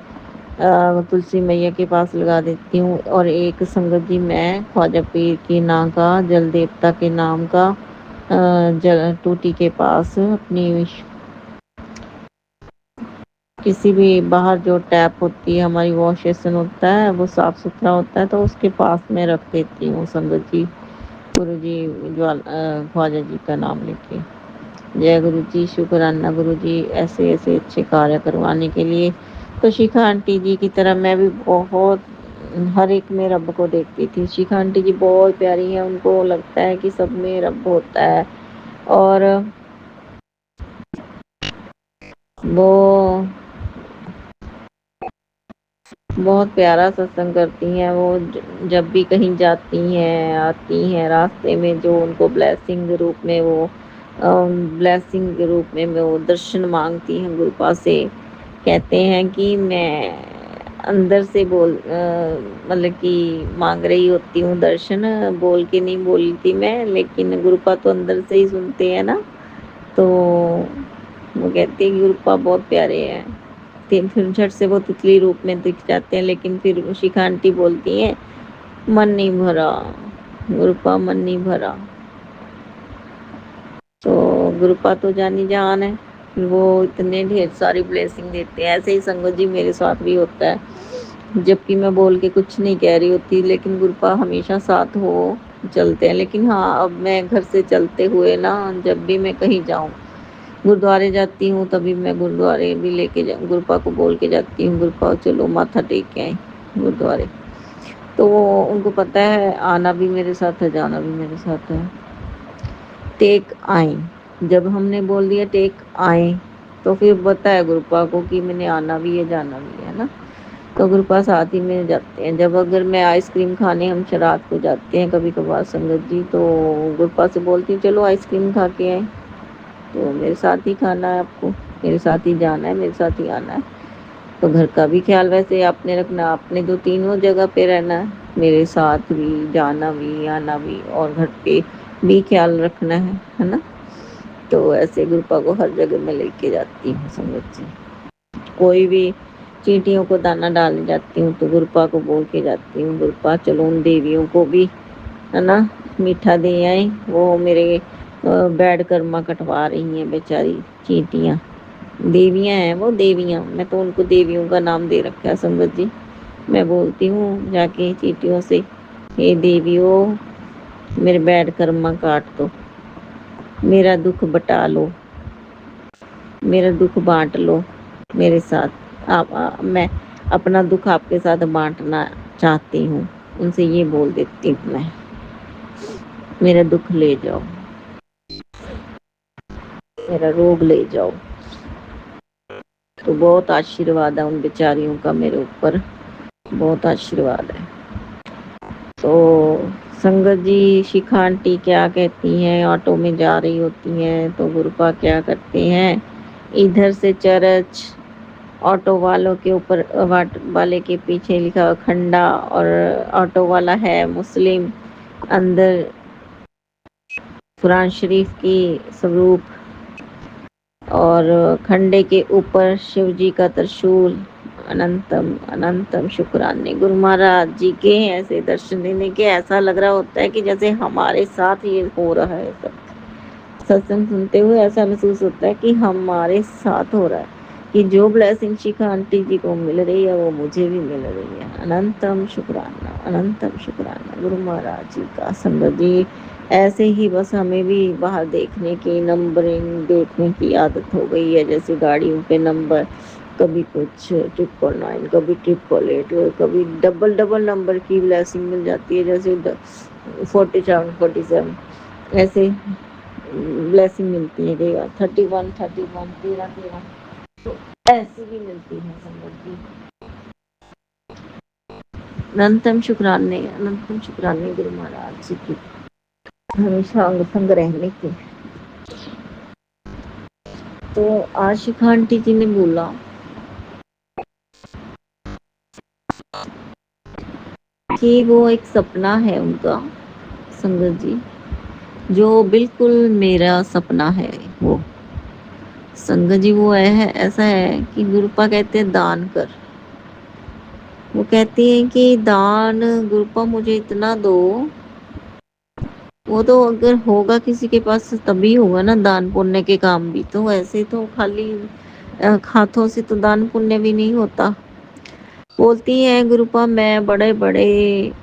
तुलसी मैया के पास लगा देती हूँ, और एक संगत जी मैं ख्वाजा पीर के नाम का, जल देवता के नाम का जल टूटी के पास अपनी किसी भी बाहर जो टैप होती है हमारी, वॉश बेसिन होता है वो साफ सुथरा होता है, तो उसके पास में रख देती हूँ संगत जी, गुरु जी ख्वाजा जी का नाम लेके। जय गुरु जी, शुक्राना गुरु जी, ऐसे ऐसे अच्छे कार्य करवाने के लिए। तो शिखा आंटी जी की तरह मैं भी बहुत हर एक में रब को देखती थी। शिखा आंटी जी बहुत प्यारी है, उनको लगता है कि सब में रब होता है, और वो बहुत प्यारा सत्संग करती हैं। वो जब भी कहीं जाती हैं आती हैं, रास्ते में जो उनको ब्लेसिंग रूप में वो ब्लेसिंग के रूप में वो दर्शन मांगती हैं गुरुपा से। कहते हैं कि मैं अंदर से मतलब कि मांग रही होती हूँ दर्शन, बोल के नहीं बोलती मैं, लेकिन गुरुपा तो अंदर से ही सुनते हैं ना। तो वो कहते हैं गुरुपा बहुत प्यारे हैं, फिर झट से वो तितली रूप में दिख जाते हैं, लेकिन फिर शिखा आंटी बोलती हैं मन नहीं भरा गुरुपा, मन नहीं भरा। तो गुरुपा तो जानी जान है, फिर वो इतने ढेर सारी ब्लेसिंग देते हैं। ऐसे ही संगत जी मेरे साथ भी होता है, जबकि मैं बोल के कुछ नहीं कह रही होती, लेकिन गुरुपा हमेशा साथ हो चलते हैं। लेकिन हाँ, अब मैं घर से चलते हुए ना, जब भी मैं कहीं जाऊँ, गुरुद्वारे जाती हूँ, तभी मैं गुरुद्वारे भी लेके जा, गुरुपा को बोल के जाती हूँ, गुरुपा चलो माथा टेक के आए गुरुद्वारे। तो उनको पता है आना भी मेरे साथ है, जाना भी मेरे साथ है। टेक आए, जब हमने बोल दिया टेक आए, तो फिर पता है गुरुपा को कि मैंने आना भी है, जाना भी है ना। तो गुरुपा साथ ही में जाते हैं। जब अगर मैं आइसक्रीम खाने हम रात को जाते हैं कभी कभार संगत जी, तो गुरुपा से बोलती हूँ चलो आइसक्रीम खा के आए, तो मेरे साथ ही खाना है आपको, मेरे साथ ही जाना है, मेरे साथ ही आना है। तो घर का भी ख्याल वैसे आपने रखना, आपने तो तीनों जगह पे रहना है, मेरे साथ भी जाना भी, आना भी, और घर पे भी ख्याल रखना है ना। तो ऐसे गुरुपा को हर जगह मैं लेके जाती हूँ संगत जी। कोई भी चींटियों को दाना डालने जाती हूँ तो गुरुपा को बोल के जाती हूँ, गुरुपा चलो उन देवियों को भी है ना मीठा दे आए। वो मेरे बैड कर्मा कटवा रही हैं बेचारी चींटियाँ, देवियाँ हैं वो, देवियाँ, मैं तो उनको देवियों का नाम दे रखा है संगत जी। मैं बोलती हूँ जाके चींटियों से, हे देवियों मेरे बैड कर्मा काट दो, मेरा दुख बटा लो, मेरा दुख बांट लो मेरे साथ। मैं अपना दुख आपके साथ बांटना चाहती हूँ, उनसे ये बोल देती हूँ मैं, मेरा दुख ले जाओ, मेरा रोग ले जाओ। तो बहुत आशीर्वाद है उन बेचारियों का मेरे ऊपर, बहुत आशीर्वाद है। तो संगत जी शिखा आंटी क्या कहती हैं, ऑटो में जा रही होती हैं तो गुरुपा क्या करते हैं, इधर से चर्च, ऑटो वालों के ऊपर वाले के पीछे लिखा हुआ खंडा, और ऑटो वाला है मुस्लिम, अंदर कुरान शरीफ की स्वरूप, और खंडे के ऊपर शिव जी का त्रिशूल। अनंतम अनंतम शुक्राने गुरु महाराज जी के ऐसे दर्शन देने के, ऐसा लग रहा होता है कि जैसे हमारे साथ ये हो रहा है। सब सत्संग सुनते हुए ऐसा महसूस होता है कि हमारे साथ हो रहा है, कि जो ब्लेसिंग शिखा आंटी जी को मिल रही है वो मुझे भी मिल रही है। अनंतम शुक्राना, अनंतम शुक्राना गुरु महाराज जी का। संगत जी ऐसे ही बस हमें भी बाहर देखने की, नंबरिंग देखने की आदत हो गई है, जैसे गाड़ियों पे नंबर, कभी कुछ 999, कभी 888, कभी डबल डबल नंबर की ब्लेसिंग मिल जाती है, जैसे 47 47 ऐसे ब्लेसिंग मिलती है, 31 13 13, तो ऐसी भी मिलती है संगत जी। अनंतम शुक्राने गुरु महाराज जी की, हमेशा अंग संग रहने की। तो आज शिखा आंटी जी ने बोला कि वो एक सपना है उनका संगत जी, जो बिल्कुल मेरा सपना है। वो संगत जी वो है, ऐसा है कि गुरुपा कहते हैं दान कर, वो कहती हैं कि दान गुरुपा मुझे इतना दो, वो तो अगर होगा किसी के पास तभी होगा ना दान पुण्य के काम भी, तो ऐसे तो खाली हाथों से तो दान पुण्य भी नहीं होता। बोलती है गुरुपा मैं बड़े बड़े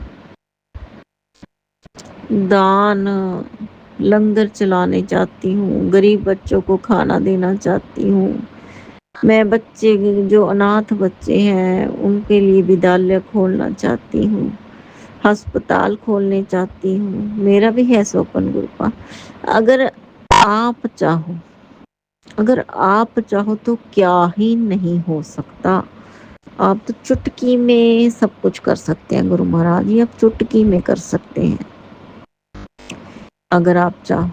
दान लंगर चलाने चाहती हूँ, गरीब बच्चों को खाना देना चाहती हूँ, मैं बच्चे जो अनाथ बच्चे हैं उनके लिए विद्यालय खोलना चाहती हूँ, अस्पताल खोलने चाहती हूँ, मेरा भी है सपन गुरुपा। अगर आप चाहो, अगर आप चाहो तो क्या ही नहीं हो सकता। आप तो चुटकी में सब कुछ कर सकते हैं गुरु महाराज जी, आप चुटकी में कर सकते हैं अगर आप चाहो,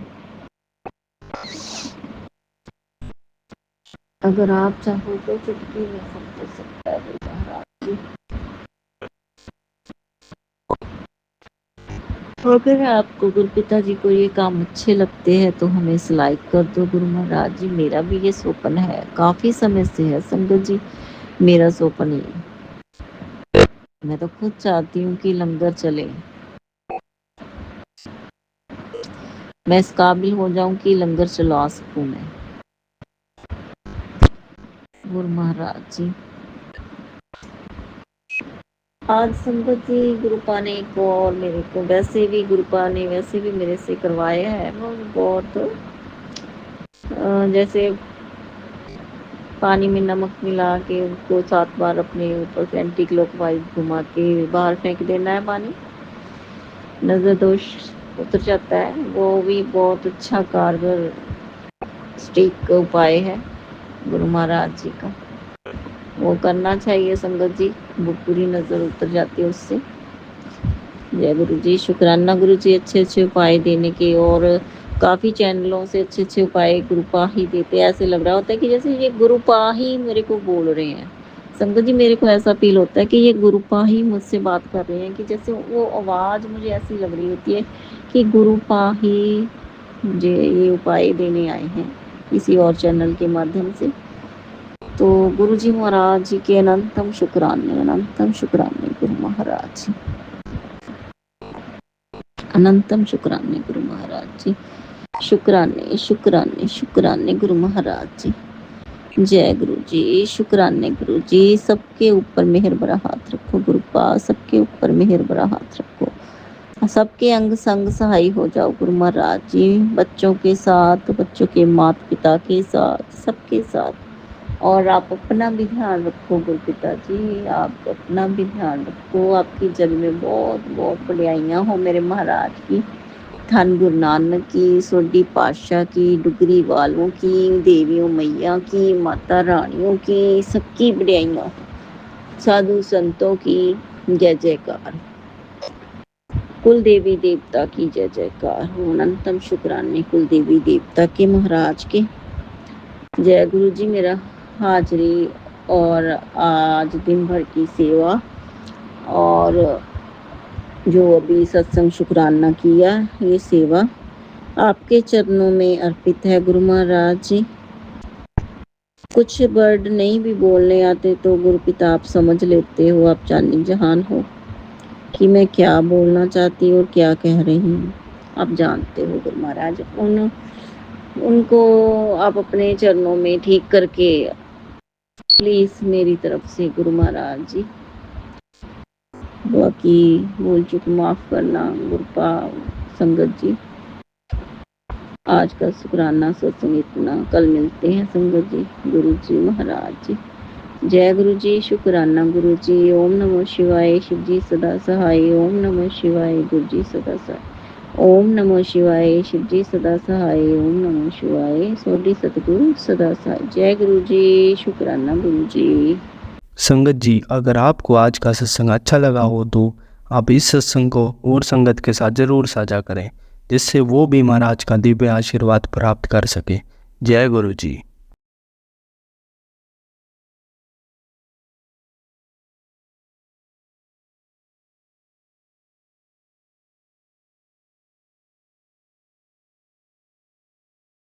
अगर आप चाहो तो चुटकी में सब कर सकता है गुरु महाराज जी। अगर आपको गुरु पिता जी को ये काम अच्छे लगते हैं तो हमें इसे लाइक कर दो गुरु महाराज जी। मेरा भी ये स्वप्न है, काफी समय से है संगत जी, मेरा स्वप्न ये, मैं तो खुद चाहती हूँ कि लंगर चले, मैं इस काबिल हो जाऊं कि लंगर चला सकूं मैं। गुरु महाराज जी। आज संगत जी गुरुपा ने एक और मेरे को वैसे भी गुरुपा ने वैसे भी मेरे से करवाया है वो बहुत जैसे पानी में नमक मिला के उसको 7 बार अपने ऊपर से एंटी क्लॉकवाइज घुमा के बाहर फेंक देना है पानी, नजर दोष उतर जाता है। वो भी बहुत अच्छा कारगर स्टिक उपाय है गुरु महाराज जी का, वो करना चाहिए संगत जी, वो पूरी नजर उतर जाती है उससे। जय गुरु जी, शुक्राना गुरु जी अच्छे अच्छे उपाय देने के, और काफी चैनलों से अच्छे अच्छे उपाय गुरुपा ही देते हैं। ऐसे लग रहा होता है कि जैसे ये गुरुपा ही मेरे को बोल रहे हैं संगत जी, मेरे को ऐसा फील होता है कि ये गुरुपा ही मुझसे बात कर रहे हैं, कि जैसे वो आवाज मुझे ऐसी लग रही होती है कि गुरुपा ही मुझे ये उपाय देने आए हैं किसी और चैनल के माध्यम से। तो गुरु जी महाराज जी के अनंतम शुक्राने गुरु महाराज जी, अनंतम शुक्राने गुरु महाराज जी, शुक्राने गुरु महाराज जी। जय गुरु जी, शुक्राने गुरु जी। सबके ऊपर मेहर भरा हाथ रखो गुरुपा, सबके ऊपर मेहर भरा हाथ रखो, सबके अंग संग सहाय हो जाओ गुरु महाराज जी, बच्चों के साथ, बच्चों के माता पिता के साथ, सबके साथ। और आप अपना भी ध्यान रखो गुरु पिता जी, आप अपना भी ध्यान रखो। आपकी जग में बहुत बहुत बढ़ाइयाँ हो मेरे महाराज की, धन गुरु नानक की, सोडी पातशाह की, डुगरी वालों की, देवियों मैया की, माता रानियों की, सबकी बढ़ाइयाँ, साधु संतों की जय जयकार, कुल देवी देवता की जय जयकार हो। अनंतम शुक्राने कुल देवी देवता के महाराज के। जय गुरु जी, मेरा हाजरी और आज दिन भर की सेवा और जो अभी सत्संग शुक्राना किया, ये सेवा आपके चरणों में अर्पित है गुरु महाराज जी। कुछ वर्ड नहीं भी बोलने आते तो गुरु पिता आप समझ लेते हो, आप जानी जहान हो कि मैं क्या बोलना चाहती हूँ और क्या कह रही हूँ, आप जानते हो गुरु महाराज। उनको आप अपने चरणों में ठीक करके प्लीज मेरी तरफ से गुरु महाराज जी, बाकी भूल चूक माफ करना गुरुपा संगत जी। आज का शुक्राना सत्संग इतना, कल मिलते हैं संगत जी गुरु जी महाराज जी। जय गुरु जी, शुक्राना गुरु जी। ओम नमो शिवाय, शिव जी सदा सहाय। ओम नमो शिवाय, गुरु जी सदा सहाय। ओम नमो शिवाय, शिव जी सदा सहाय। ओम नमो शिवाय, सोडी सतगुरु सदा सहाय। जय गुरु जी, शुक्राना गुरु जी। संगत जी, अगर आपको आज का सत्संग अच्छा लगा हो तो आप इस सत्संग को और संगत के साथ जरूर साझा करें, जिससे वो भी महाराज का दिव्य आशीर्वाद प्राप्त कर सके। जय गुरु जी।